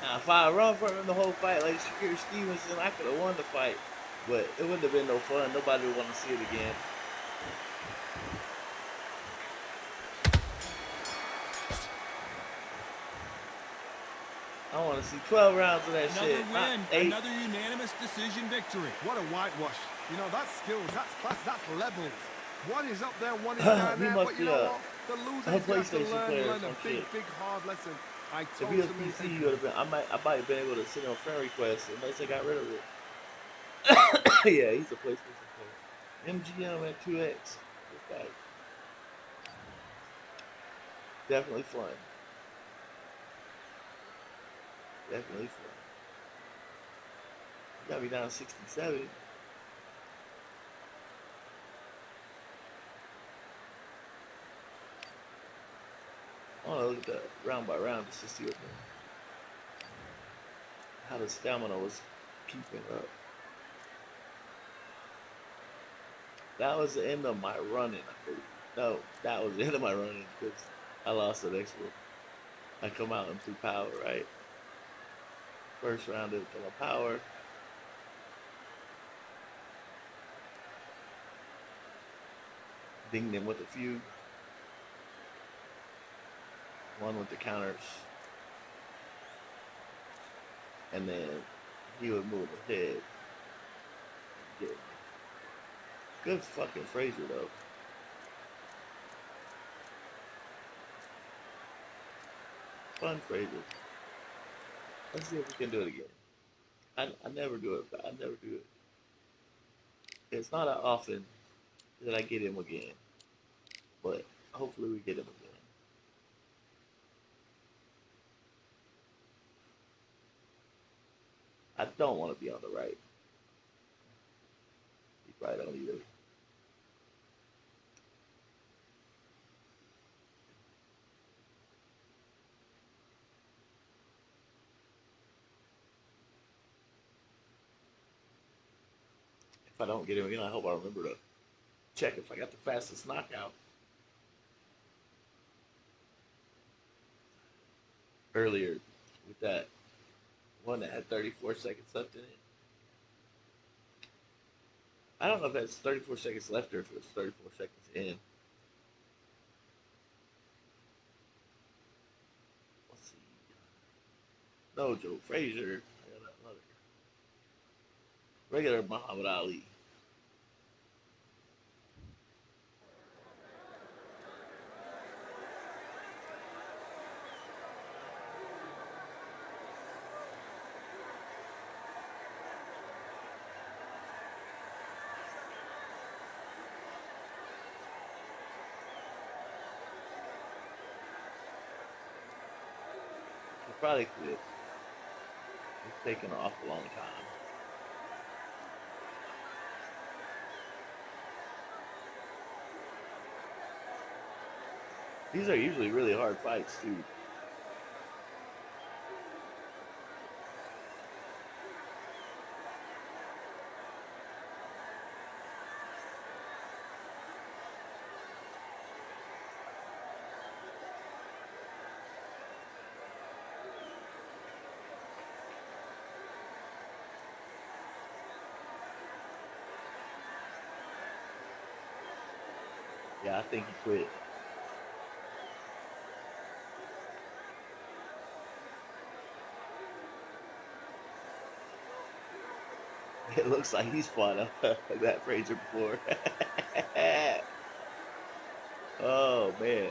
Now, if I run for him the whole fight like Shakir Stevenson, I could have won the fight. But it wouldn't have been no fun. Nobody would want to see it again. I want to see 12 rounds of that Another shit. win, Not 8. another unanimous decision victory. What a whitewash. You know, that's skills, that's class, that's levels. One is up there, one is down He there, must but you be know a what? The loser is going to have to PlayStation player or learn a some big, shit. big, hard lesson. I If he was totally PC, he agree. would have been. I might have been able to send him a friend request unless they got rid of it. Yeah, he's a PlayStation player. MGM at 2X. Good guy. Definitely fun. Definitely fun. You got me down 67. I want to look at the round by round just to see what how the stamina was keeping up. That was the end of my running, I believe. No, that was the end of my running because I lost the next one. I come out and threw power, right? First round of power. Dinged him with a few. One with the counters. And then he would move ahead. Get me. Good fucking Frazier though. Fun Frazier. Let's see if we can do it again. I never do it. I never do it. It's not often that I get him again. But hopefully we get him again. I don't want to be on the right. He probably don't either. If I don't get him again, I hope I remember to check if I got the fastest knockout. Earlier with that one that had 34 seconds left in it. I don't know if that's 34 seconds left or if it was 34 seconds in. Let's see. No, Joe Frazier. I got another. Regular Muhammad Ali. He probably quit. It's taken off a long time. These are usually really hard fights too. Yeah, I think he quit. It looks like he's fought that Frazier before. Oh man,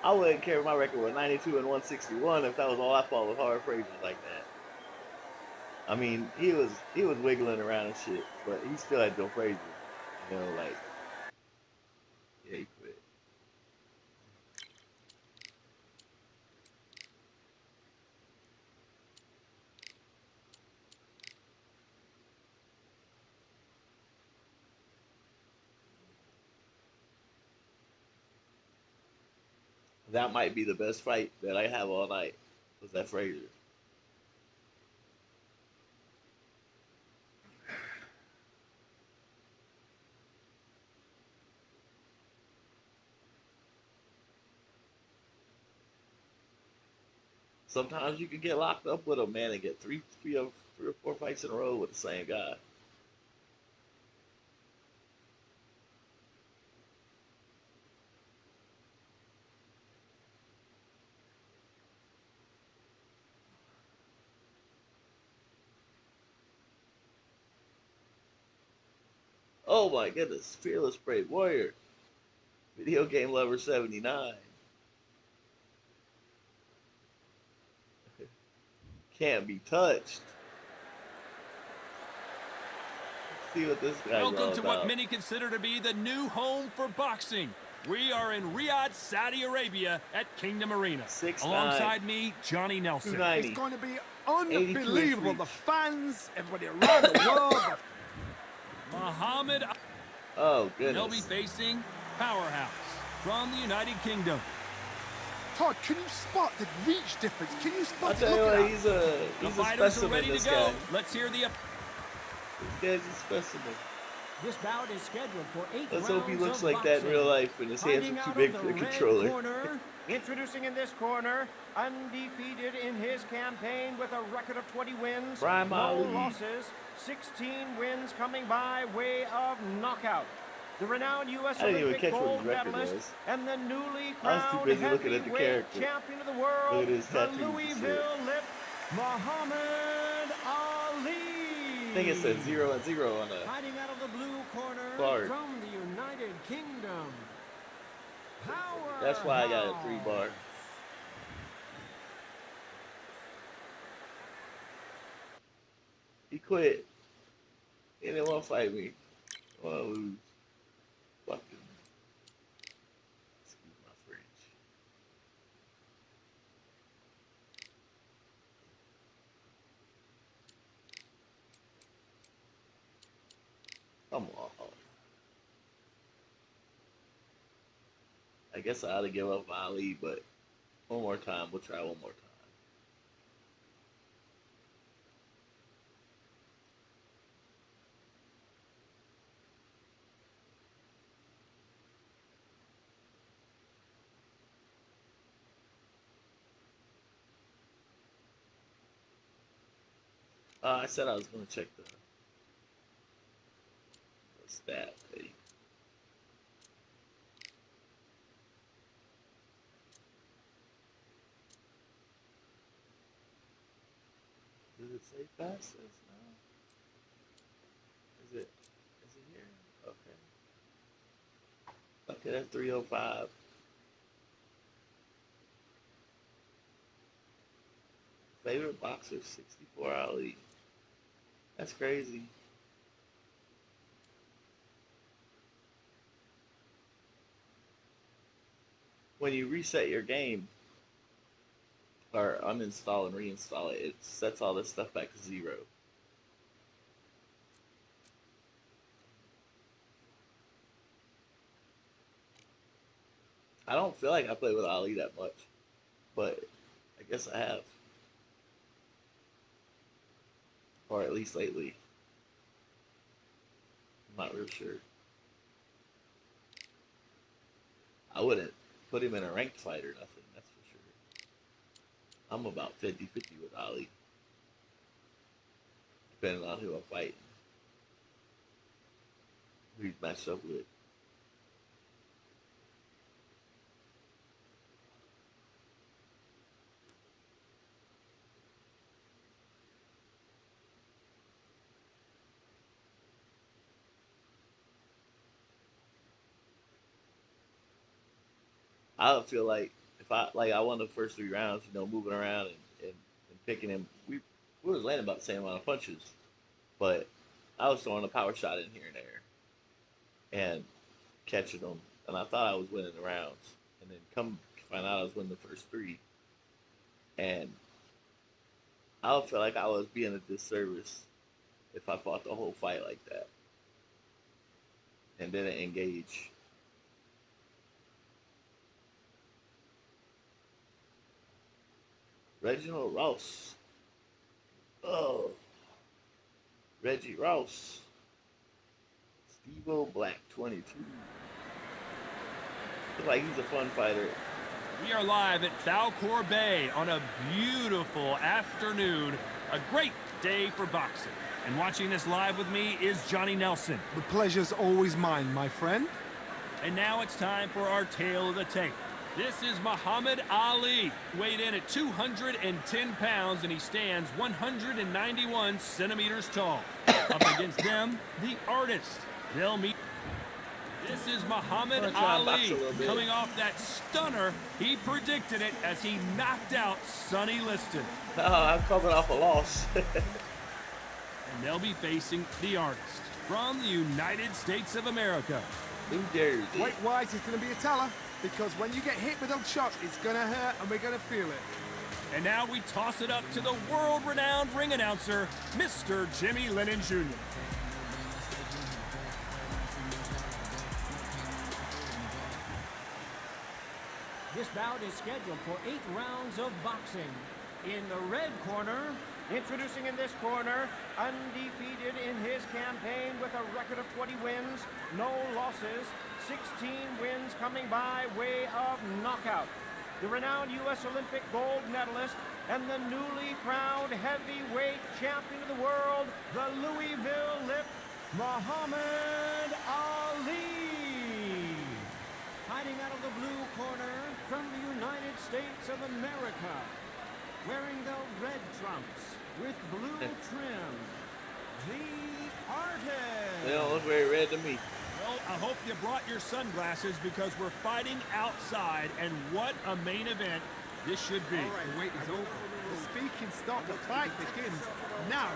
I wouldn't care if my record was 92 and 161 if that was all I fought with hard Frazier like that. I mean, he was wiggling around and shit, but he still had Joe Frazier. You know, like yeah, he quit. That might be the best fight that I have all night. Was that Frazier? Sometimes you can get locked up with a man and get three or four fights in a row with the same guy. Oh my goodness, Fearless Brave Warrior, Video Game Lover 79. Can't be touched. Let's see what this guy's Welcome all to what about. many consider to be the new home for boxing. We are in Riyadh, Saudi Arabia at Kingdom Arena. 6'9", Alongside me, Johnny Nelson. 290. It's going to be 82 unbelievable. inch The fans, everybody around the world. Muhammad. Oh They'll be goodness. facing Powerhouse from the United Kingdom. Todd, can you spot the reach difference? Can you I'll spot it? tell you Look what, at that. he's The a fighters are specimen. ready This to go. guy. Let's hear the... This guy's a specimen. This bout is scheduled for 8 Let's rounds hope he looks of like that in boxing. real life and his hands Fighting are too out big of for the red controller. corner, introducing in this corner, undefeated in his campaign with a record of 20 wins, Prime no Ali. losses, 16 wins coming by way of knockout. The renowned U.S. I didn't even Olympic catch what his gold record medalist was. and the newly I was too crowned busy looking at the heavyweight character. champion of the Look world, at his the tattoos and Louisville Lip, Muhammad Ali. I think it said 0 and 0 on the. Fighting out of the blue corner Card. from the United Kingdom. Power. That's why I got a 3-bar. He quit. He didn't want to fight me. I want to lose. Fucking. Excuse my French. Come on. I guess I ought to give up Ali, but one more time. We'll try one more time. I said I was going to check the stat thing. Does it say fastest now? Is it here? Okay. Okay, that's 305. Favorite boxer 64 Ali. That's crazy. When you reset your game or uninstall and reinstall it, it sets all this stuff back to 0. I don't feel like I play with Ali that much, but I guess I have. Or at least lately. I'm not real sure. I wouldn't put him in a ranked fight or nothing, that's for sure. I'm about 50-50 with Ali. Depending on who I'm fighting. Who he's matched up with. I would feel like if I won the first 3 rounds, moving around and picking him. We was landing about the same amount of punches, but I was throwing a power shot in here and there and catching them, and I thought I was winning the rounds, and then come find out I was winning the first 3, and I would feel like I was being a disservice if I fought the whole fight like that and didn't engage. Reginald Ross. Oh, Reggie Ross. Steve-O Black, 22. Looks like he's a fun fighter. We are live at Falcor Bay on a beautiful afternoon. A great day for boxing. And watching this live with me is Johnny Nelson. The pleasure's always mine, my friend. And now it's time for our tale of the tape. This is Muhammad Ali, weighed in at 210 pounds, and he stands 191 centimeters tall. Up against them, the artist. They'll meet. This is Muhammad Ali, coming off that stunner. He predicted it as he knocked out Sonny Liston. I'm coming off a loss. And they'll be facing the artist from the United States of America. New Jersey. Weight-wise, it's going to be a teller, because when you get hit with those shots, it's going to hurt, and we're going to feel it. And now we toss it up to the world-renowned ring announcer, Mr. Jimmy Lennon Jr. This bout is scheduled for 8 rounds of boxing. In the red corner, introducing in this corner, undefeated in his campaign with a record of 20 wins, no losses, 16 wins coming by way of knockout. The renowned U.S. Olympic gold medalist and the newly crowned heavyweight champion of the world, the Louisville Lip, Muhammad Ali. Fighting out of the blue corner from the United States of America, wearing the red trunks with blue trim, the artist. They don't look very red to me. Well, I hope you brought your sunglasses because we're fighting outside, and what a main event this should be. All right, the wait is over. The speaking stop, the fight begins. Now,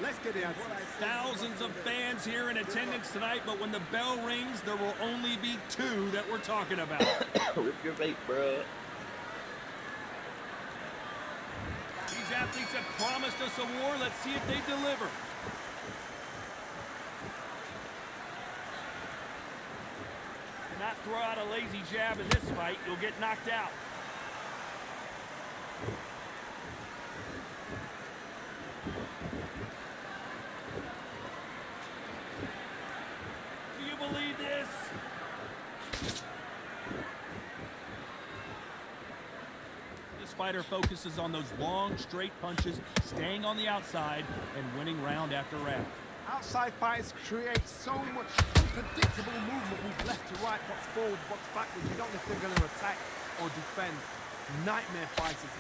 let's get the answers. Thousands of fans here in attendance tonight, but when the bell rings, there will only be 2 that we're talking about. Rip your vape, bro. These athletes have promised us a war. Let's see if they deliver. Do not throw out a lazy jab in this fight. You'll get knocked out. Do you believe this? This fighter focuses on those long, straight punches, staying on the outside, and winning round after round. Outside fighters create so much unpredictable movement with left to right, box forward, box backwards. You don't know if they're going to attack or defend. Nightmare fighters.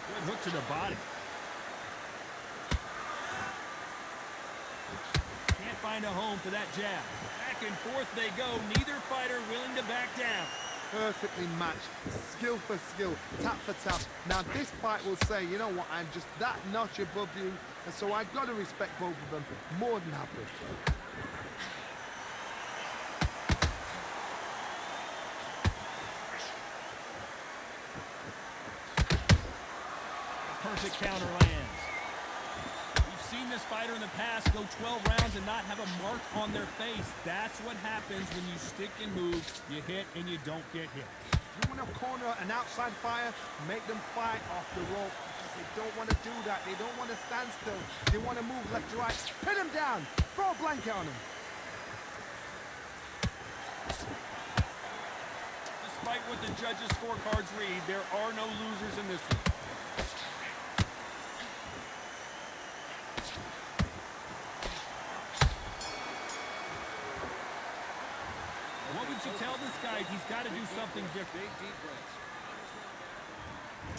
Good hook to the body. Can't find a home for that jab. Back and forth they go. Neither fighter willing to back down. Perfectly matched, skill for skill, tap for tap. Now this fight will say, you know what, I'm just that notch above you, and so I've got to respect both of them. More than happy. Perfect counter lands. We've seen this fighter in the past go 12 rounds and not have a mark on their face. That's what happens when you stick and move. You hit and you don't get hit. You want to corner an outside fighter, make them fight off the rope. Because they don't want to do that. They don't want to stand still. They want to move left to right. Pin them down. Throw a blanket on them. Despite what the judges' scorecards read, there are no losers in this one. What would you tell this guy? He's got to do something different.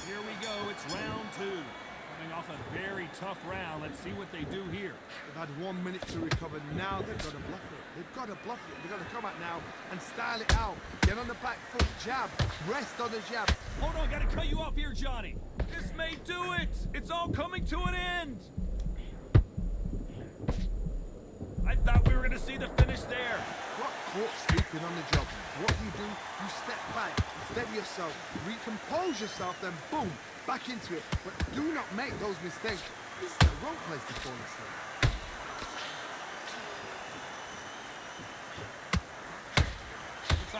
Here we go. It's round 2. Coming off a very tough round. Let's see what they do here. They've had 1 minute to recover. Now they've got to bluff it. They've got to bluff it. They've got to come out now and style it out. Get on the back foot, jab. Rest on the jab. Hold on, got to cut you off here, Johnny. This may do it. It's all coming to an end. I thought we were going to see the finish there. Got caught sleeping on the job. What do? You step back, steady yourself, recompose yourself, then boom, back into it. But do not make those mistakes. This is the wrong place to fall asleep.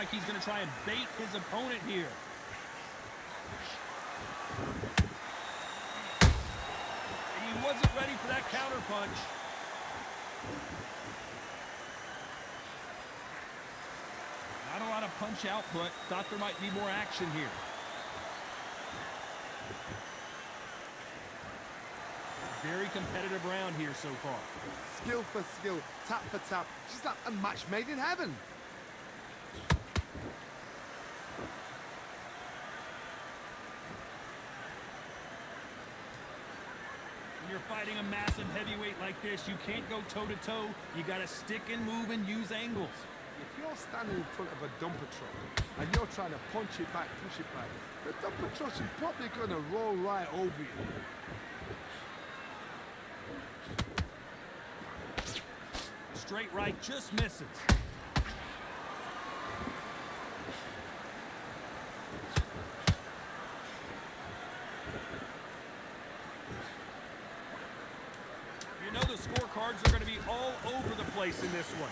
like he's going to try and bait his opponent here. And he wasn't ready for that counter punch. Not a lot of punch output. Thought there might be more action here. Very competitive round here so far. Skill for skill, tap for tap, just like a match made in heaven. When you're fighting a massive heavyweight like this, you can't go toe-to-toe. You got to stick and move and use angles. If you're standing in front of a dumper truck and you're trying to punch it back, push it back, the dumper truck is probably going to roll right over you. Straight right just misses. You know the scorecards are going to be all over the place in this one.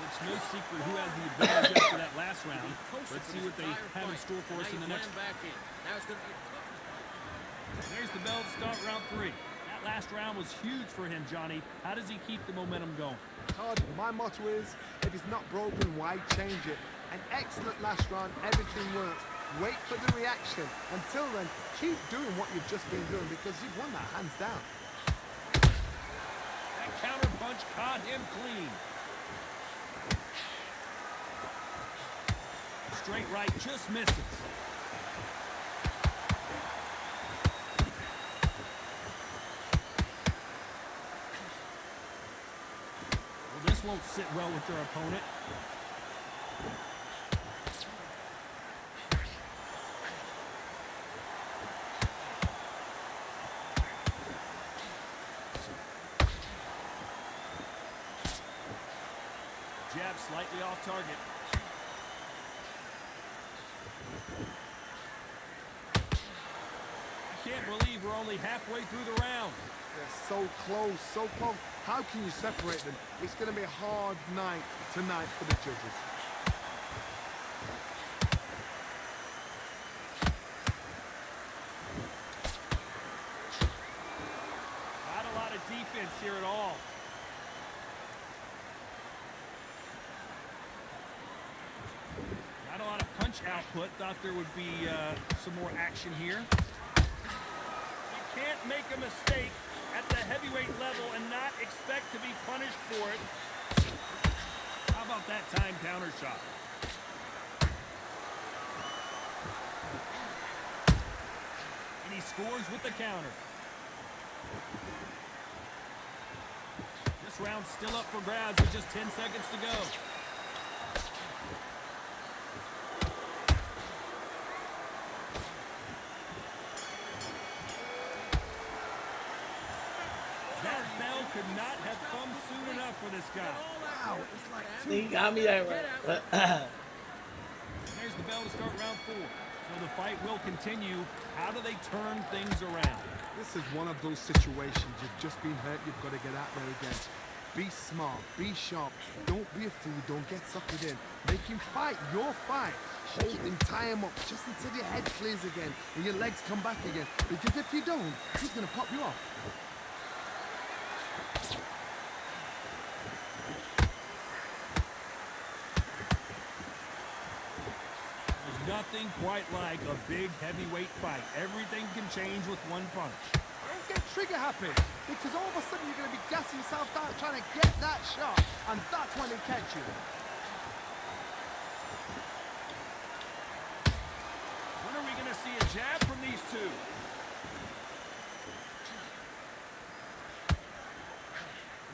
It's no secret who has the advantage after that last round. Let's see what they have in store for us in the next one. There's the bell to start round 3. That last round was huge for him, Johnny. How does he keep the momentum going? Todd, my motto is, if it's not broken, why change it? An excellent last round, everything works. Wait for the reaction. Until then, keep doing what you've just been doing because you've won that hands down. That counter punch caught him clean. Straight right just misses. Well, this won't sit well with their opponent. Jab slightly off target. Can't believe we're only halfway through the round. They're so close, so close. How can you separate them? It's going to be a hard night tonight for the judges. Not a lot of defense here at all. Not a lot of punch output. Thought there would be some more action here. Can't make a mistake at the heavyweight level and not expect to be punished for it. How about that time counter shot? And he scores with the counter. This round's still up for grabs with just 10 seconds to go. Could not have come soon enough for this guy. Wow, it's like He got me that right. There's the bell to start round 4. So the fight will continue. How do they turn things around? This is one of those situations. You've just been hurt. You've got to get out there again. Be smart. Be sharp. Don't be a fool. Don't get suckered in. Make him fight your fight. Hold him, tie him up just until your head clears again and your legs come back again. Because if you don't, he's going to pop you off. Nothing quite like a big heavyweight fight. Everything can change with one punch. Don't get trigger happy, because all of a sudden you're going to be gassing yourself down trying to get that shot, and that's when they catch you. When are we going to see a jab from these two?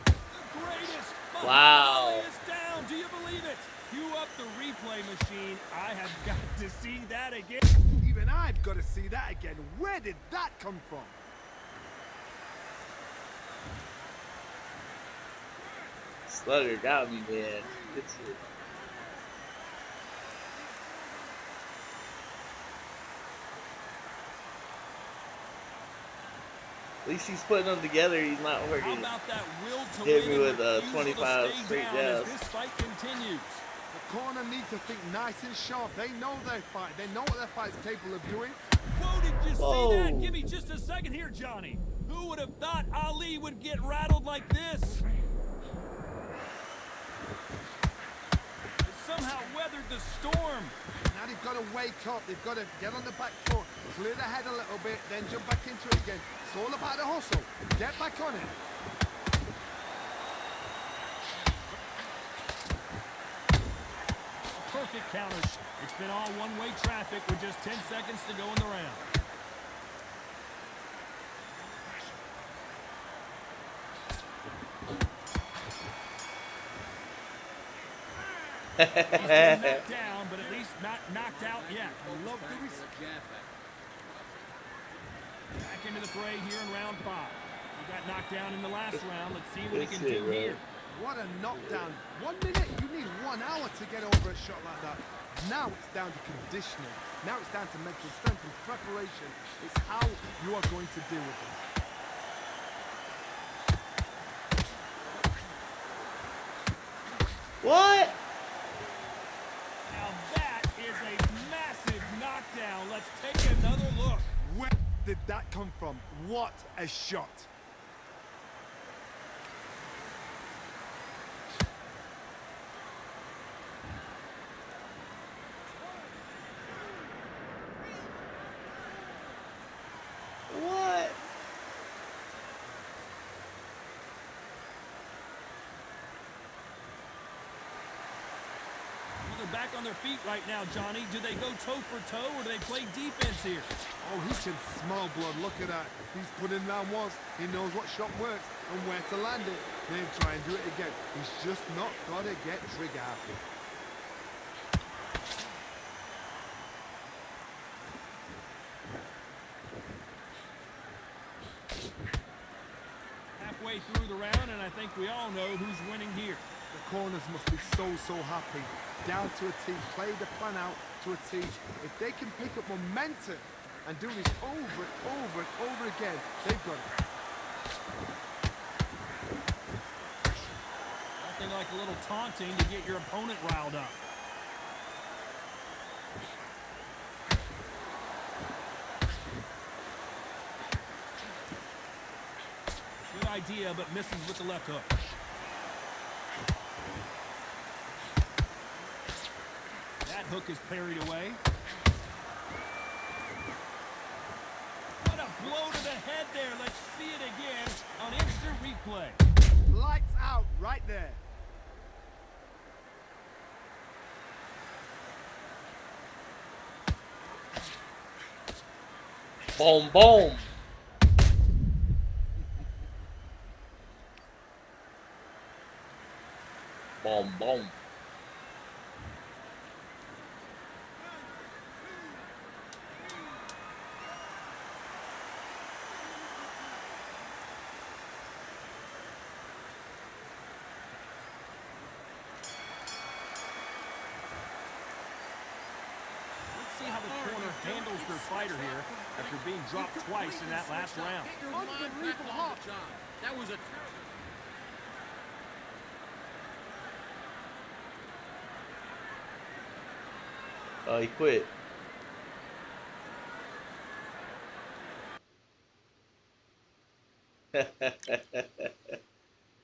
The greatest. Wow. Is down. Do you believe it? Cue up the replay machine. I have got to see that again. Even I've got to see that again. Where did that come from? Slugger got me, man. It's it. At least he's putting them together. He's not How working. about that will to Hit win me and with refusal to 25 stay straight down as jabs. this fight continues? The corner needs to think nice and sharp. They know their fight. They know what their fight's capable of doing. Whoa, did you see that? Whoa. Give me just a second here, Johnny. Who would have thought Ali would get rattled like this? Somehow weathered the storm. Now they've got to wake up. They've got to get on the back foot, clear the head a little bit, then jump back into it again. It's all about the hustle. Get back on it. Perfect counter. It's been all one-way traffic with just 10 seconds to go in the round. He's been knocked down, but at least not knocked out yet. Back into the fray here in round 5. He got knocked down in the last round. Let's see what he can do here. What a knockdown. 1 minute, you need 1 hour to get over a shot like that. Now it's down to conditioning. Now it's down to mental strength and preparation. It's how you are going to deal with it. What? Now that is a massive knockdown. Let's take another look. Where did that come from? What a shot. What? Well, they're back on their feet right now, Johnny. Do they go toe for toe or do they play defense here? Oh, he can smell blood. Look at that. He's put in down once. He knows what shot works and where to land it. Then try and do it again. He's just not got to get trigger happy. Halfway through the round, and I think we all know who's winning here. The corners must be so happy. Down to a T. Play the plan out to a T. If they can pick up momentum and do this over and over and over again, they've got it. Nothing like a little taunting to get your opponent riled up. Good idea, but misses with the left hook. That hook is parried away. What a blow to the head there. Let's see it again on instant replay. Lights out right there. Boom, boom. Boom, boom. Let's see how the corner handles their fighter here after being dropped twice in that last round. Unbelievable hot. That was a Oh, he quit.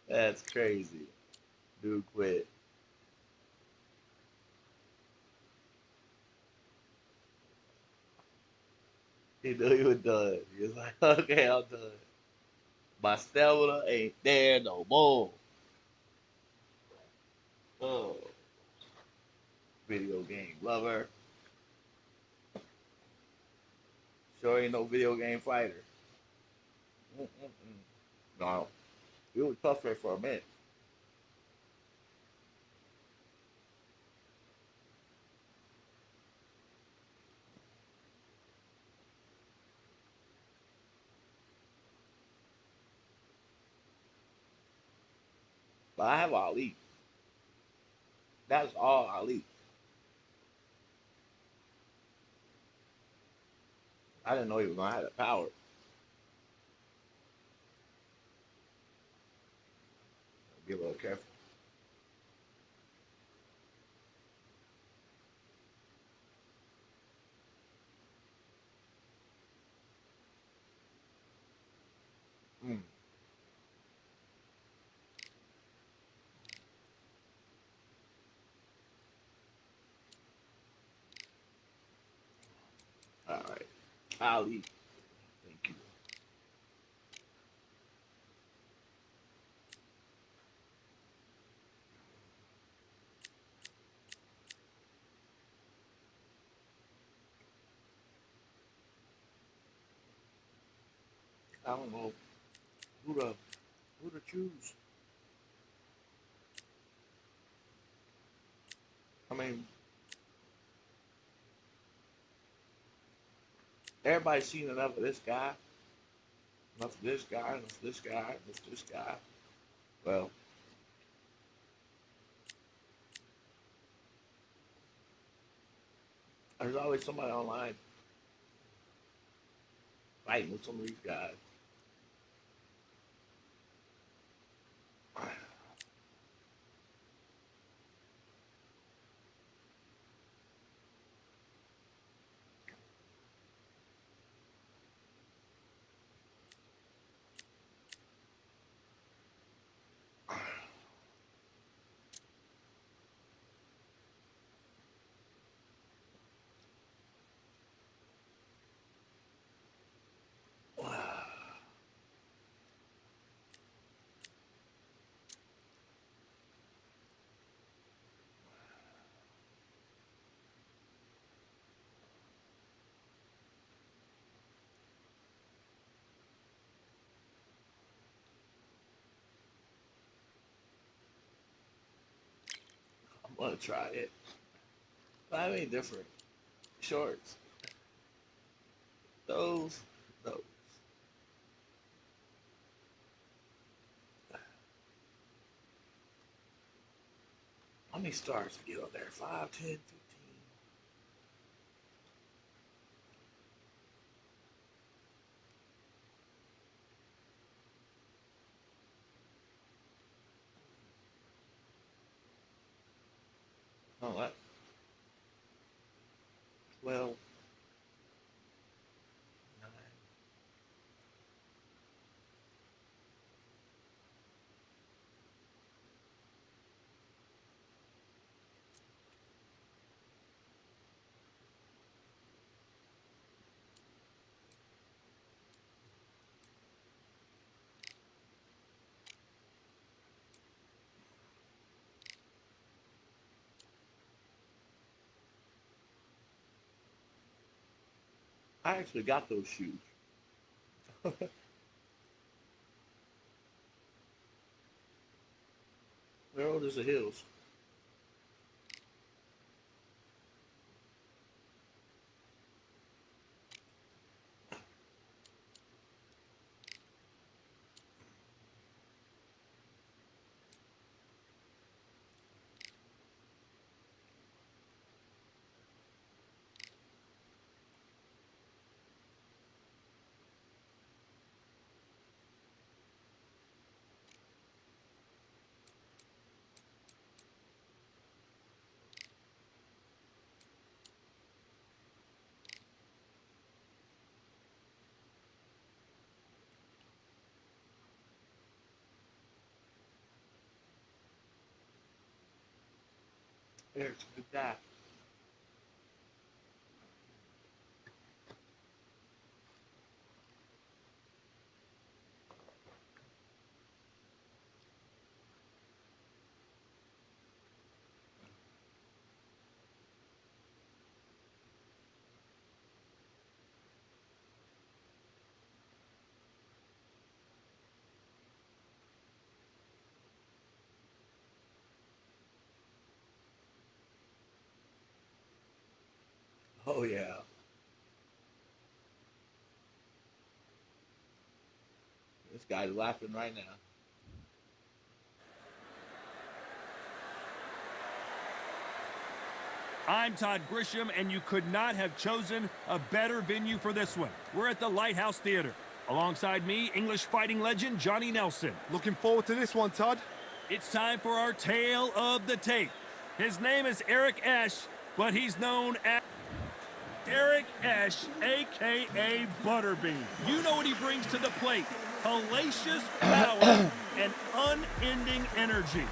That's crazy. Dude quit. He knew he was done. He was like, okay, I'm done. My stamina ain't there no more. Oh, video game lover. Sure ain't no video game fighter. No, it was tough there for a minute. But I have Ali. That's all Ali. I didn't know he was gonna have the power. careful. Mm. All right. I'll eat. Thank you. I don't know who to choose. I mean, everybody's seen enough of this guy, enough of this guy, enough of this guy, enough of this guy. Well, there's always somebody online fighting with some of these guys. I'm gonna try it. But I mean different. Shorts. Those. Those. How many stars to get on there? 5, 10, 15. Oh, what? 12, 9. I actually got those shoes. They're old as the hills. Eric's a good guy. Oh, yeah. This guy's laughing right now. I'm Todd Grisham, and you could not have chosen a better venue for this one. We're at the Lighthouse Theater. Alongside me, English fighting legend Johnny Nelson. Looking forward to this one, Todd. It's time for our tale of the tape. His name is Eric Esch, but he's known as Eric Esch, a.k.a. Butterbean. You know what he brings to the plate. Hellacious power and unending energy.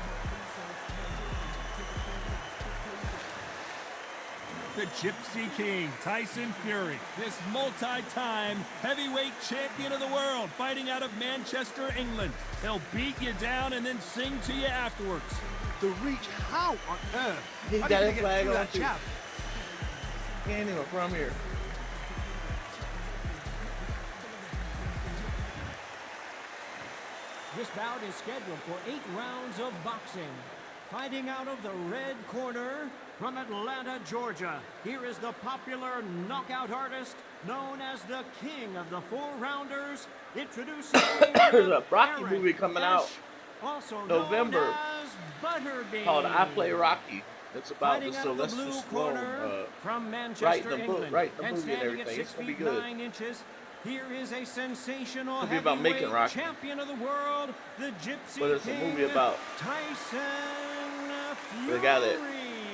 The Gypsy King, Tyson Fury, this multi-time heavyweight champion of the world, fighting out of Manchester, England. He'll beat you down and then sing to you afterwards. The reach, how on earth? He How got did his get flag through on that too. jab? Can't even from here. This bout is scheduled for 8 rounds of boxing. Fighting out of the red corner from Atlanta, Georgia, here is the popular knockout artist known as the King of the Four-Rounders, introducing There's a Rocky Eric movie coming Esch, out also November known as Butterbean. called I Play Rocky. It's about the Fighting out of the Sylvester blue Stallone corner from Manchester, writing the book, England, writing the and movie and standing at everything. 6 It's gonna be feet good. 9 inches. Here is a sensational It'll be about making heavyweight Rocky. champion of the world, the Gypsy But it's a King, movie about Tyson the Fury. guy that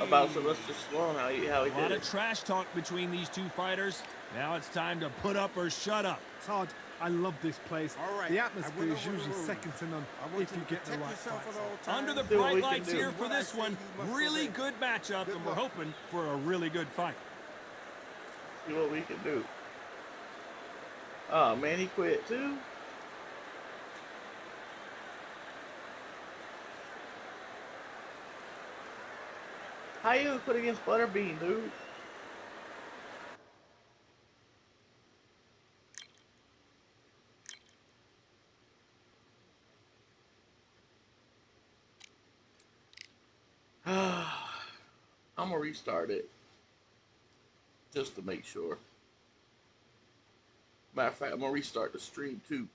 about Sylvester Stallone, how he A lot did of it. trash talk between these two fighters. Now it's time to put up or shut up. Todd, I love this place. All right, The I atmosphere went is over the usually rules. second to none I want if you to get the protect right yourself fights. at all times. Under the See what bright we can lights do. here for What I this say one, you must really obey. good matchup, Good and we're luck. hoping for a really good fight. See what we can do. Oh man, he quit too. How you gonna put against Butterbean, dude? I'm gonna restart it just to make sure. Matter of fact, I'm gonna restart the stream too.